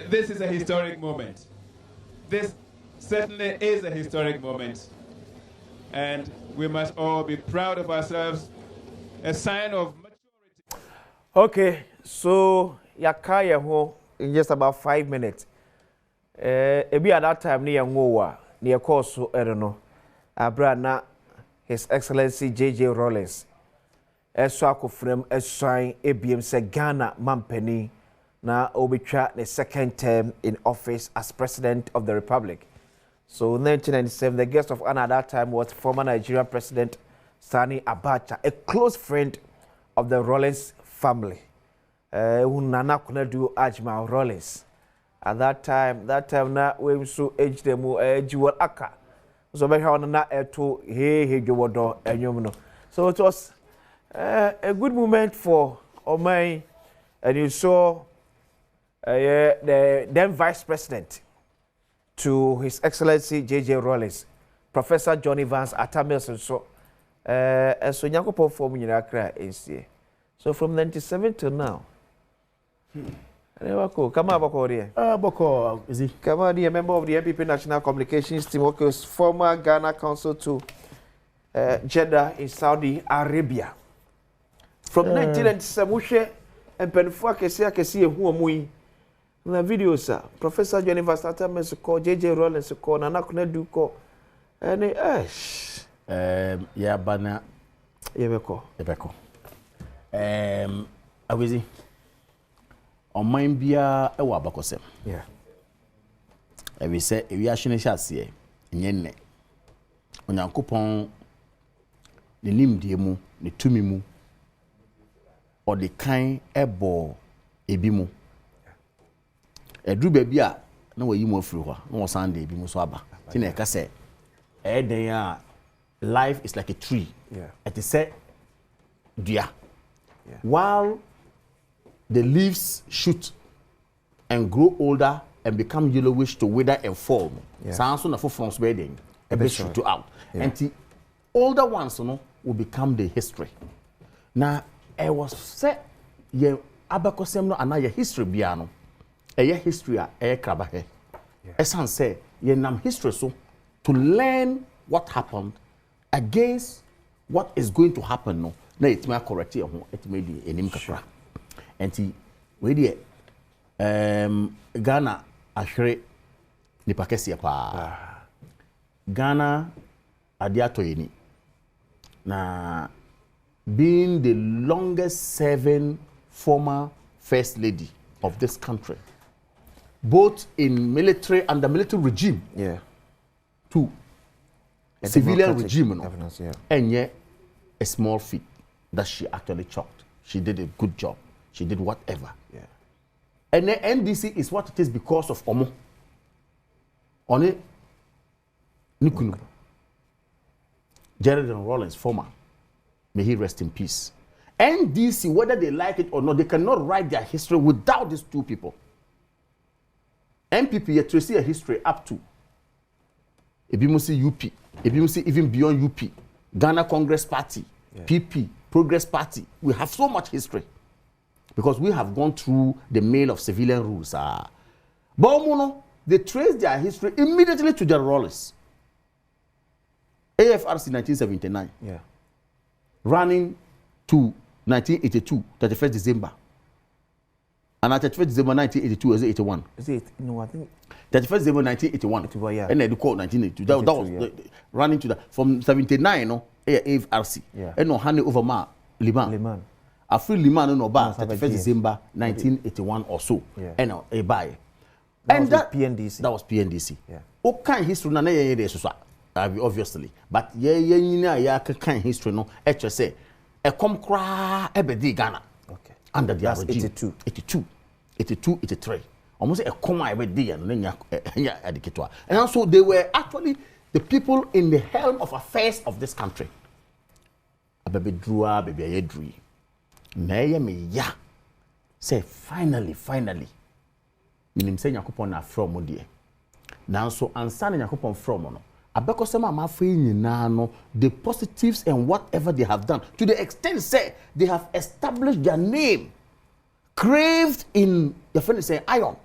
This is a historic moment. This certainly is a historic moment. And we must all be proud of ourselves, a sign of maturity. Okay, so yakaya ho in just about 5 minutes. Ebi at that time ni yangowa ni yakoso erono abra na His Excellency J.J. Rawlings eso akofrem esuan ebiem se Ghana mampani na obitwa the second term in office as President of the Republic. So in 1997, the guest of honor at that time was former Nigerian President Sani Abacha, a close friend of the Rawlings family. Nana Kunadu Ajma Rawlings. At that time na we so age them jiwal aka. So be how na eto he jowodo enyom no. So it was a good moment for Omai, and you saw the then Vice President to His Excellency J.J. Rawlings, Professor Johnny Vance Atamilson. So so nyakopo form nyina kra ensie. So from 97 till now. Come on, Boko. Boko, is he? Come on, a member of the MPP National Communications Team, okay, former Ghana Council to Jeddah in Saudi Arabia. From 1997, and Penfua Kesi, who are we? The video, sir. Professor Jennifer Starter Mexico, J.J. Rawlings, Nana Kunedu, and yeah, Bana, Ebeko. Awizi. On mind bia e wa bakosem. Yeah. E we say e wi ahwene hyase enye nne. Onyankopon ne nimdie mu, ne tumi mu. O de kan ebo ebi mu. Edru ba bia na wayi mu afiri ho. Na wo sande ebi mu so aba. Ti na e ka say e den a life is like a tree. Yeah. It is say dua. Yeah. While the leaves shoot and grow older and become yellowish to wither and fall. Sounds na for France bedding. A shoot out. And the older ones will become the history. Now, I was said, ye abakosem no ana ye history biano. Ye history a krabahe. Esan say ye nam history so to learn what happened against what is going to happen no. Na it may correct you, it may be enim kakra. And we did Ghana ashre nipa kesi pa. Ghana adiato yini. Na being the longest serving former first lady of this country, both in military and the military regime, to civilian regime, and yet a small feat that she actually chalked. She did a good job. She did whatever. Yeah. And the NDC is what it is because of Omo. One Nikunu. Gerald Rawlings, former. May he rest in peace. NDC, whether they like it or not, they cannot write their history without these two people. MPP, you trace a history up to. If you see UP, if you see even beyond UP, Ghana Congress Party, PP, Progress Party, we have so much history because we have gone through the mail of civilian rules. But they trace their history immediately to the Rawlings. AFRC 1979, running to 1982, 31st December. And at 31st December 1982, is it 81? Is it? No, I think 31st December 1981. And then the call 1982. That was running to that from 79, no, AFRC. And no hand over ma Liman. I feel Liman no ba 31st December 1981 or so. And a buy. And that PNDC. That was PNDC. What kind history na obviously, but ya kind history no. HSA. A come cry ebedi Ghana. Okay. Under the regime. 82, 83. Almost a comma every day and then educator. And also they were actually the people in the helm of affairs of this country. A baby drew a baby a dream. Nay me ya. Say finally. Minim say Yakupon na from odie. Now so answer Yakupon from no. Abeko sema amafe nyina no the positives and whatever they have done to the extent say they have established their name craved in your friend say iron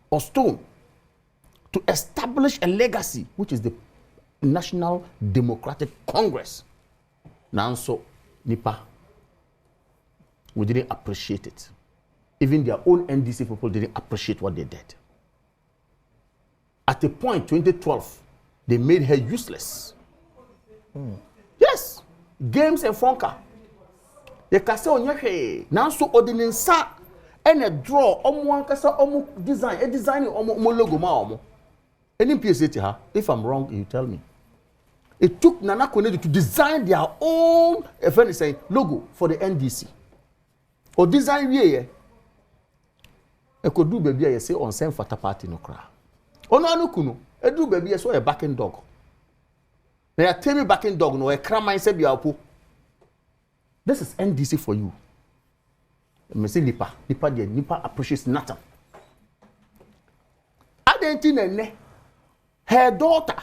or stone to establish a legacy which is the National Democratic Congress. Now so Nipa we didn't appreciate it. Even their own NDC people didn't appreciate what they did. At a point 2012 they made her useless. Yes, games and funka. They can say on your hey now so ordinance and a draw design a design logo ma any PSA if I'm wrong you tell me. It took Nana Konadu to design their own logo for the NDC or design a could do baby I say on same fata party no cra ono kuno edu baby I saw a backing dog na tell me backing dog no e kra man say bia opo. This is NDC for you. Me say Nipa appreciates nothing. Adentinene her daughter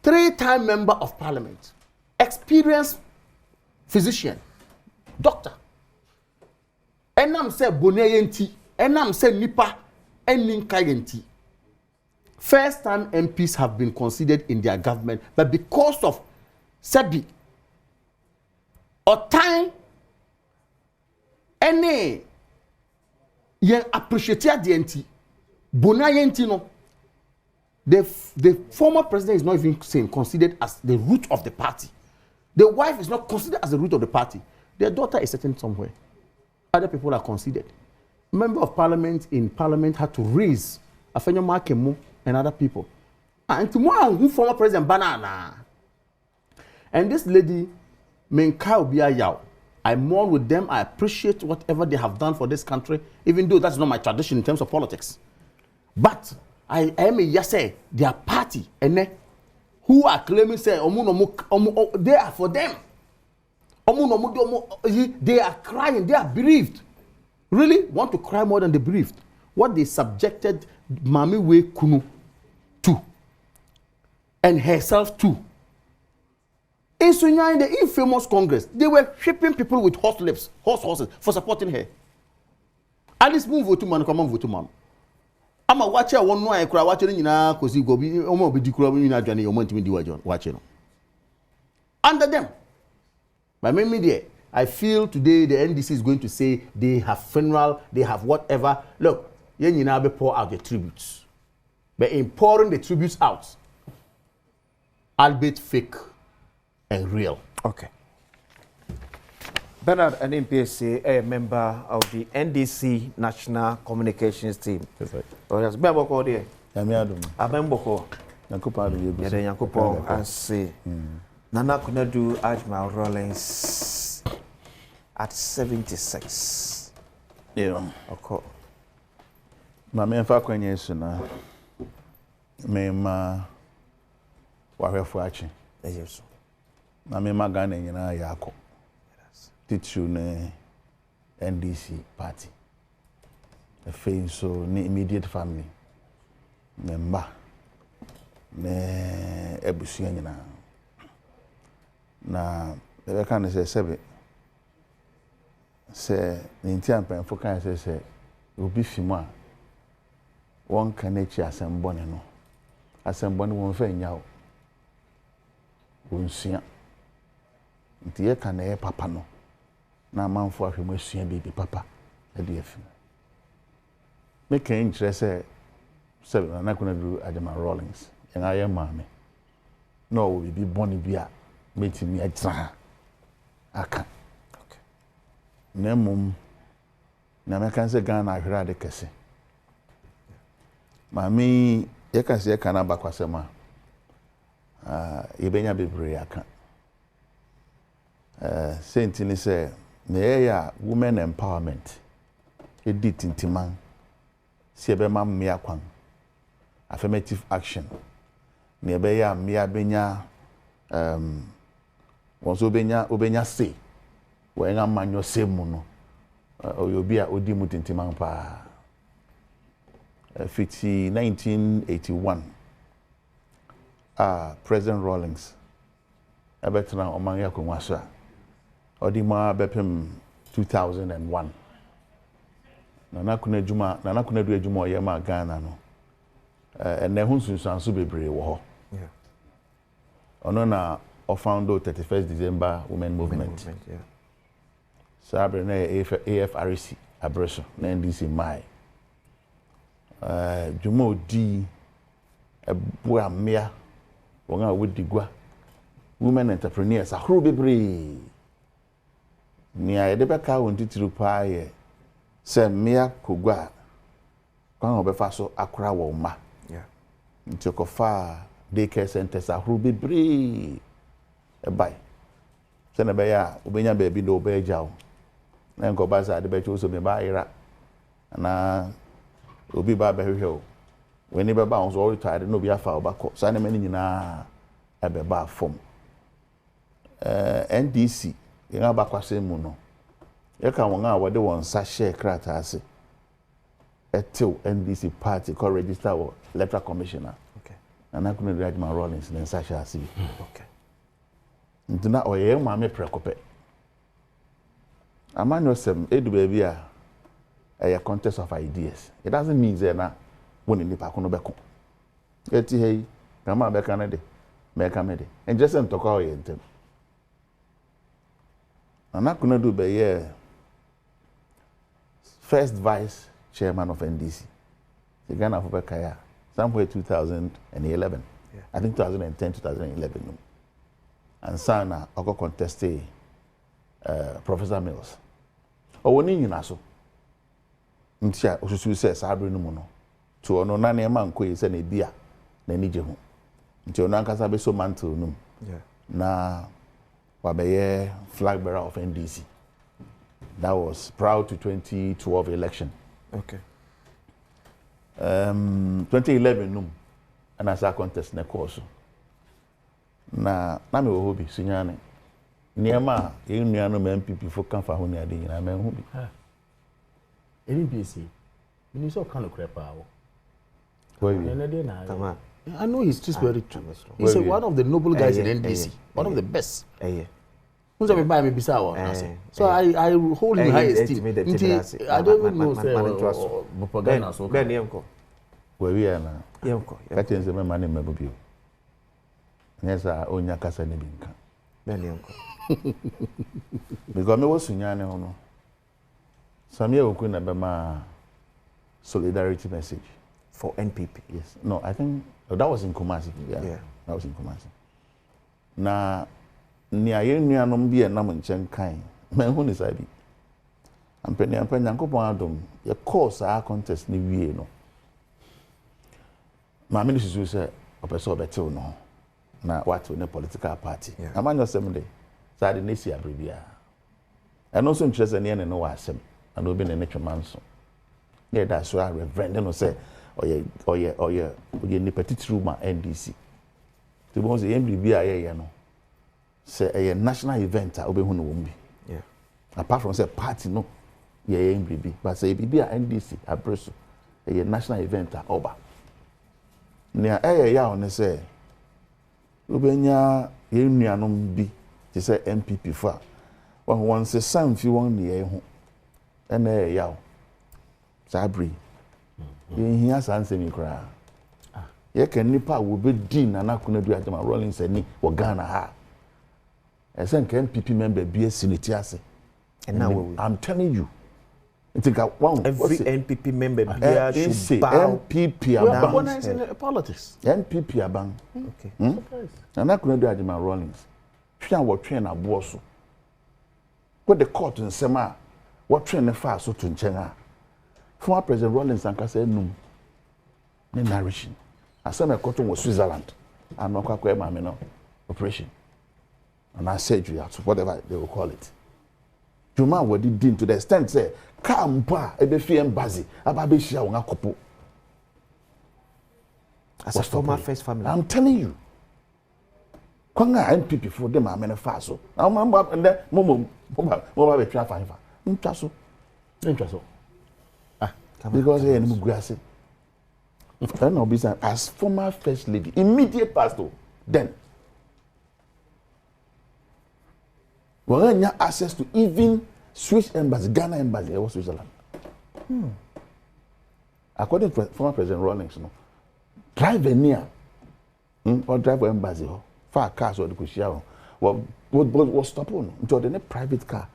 3-time member of parliament, experienced physician, doctor. Enam say boneyenti, enam say Nipa eninkayenti. First time MPs have been considered in their government, but because of Sebi or time any ye appreciate the NT bonayenti no. The former president is not even considered as the root of the party. The wife is not considered as the root of the party. Their daughter is sitting somewhere. Other people are considered. Member of parliament in parliament had to raise Afenyo Makemu and other people. And tomorrow, who former president Banana. And this lady, Menka Obia Yao, I mourn with them. I appreciate whatever they have done for this country, even though that's not my tradition in terms of politics. But I am a say their party and who are claiming say they are for them. They are crying, they are bereaved. Really want to cry more than the bereaved. What they subjected Mami We Kunu to and herself to. In Sunya, in the infamous Congress, they were shipping people with horses for supporting her. Alice move vote to man, come on vote to man. I'm a watcher, one no I cry watching in a cosy go be almost be declaring in a journey or month watching. Under them. By media, I feel today the NDC is going to say they have funeral, they have whatever. Look, you now be pour out the tributes. But in pouring the tributes out, albeit fake and real. Okay. Bernard, an MPSC, a member of the NDC National Communications Team. Perfect. Oh, yes. Bemboko there. Adom. Abemboko. Yankupado. Yeah, Yankupo. I see. Nana Kunadu Admiral Rawlings at 76. Yeah. Okay. My main kwenye suna. Me ma wahwe fuachi. Yes. na me magana nyina yako titru ne NDC party the face so ne immediate family member ne ebusu nyina na ebe kan se sebe se nintia mpanfo kan se obi fimu a won kan echi asembo ne no asembo ne won fa nyawo wonsua nti ye kan e papa no na manfo ahwemu asua bi papa e de afi me kan interest se na kuna do Adom Rawlings en aye maame no wo bi boni bi a metimi agyina aka na mum na me kan se Ghana ahwera de kese maame ye kan se kana bakwasema yebenya bebre aka sentini se me ya women empowerment edit intiman si ebe ma mmea kwan affirmative action ne ebe ya mmea benya wonso obenya say we nga manyo say mu no oyobi a odi mu tintiman pa fiti 1981 President Rawlings abetra oman yakonwa so odi ma bepem 2001 nana kuna du adwuma o yema Ghana no ene hu sunsanso bebre wo ho ono na o found 31st December Women Movement yeah. Sabre na AFRC abreso na NDC mai dwuma odi ebu amia wonga wodigwa women entrepreneurs ahoro bebre ni ayede beka won titiru pa ye se mmea kogwa kwan obefa so akora wo ma yeah ntikofa daycare centers ahoro bebre ebai se na be ya obenya ba bi do be jaw na nko ba sa de be cho so me ba ira na obi ba be hwehwe o weni be ba on so retired no bi afa obako sa na mani nyina ebe ba fom NDC yenga ba kwase mu no yeka won a wode won sa share krata ase etew NDC party ko register wo electoral commissioner okay na kuna do Adom Rawlings ne sa share ase okay nduna oye ma me prekope amanyo sem edu ba a contest of ideas. It doesn't mean that na woni nipa kono beko eti hey kama beka na de meka me de and just am talk oye ntem ana kuna do be first vice chairman of NDC the Ghana for Bekaya somewhere 2011 yeah. I think 2010 2011 and sana oko contested Professor Mills owoni nyina so ntia osusu se sabre no mu no to ono na ne ma nko yi se na bia na nije hu nti ono ankasa be so mantle no yeah na wabeye flag bearer of NDC that was prior to 2012 election okay 2011 no and as a contest na course na me wo hobi sunyane niema ye nuano MPP fo kan fa ho ne ade nyina me hu bi NPC, you so kind of crap out. I know he's just very true. He's one of the noble guys in NDC, one of the best. Who's ever buy me Bisawa? So I hold him high esteem. I don't even know propaganda. Where we are now. That is the man in Mabubio. Yes, I own your casa nebinka. Because me was Sunyane. Some year we bema solidarity message for NPP. Yes. No, I think that was in Kumasi. Yeah. That was in Kumasi. Na ni aye nuanom bi enam nchen kan. Men hu ni sabi. Ampeni Nyankopon Adom ye course a contest ni wie no. Ma me susu se opeso obetew no. Na what ne political party. Amanyo sem de. Sa de nesi abribia. And also interest ne ne no wa asem. And obi ne netwemanso yeah that's why reverend no say oye ni petit room NDC to bo say MBB aye no say a national event a obehunu wo bi. Yeah. Apart from say party no ye MBB, but say BB a NDC apreso a national event a oba. Nia ya on say obenya ye nuanom bi ti say MPP fa. One say some fi won ne ye ho. Ena ya o. Sabri. Ye hia sanse mi kra. Ye kan nipa wo be di na Nakunadu Ajima Rawlings ani wo Ghana ha. Esen kan MPP member bi asiniti ase. I'm telling you. Every NPP member should bow. MPP abang. Politics. MPP abang. Okay. Nakunadu Ajima Rawlings. Twa wo twen abo so. What the court nsema what twen ne fa so to nchen a. Former President Rawlings anka say num. Ne narration. Asema koto was Switzerland. And no kwakwa ma me no operation. And I surgery out whatever they will call it. Juma wadi din to the extent say ka mpa e be fi embassy aba be hia won akopo. As a former first family. I'm telling you. Kwanga MPP for them am na fa so. Na mamba and momo be twa fa fa. Ntwa so. Ntwa so. Because here ni muguase. As former first lady, immediate pastor, then we have access to even Swiss embassy, Ghana embassy, or Switzerland. According to former President Rawlings, no, drive near or drive for embassy, far cars or the Kushia, was stop on until the private car.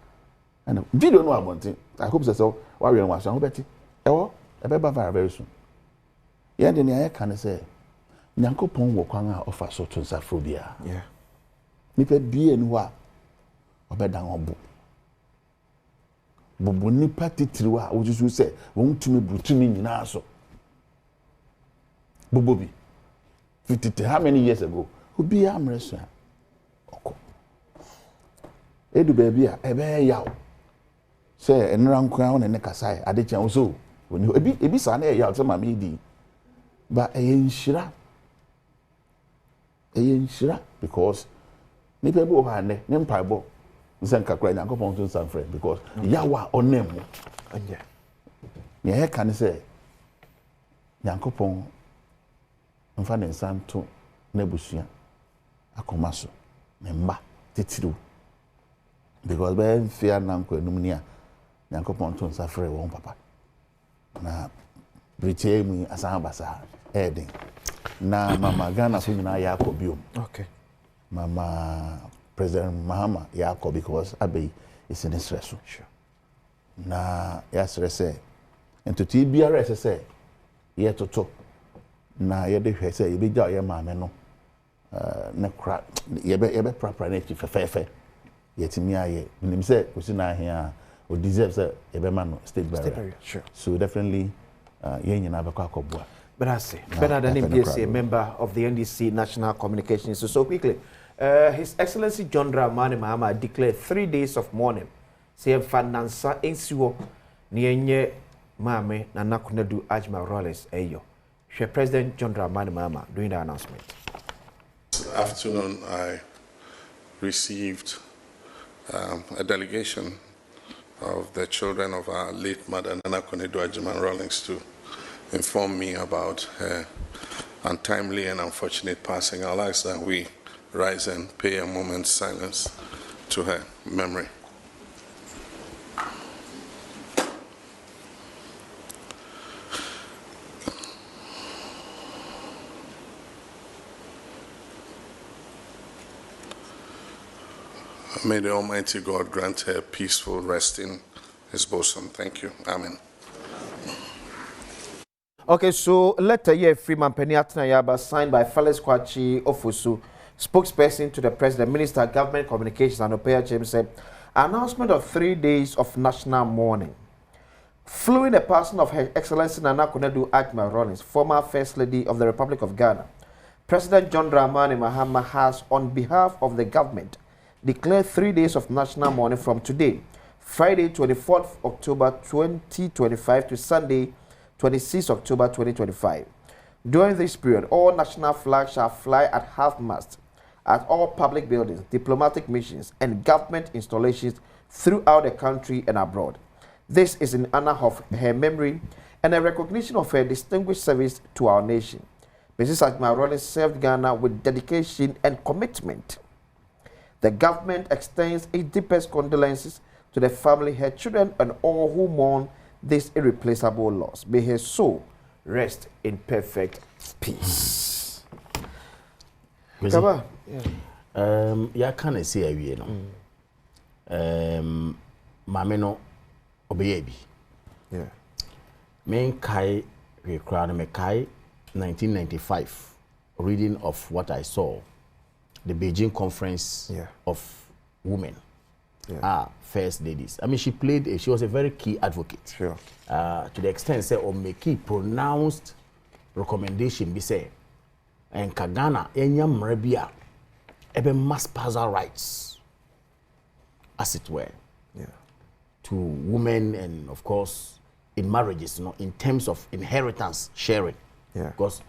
And video no about it. I hope so. Why we want to bet it? Very soon. Yeah, then I can say, Nyankopon wo kwan a offer so to nsafro bia. Yeah. Nipa bia ni wa obedan obo. Bobo nipa titiri wa ojusu say won tumi brutumi nyina so. Bobo bi. 50 how many years ago? Obi amreso. Oko. Edu baby a ebe yaw. Say enra nkwan won ne kasai ade chan so. Ebi sa na yaw say mama di. But a yinshira because ni people who are ne mpaibo nsenka kra Nyankopon to san friend because yawa onemu anya ye can say Nyankopon mfa ne nsan to na busua akoma so ne mba titiru because be fear nanko enum ni a Nyankopon to san friend won papa na britie mu asan basa Eden. Na Mama Ghana so nyina yakọ biom. Okay. Mama President Mahama yakọ because Abbey is in stress. Sure. Na yasre say ento ti biara say ye toto na ye de hwe say ye be gya ye maame no na kra ye be prapra na ti fefefe ye timi aye nim say kosi na ahia o deserve say ye be man no state barrier. Sure. So definitely ye nyina be kwa akọbua. But I say, Bernard Anim, a member of the NDC National Communications. So quickly, His Excellency John Dramani Mahama declared 3 days of mourning. Say Fanansa Ensiwo Nienye Mame na Nakunadu Ajima Rawlings Eyo. President John Dramani Mahama doing the announcement. This afternoon, I received a delegation of the children of our late mother Nakunadu Ajima Rawlings to inform me about her untimely and unfortunate passing. I'll ask that we rise and pay a moment's silence to her memory. May the Almighty God grant her peaceful rest in His bosom. Thank you. Amen. Okay, so letter here, Freeman Peniatna Yaba, signed by Felix Kwachi Ofusu, spokesperson to the President, Minister of Government Communications and Opeya James said, announcement of 3 days of national mourning. Following the passing of Her Excellency Nana Konadu Ajima Rawlings, former First Lady of the Republic of Ghana, President John Dramani Mahama has, on behalf of the government, declared 3 days of national mourning from today, Friday, 24th October 2025 to Sunday, 26 October 2025. During this period, all national flags shall fly at half-mast at all public buildings, diplomatic missions, and government installations throughout the country and abroad. This is in honor of her memory and a recognition of her distinguished service to our nation. Mrs. Admiral Rollins served Ghana with dedication and commitment. The government extends its deepest condolences to the family, her children, and all who mourn this irreplaceable loss. May her soul rest in perfect peace. Kaba, yeah, can I say you know? Mameno obeyebi. Yeah. Men kai recrown me kai 1995 reading of what I saw, the Beijing Conference of Women. First ladies. I mean, she was a very key advocate. Sure. To the extent say or make key pronounced recommendation be say and Kagana enya mrebia ebe mass spousal rights as it were. Yeah. To women and of course in marriages, you know, in terms of inheritance sharing. Yeah. Because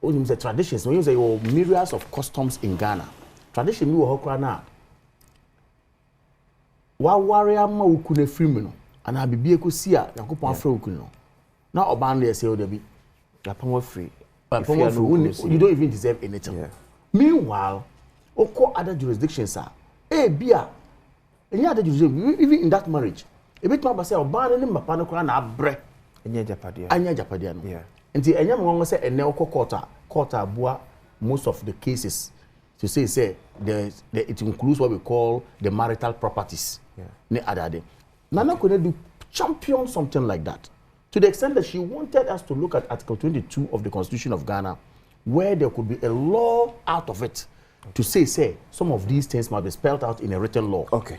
when you say traditions, when you say myriads of customs in Ghana, tradition we were now. Wa warrior ma ukune free no ana bibie ko si a yakopon afra ukune no na oban dey say o dey be yapon free you don't even deserve anything. Meanwhile other jurisdictions are bia any other jurisdiction even in that marriage e bit ma ba say oban ne mapa no kra na abre anya japadia no nti enya mo ngo say ene court abua most of the cases to say it includes what we call the marital properties. Nana Kone do champion something like that to the extent that she wanted us to look at Article 22 of the Constitution of Ghana, where there could be a law out of it to say some of these things must be spelled out in a written law. Okay.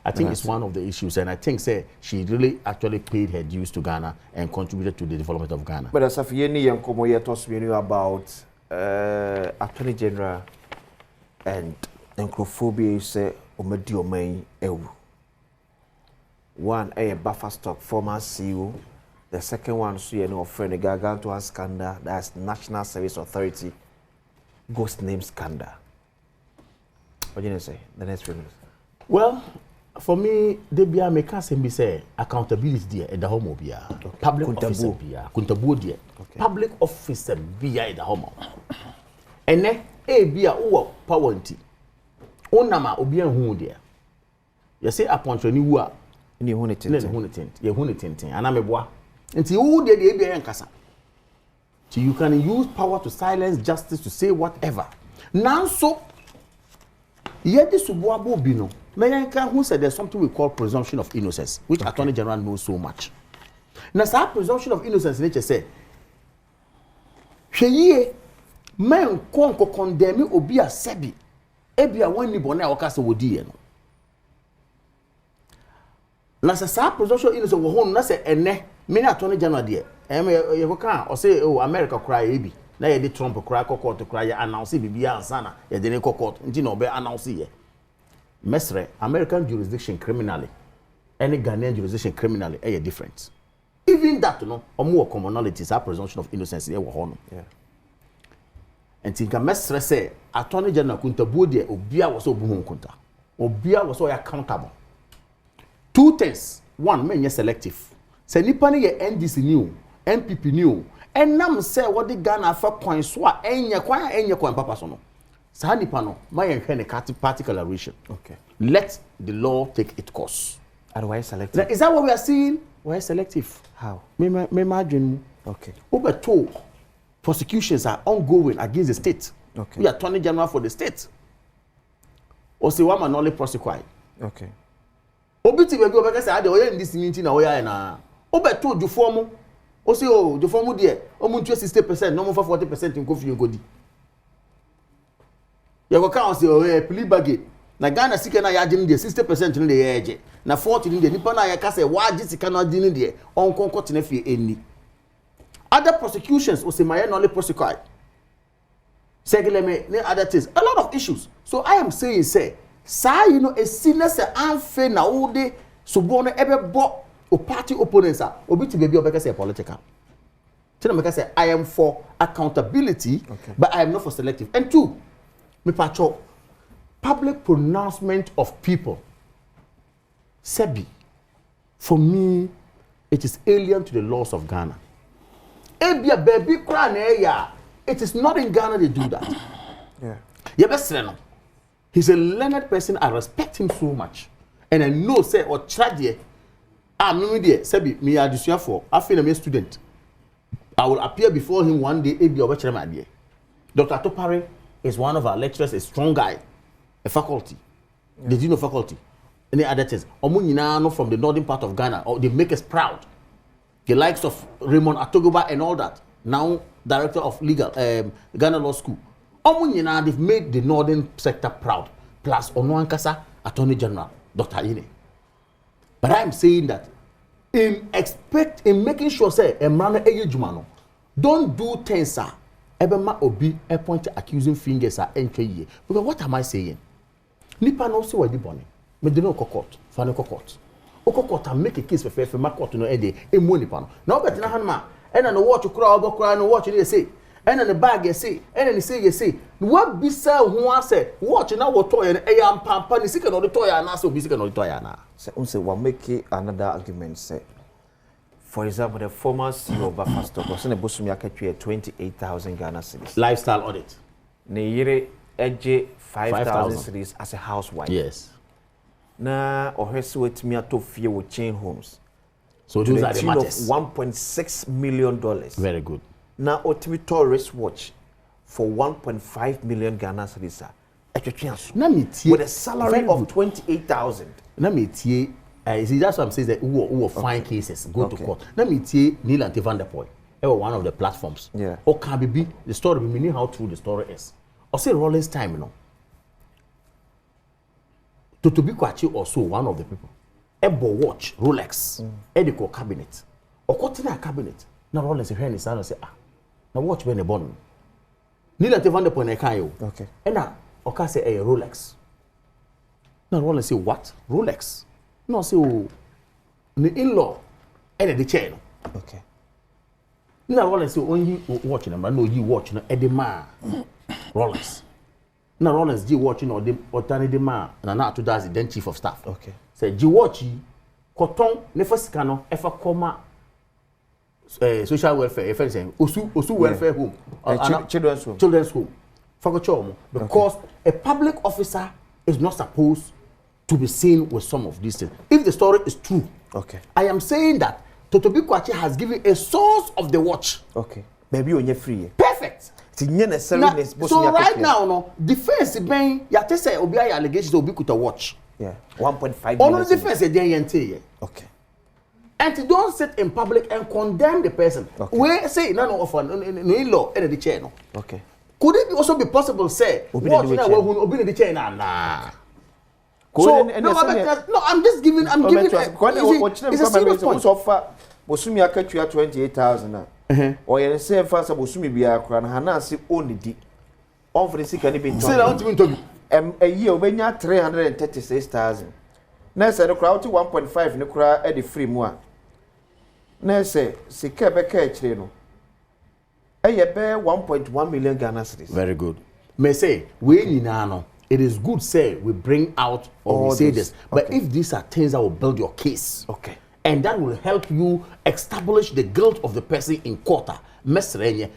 I think it's one of the issues, and I think she really actually paid her dues to Ghana and contributed to the development of Ghana. But as of Yeni Yankomo, you told me about Attorney General and Encrophobia say Omedio May Ewu. One a buffer stock former CEO. The second one so you know friend the gargantuan scandal, that's National Service Authority ghost name scandal. What do you say? The next few minutes. Well, for me, they be a make us say accountability there at the home of public officer be public officer be at the home. And then be a power nti onama obi anhu there. You say upon training who are ni hunitint ana meboa nti who dey be yankasa. So you can use power to silence justice to say whatever. Now so yet this subuabo bino na yanka who said there's something we call presumption of innocence, which Attorney General knows so much. Now that presumption of innocence nature say hweye men konko condemn obi a sebi ebia wani bone a wakasa wodi ye no. Na sa presumption of innocence wo ho na say ene many Attorney General there you can or say America cry ebi na ye de Trump cry court to cry announce bibia ansana ye de ne court nti na obe announce ye mesre American jurisdiction criminally any Ghanaian jurisdiction criminally is different. Even that no omo commonalities are presumption of innocence e wo ho no. And think mesre say Attorney General kuntabuo de obia wo so obu kunta obia wo so accountable. Two things. One, men ye selective. Se nipa ni ye NDC new, MPP new, and nam say what the Ghana for coin swa enye kwan papa so no. Sa nipa no, ma ye hwe ne party coloration. Okay. Let the law take its course. And why selective? Now, is that what we are seeing? Why selective? How? Me imagine. Okay. Over told prosecutions are ongoing against the state. Okay. We are Attorney General for the state. Or say one man only prosecute. Okay. Obiti we go because say dey in this meeting na oya na obeto jufomu o say o jufomu there o mu 60% no mo for 40% in kofi ngodi ye go kan say o plea bargain na Ghana sika na ya agye dey 60% no dey ye na 40 no dey nipa na ya ka say wa agye sika na dey dey on konkot na fie eni other prosecutions o say my no only prosecute segeleme ne other things a lot of issues. So I am saying say sa you know a sinner say anfe na wo de subo no ebebo o party opponents are obi ti baby obeka say political. Tell me say I am for accountability, but I am not for selective. And two, me pacho public pronouncement of people. Sebi, for me, it is alien to the laws of Ghana. Ebia baby cry it is not in Ghana they do that. Yeah. He's a learned person. I respect him so much. And I know, say, or tragedy. Me there, Sebi, me addition for. I feel I'm a student. I will appear before him one day. Ebi obeche my dear. Dr. Topare is one of our lecturers, a strong guy, a faculty. The dean of faculty. Any other things. Omunyina from the northern part of Ghana, or they make us proud. The likes of Raymond Atogoba and all that. Now, director of legal Ghana Law School. Omunyina, they've made the northern sector proud. Plus, Onoankasa, Attorney General, Dr. Ine. But I'm saying that in making sure, say, Emrana Eyejumano, don't do things, sir. Ebema Obi, a point accusing fingers are entry. Because what am I saying? Nipa no so wadi boni. Me de no court, fane court. Court and make a case for my court no ede e mo nipa no. Now bet na hanma, and no watch kura obo kura no watch dey say. And the bag you say, and then say you say, what be sell who say, watch now what toy and am pampa ni sika no toy na so be sika no toy na. Say we make another argument say. For example, the former CEO of Bafasto, Boston Bosumia Ketwe 28,000 Ghana cedis. Lifestyle audit. Ne yere edge 5,000 cedis as a housewife. Yes. Na ohese wetimi ato fie with chain homes. So those are the matters. $1.6 million. Very good. Na otimi tourist watch for 1.5 million Ghana cedis. With a salary of 28,000. Na me tie. See, that's what I'm saying, that who find cases, go to court. Let me tell you, Neil and Van der Poy, one of the platforms. Yeah. Or can be the story, meaning how true the story is. Or say Rollins time, you know. To be Kwachi also one of the people. Ebo watch, Rolex, Edico cabinet. Or Cotina cabinet. Now Rollins here in his son and say, now watch when they born. Neil and Van der Poy, okay. And now, Oka say a Rolex. Now Rollins say, what? Rolex. No, so the in-law and the chain. Okay. Now, Rollins, so only watching them, I know you watching Eddie Ma Rollins. Now, Rollins, you watching or the Tani Ma, and not to does the then chief of staff. Okay. Say, you watch Cotton, never scano, ever comma social welfare, if anything, Osu welfare home, children's home. Children's home. For because a public officer is not supposed to be seen with some of these things. If the story is true, okay, I am saying that Totobi Kwachi has given a source of the watch. Okay, maybe on your free. Perfect. So right now, no defense ben yate say obi allegations obi kuta watch. Yeah, 1.5. On the defense dey okay. And to don't sit in public and condemn the person. Okay. We say no offer no law in the chair no. Okay. Could it also be possible say watch na we obi in the chair na. So, no, I'm just giving. I'm giving. It's a serious point. So far, Bosumi akatua 28,000. Or you say fast Bosumi biya kran hanasi only di. On for the sick and be. Say that to me. A year obenya 336,000. Na say the crowd to 1.5 no kra e the free mo. Na say sika be ka ekire no. E ye be 1.1 million Ghana cedis. Very good. Me say we nyina no. It is good, say, we bring out or we say this. But if these are things that will build your case, okay, and that will help you establish the guilt of the person in court, NDC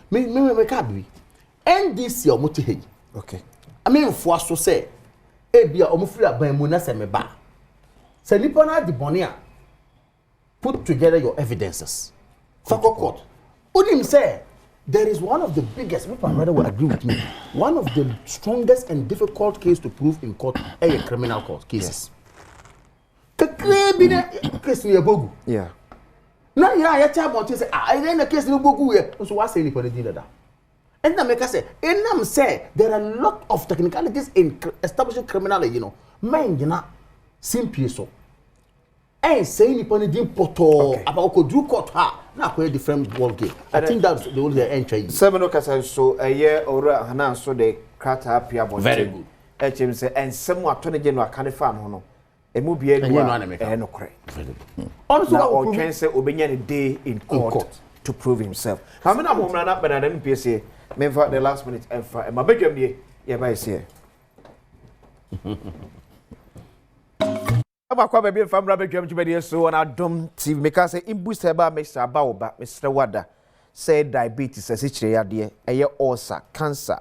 or Mutihi. Okay. I mean, for us to say, Ebia Omufria Bamuna Semeba. Say, Nipona de Bonia, put together your evidences. Fako court. Udim say, there is one of the biggest, my brother will agree with me, one of the strongest and difficult cases to prove in court, a criminal court cases. Yeah. Now, I tell you, I then a case no bogu, so I say anything did that. And then make us say, and I'm say there are a lot of technicalities in establishing criminal, you know, mind you not simple so. And say anything did poto about could do court ha. Now quite different world game. I think that's the only entry. Seven occasions so a year or Hana so they cut up here. Very good. HM say and somewhat 20 General can farm hono. A movie and no cray. Also, or can say Obenya a day in court to prove himself. How many of them ran up and I didn't PSA? Men for the last minute and for my bedroom Yeah, by here. Abakwa baby famra be dwam tibedi so on Adom TV make say imboost heba Mr. Baoba Mr. Wada say diabetes as chire yade eye ulcer cancer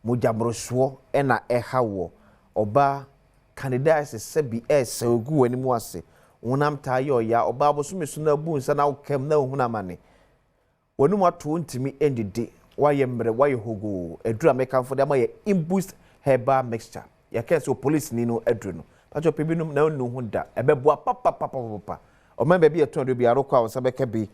mojamroso na ehawo oba candidates sebi ogu animu ase wonam tayo ya oba bosumesu na bu nsa na wokam na ohuna mane wonum ato ntimi endide waye mre waye hogo edura mekamfo de ma ye imboost heba mixture ya kenso police ni no edru no pacho pebinum na onu hu da ebeboa papa o man be eton do bi arokwa wo sabeka bi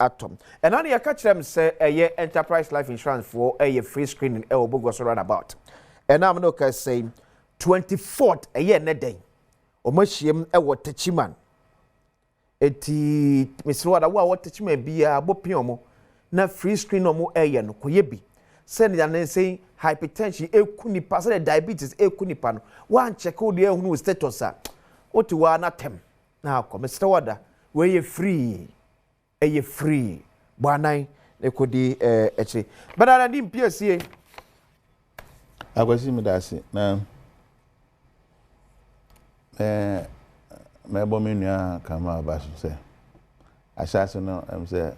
atom and ani aka kirem say eye enterprise life insurance for eye free screening e obogo so run about and am no ka say 24th eye ne den o mahiem e wo tachiman eti misro da wo tachiman bia bopion na free screen omo eye no koye bi send ya say hypertension ekunipa say diabetes ekunipa no wan check o de ehunu status a oti wa na tem na akọ Mr. Wada we ye free bwanan ekodi echi badana di mpiesie agwasi mi dasi na me bo mi nua kama basu se asase no em se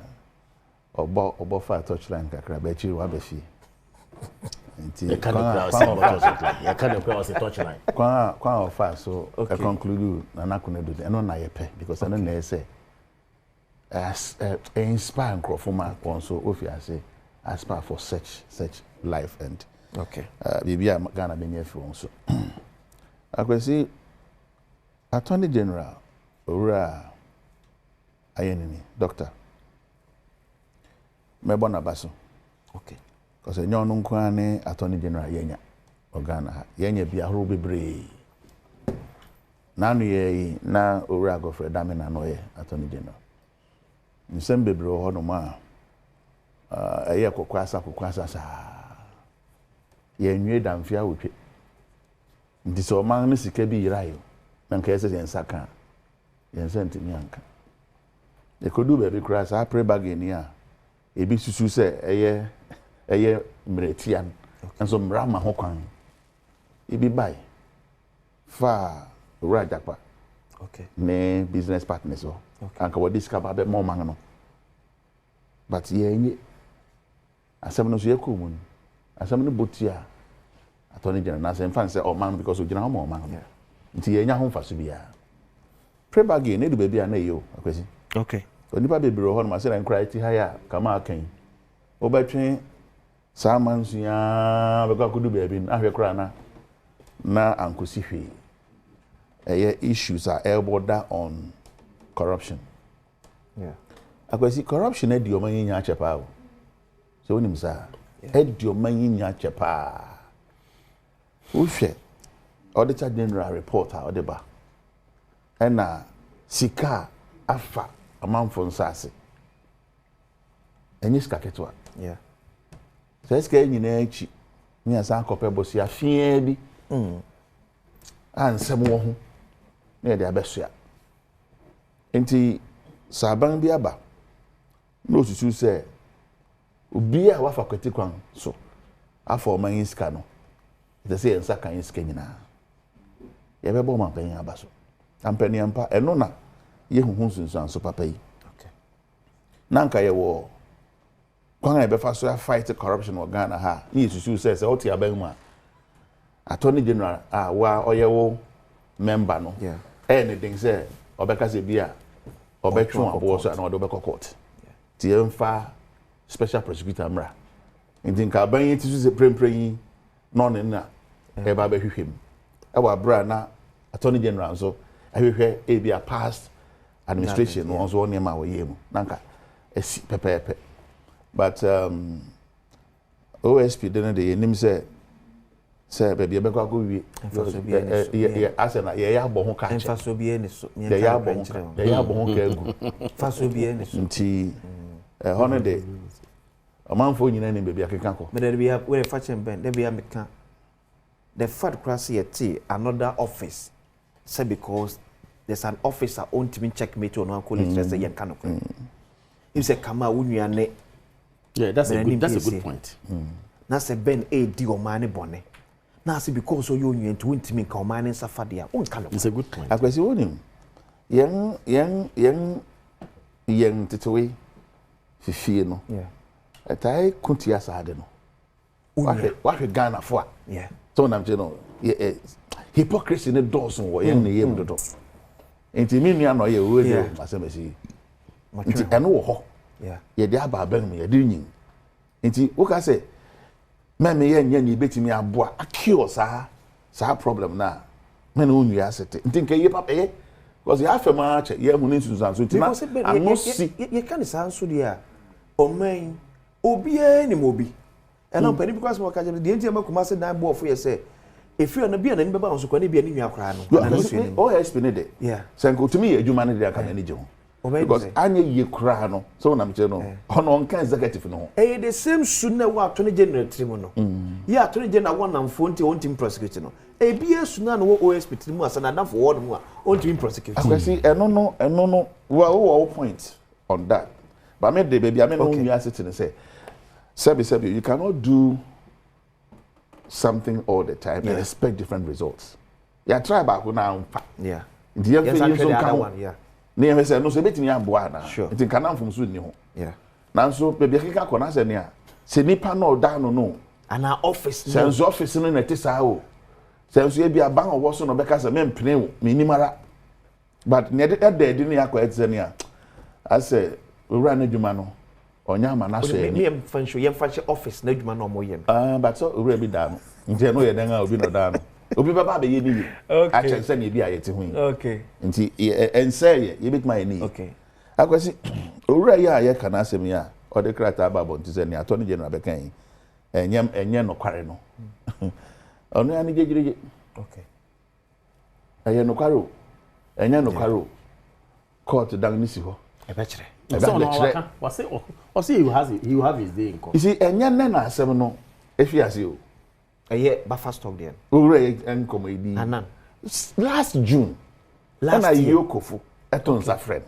obo fa touchline kakra ba chi wa ba fi nti ya kind of cross touchline kwa ofa so I conclude na kunu do eno na ye pe because eno na say as inspire crofoma so ofiase aspire for such life and bibia Ghana be near for so akwesi Attorney General ora ayenini doctor mebona baso because enyo no nkwa ne Attorney General yenya Ghana ha yenya bia horo bebre nanu ye na ora Godfrey Damina no ye Attorney General nsem bebre ho no ma eye kokwasa sa ye nwie damfia wotwe ndi so man ne sika bi yirayo na nka yese nsaka yense ntimi anka e kodu be bi kura sa pre bargain ya ebi susu se eye mretian enso mrama ho kwan ibi bai fa rajapa ne business partners o anka wo discover be mo man no but ye asem no so ye ko mun asem no botia Attorney General na say fan say o man because o gina ho mo man nti ye nya ho fa so bia pre bargain ne du be bia na yo akwesi onipa bebre ho no ma say na nkra ti ha ya kama akan obetwe samansu ya be kwa kudu be bi ahwe kra na ankosi hwe issues are border on corruption akwesi corruption e di o man nya chepa o so onim sa e di o man nya chepa uhwe Auditor General report odeba ena sika afa amanfo nsase enyi sika ketwa so sika nyina echi nya san kope bosi afia bi ansem wo ho na de abesua enti saban bi aba no susu se obi a wafa kweti kwan so afa o man sika no de se ensa kan sika nyina ye bebo ma pen abaso ampani ampa eno na ye huhu sunsun so papa yi nanka ye wo kwan e be fa so fight corruption wo Ghana ha ni susu se oti aban mu a Attorney General wa oyewo member no anything say obeka se bia obetwe abo so na obeka court ti emfa special prosecutor mra ndin ka ban yi ti so se prempren no ne na e ba be hwehwem e wa bra na Attorney General so ahwehwe e bia past administration no so ne ma wo yemu nanka esi pepepe but OSP didn't the nim say baby be kwa go wi asena ye ya bo ho ka che enfaso bi eni so ye ya bo ho ka egu faso bi eni so nti hono de amanfo nyina ne baby akeka ko me de bia we fa chen ben de bia meka the fat class yet another office say because there's an officer on to checkmate on uncle interest yen kan ko him say kama wunua ne that's a good point na say ben di o man bone na say because you nyen to ntimi nka o man suffer there won ka no. It's a good point. Akwesi wonim yen titewe fifie no. Yeah. Etai kuntia saade no. Wahwe Ghana fo a. Yeah. So na mje no hypocrisy ne dose wo yen ne yem dodo. Enti mi nua no ye wo de asemesi. Enti eno wo ho. Yeah. Ye de aba ban mu ye de nyin. Enti wo ka say me ye nya ni betimi aboa akio sa problem na me no nua asete. Enti nke ye papa ye because you have ma che ye hu ni susan so enti na ano si ye kan sa nso de a oman obi e ni mobi. And I'm penny because more catch the NTM Kumasi nine ball for you say. If you're on be an enemy bounce, can be an enemy crown. Oh, yes, been yeah. Sanko to me, a human there can any job. Because I need ye crown, so I'm general. On executive no. Eh, the same sooner what 20 general tribunal. Yeah, 20 general one and 40 on team prosecuting. A BS sooner no OSP Timus and enough for one more on team prosecuting. I see, and no, well, all points on that. But I made the baby, I mean, only I sit and say. Sebi, you cannot do something all the time and expect different results. Yeah, try back now. Yeah. The other one, yeah. Near say no, so bet me amboana. Sure. It can come from Sweden. Yeah. Now, so baby, I can't connect near. Say nipa no down no. And our office. Sense office no net is how. Sense you be a bang of was no because a men play minimara. But near the didn't acquire Zenia. I say, we ran a Jumano. Onyama na so me yem fancy office na adwuma no mo yem but so ure bi da no nti no ye dan a obi no da no obi baba be ye ni a che se na bi a ye te hu okay nti ense ye bit my ni okay akwasi ure ya ye kana asem ya o de krata babo nti se ni attorney general be kan enye no kware no onu ya ni jejire okay aye no kware o enye no kware o court dan ni si ho e be kire What's he has it? He will have his day in court. You see, and yan na asem no if you as you. Buffer stock there. Ure en comedy. Anan. Last June. Last year. Yokofu eton sa friend.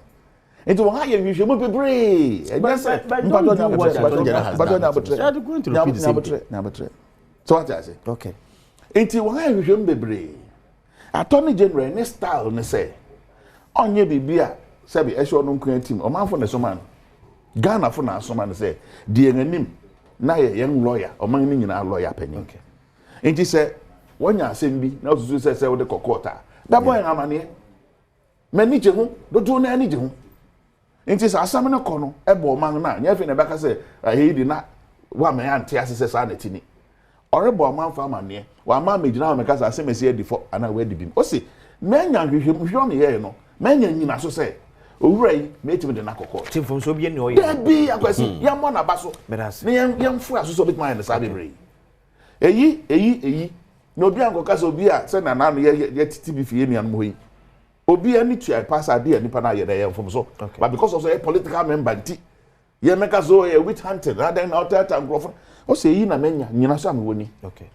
Into one higher you should be brave. And just say, but don't know what I'm going to repeat the same thing. Number so what I say? Okay. Into one higher you should be brave. Attorney General ne style ne say. Onye bibia sabi esho no nkwan team. O man for ne so man. Ghana for na so man say, "Die nganim na ye young lawyer, o man ni nyina lawyer penny." Okay. Enti say, "Wonya asem bi na osusu say we de kokota." Da boy amane. Mani je ho, do na ani je ho. Enti say asam ne ko no, e bo man na, nya fe na beka say, "Ahi di na wa me ante ase say sa na tini." Ore bo man fa amane, wa ma me gina me ka say asem ese di fo ana we di bim. O say, "Menya hwehwem ne ye no, menya nyina so say owurai metimi de nakoko tim fom so bie ne oye da bi akwasi ya mo na baso ne yam fu aso so bit mind sa bebre eyi na obi ankoka so obi a se na na no ye titi bi fie nuan mo yi obi ani tu pass ade ani pa na ye da yam fom so but because of a political member nti ye meka so ye witch hunting na den na otata ngrofo o se yi na menya nyina so am woni okay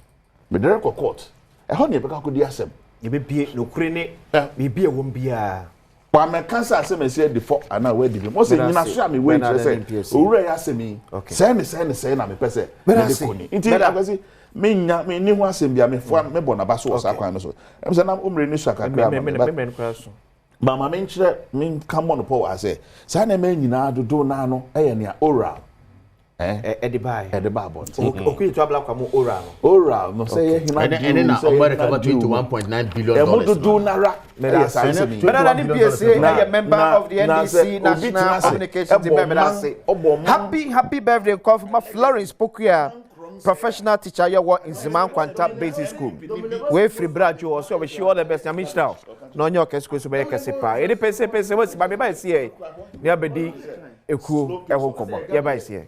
me dere ko court e ho ne be ka ko di asem ye be bie no kure ne be bie won bia kwa me kansa asem ese de fo ana we di mo se nyina so am we say owura ya asemi say na me pese me de koni nti akwasi me ni ho asem bia me fo me bo na ba so sa kwan no so em se na umre ni so akakra me so ba ma me nchire me come on po wa say sa na me nyina dodo na no eye ne oral Edibai bon. Okay, to abla kwa mo oral no say ye hina and na America about 21.9 billion dollars. Emo do nara. Better than PSA, a member of the NDC National Communications Department. Happy birthday, Confirma Florence Pokia, professional teacher you work in Ziman Kwanta Basic School. We free Brajo also we show all the best yamish now. No nyoka school so be kasipa. Edi pese what ba be see. Nia bedi eku e ho kobo. Ye ba see.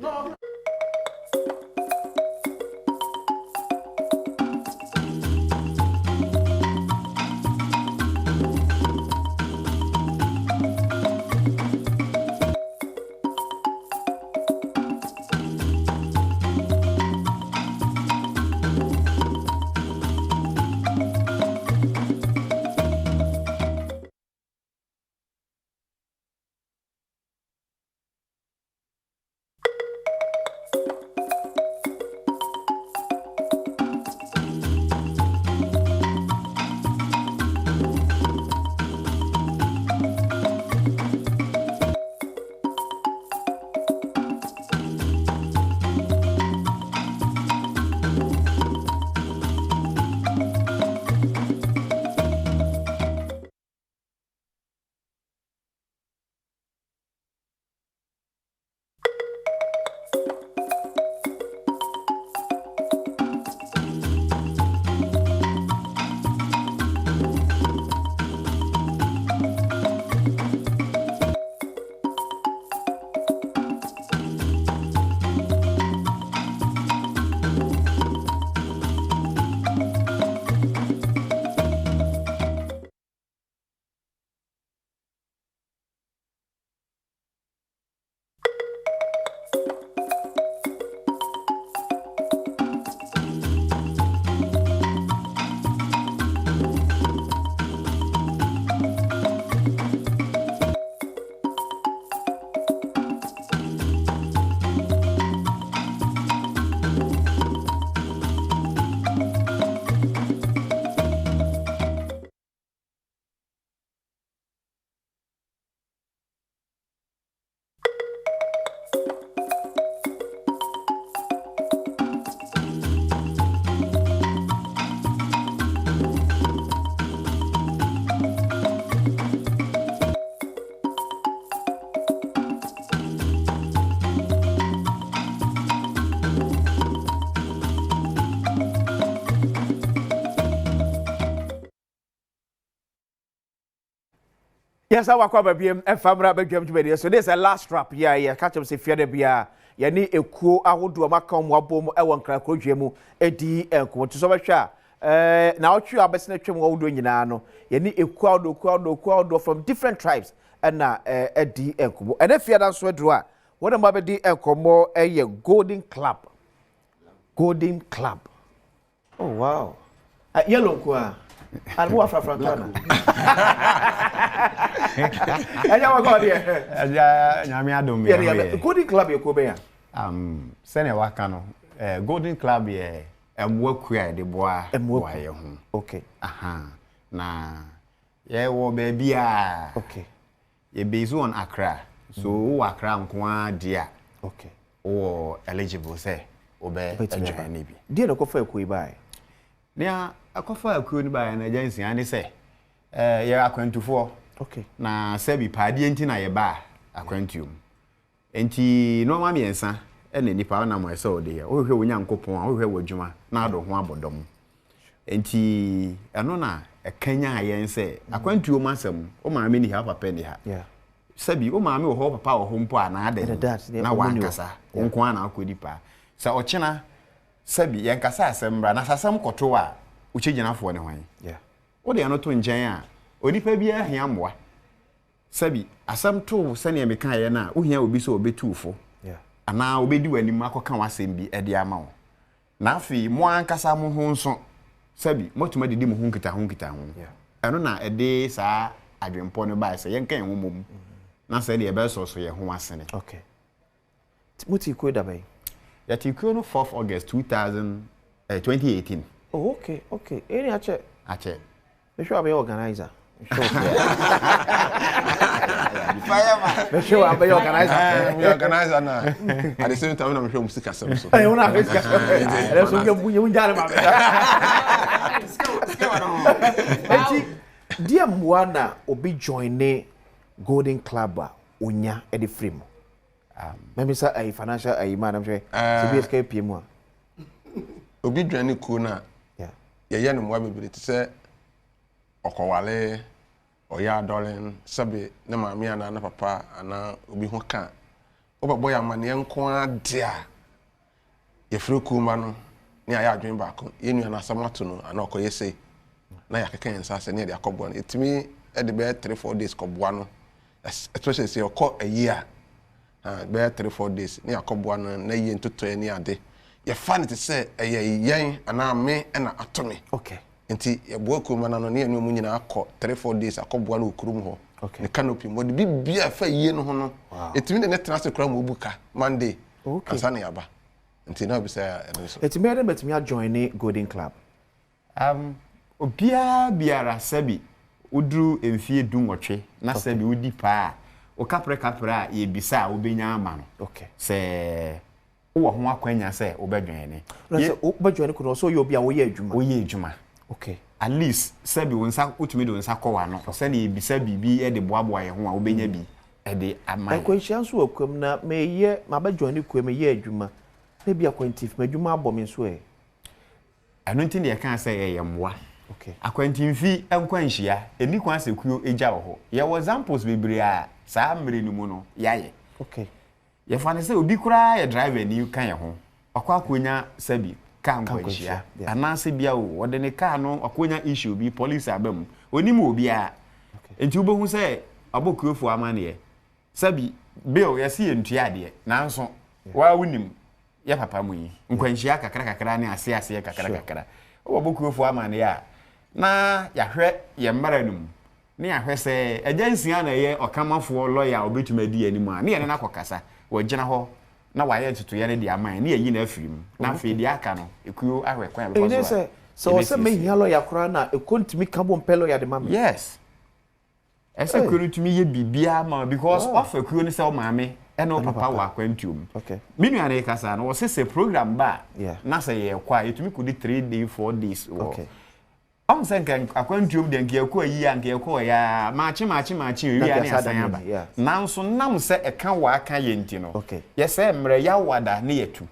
Yes, I walk over BM and Famra Bedjam Jubilee. So there's a last trap. Yeah, catch up say Fiade Bia. Yani ekuo ahodo amaka omwabom ewo nkrakro dwemu edi enko to so behwa na otwe abesena twem ahodo nyina no yani ekuo from different tribes na edi enko and if you dan so adro a wona ma bedi enkomo eye Golden Club oh wow yellow ko a albo afrafrantana anya wa god ya nyame adom ya Golden Club ye ko be ya sene waka no Golden Club ye emwakua de boa ye ho okay na ye wo baby a okay ye based on Accra so wo Accra nko dia okay wo eligible say obe adwuma ni bi dia no ko fa ekoi bai nia akofa akuo ni bai na agency ani say ye akwantufo okay na sebi paadie nti na ye ba akwantuom enti no ma miensa ene nipa na mo ese ode ya ohwe onyankopon ohwe wadwuma na ado ho abodom enti eno na ekanya ayense akwantuom asem o ma me ni ha papa ni ha yeah sebi o ma me ho papa o ho mpo ana ade na wankasa onko ana akodipa sa ochina sebi yenkasa asem bra na sasem koto a ucheginafo ne hwan yeah o de ano to ngen a onipa bia hia mmoa sabi asam to sane me kan ye na ohia obi so obetufo yeah ana obedi wanim akoka wasem bi ede ama wo na afi mo ankasa mo ho nso sabi motuma didi mo ho nkita ho yeah eno na ede saa adwempo no ba se ye nkan ho mom na se de ebe so ye ho asene okay muti ko da bai ya ti ko no 4th August 2018 oh okay eni ache me sure be organizer me sure I'm be organizer we organizer na at the same time na me sure music asem so eh una music asem so ge bunye unjare ma enti dia mwana obi joine Golden Club onya e de free mo maybe say a financial a man am sure CBSK PM obi joine ko na ye no mwa bebere te se okowale oya dolen sabe na maami ana na papa ana obi ho ka obabo ya mane enko ade a ye freku ma no ni aya adwen ba ko ye nua na samato no ana okoye sei na ya keka ensa se ne de akobwa no etimi e de be 3-4 days kobwa no especially say okọ a year be 3-4 days ni akobwa no na ye ntoto ni ade ye fa ne te se yen ana me na atome okay nti ye bo kuma na no ne enu mu nyina akọ 3-4 days akobwa no okurum ho ne canopy mo de bibia fa yie no ho no etimi de ne transfer kura mo buka Monday asa na yaba nti na bi say etimi ade betimi a join Golden Club biara sabi udru emfie dunwotwe na sabi udi pa o kapre ye bisa obenya ama no okay se wo ho akwanya se obedwene se obedwene ko so ye obi a wo ye adwuma okay at least sabi wonsa utumi do nsa kowa no se na ye bisa bibi e de boaboa ye ho a obenya bi e de ama akwanhia nso akwam na meye mabedwene ko me ye adwuma na bi akwantif madwuma abom nso e anu nti ne ye kan se ye mwa okay akwantimfi enkwanhia eni kwan sekuo eja ho ye examples bebre a saa mmere ni mu no yaye okay ye fa ne se obi kura ye driver ni kan ye ho akwa akonya sabi kan kwanhia anase bia wo wode ne car no akonya issue obi police abam onimu obi a enti ubehu se abokuofo amane ye sabi bill ye se entua de nanso wa wunim ye papa mu yi nkwanhia kakra ne ase kakra obokuofo amane ya na yahwe ye mmaranum ne yahwe se agency na ye okamafo lawyer obetumadi animu a ne ye na kokasa wagina ho na waye tutu ye ne de aman ne yi na afirim na afi de aka no ekuo ahwe kwan be so so se me hia lawyer kra na ekontimi kabo mpelo ya de mama yes ese kuntimi ye bibia ma because of ekuo ni se o maame e no papa wa kwantuom okay minu ya na kasa no se program ba na se ye kwa etumi kudi 3 days 4 days okay am senken akwantuom de nke ekọ yi ya nke ekọ ya maachi wi ya ne asanya ba nanso nam se eka wa aka ye nti no ye se mre ya wada ne yetu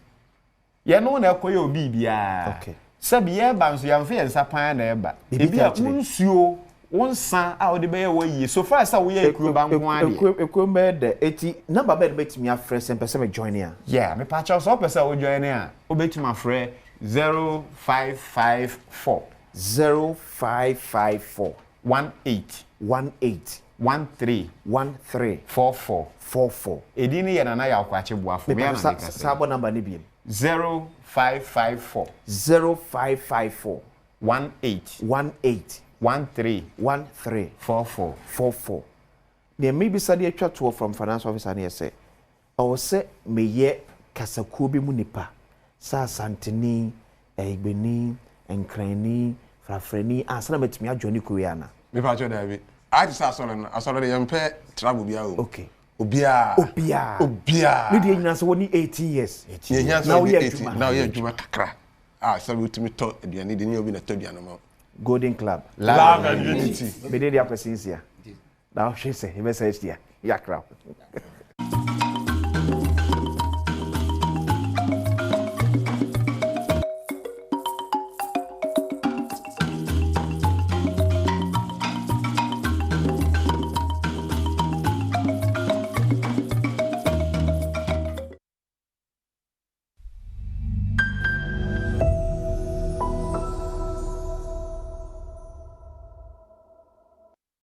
ye no na ekọ ya obi bia okay sabi ye ba nso ya mfe nsa pan na eba ebi a unsuo One son out the bay way so far as we Equimbe de eti number bed make me a friend and person join here. Yeah, me patch us up as I will join here. Obey to my friend 0554 0554 18 13 44. Edini ya na ya kwache buafo. Me sabo number ni bi 0554 18 13 44. There may be study a chat to from finance officer and say, or say, me ye Kasakubi Munipa, Sa Santini, Egbeni, and Crani, Frafreni, and some met me a Johnny Kuriana. Me patcho David. I just saw the young pair trouble be out. Okay. Obia. You didn't answer only 80 years. Now you're Juma Kakra. Ah, so we to me talk at the end, the new being a Tobiano. Golden Club. Love and unity. Me did the opposite here. Now she say, he messaged here. Yeah, crap.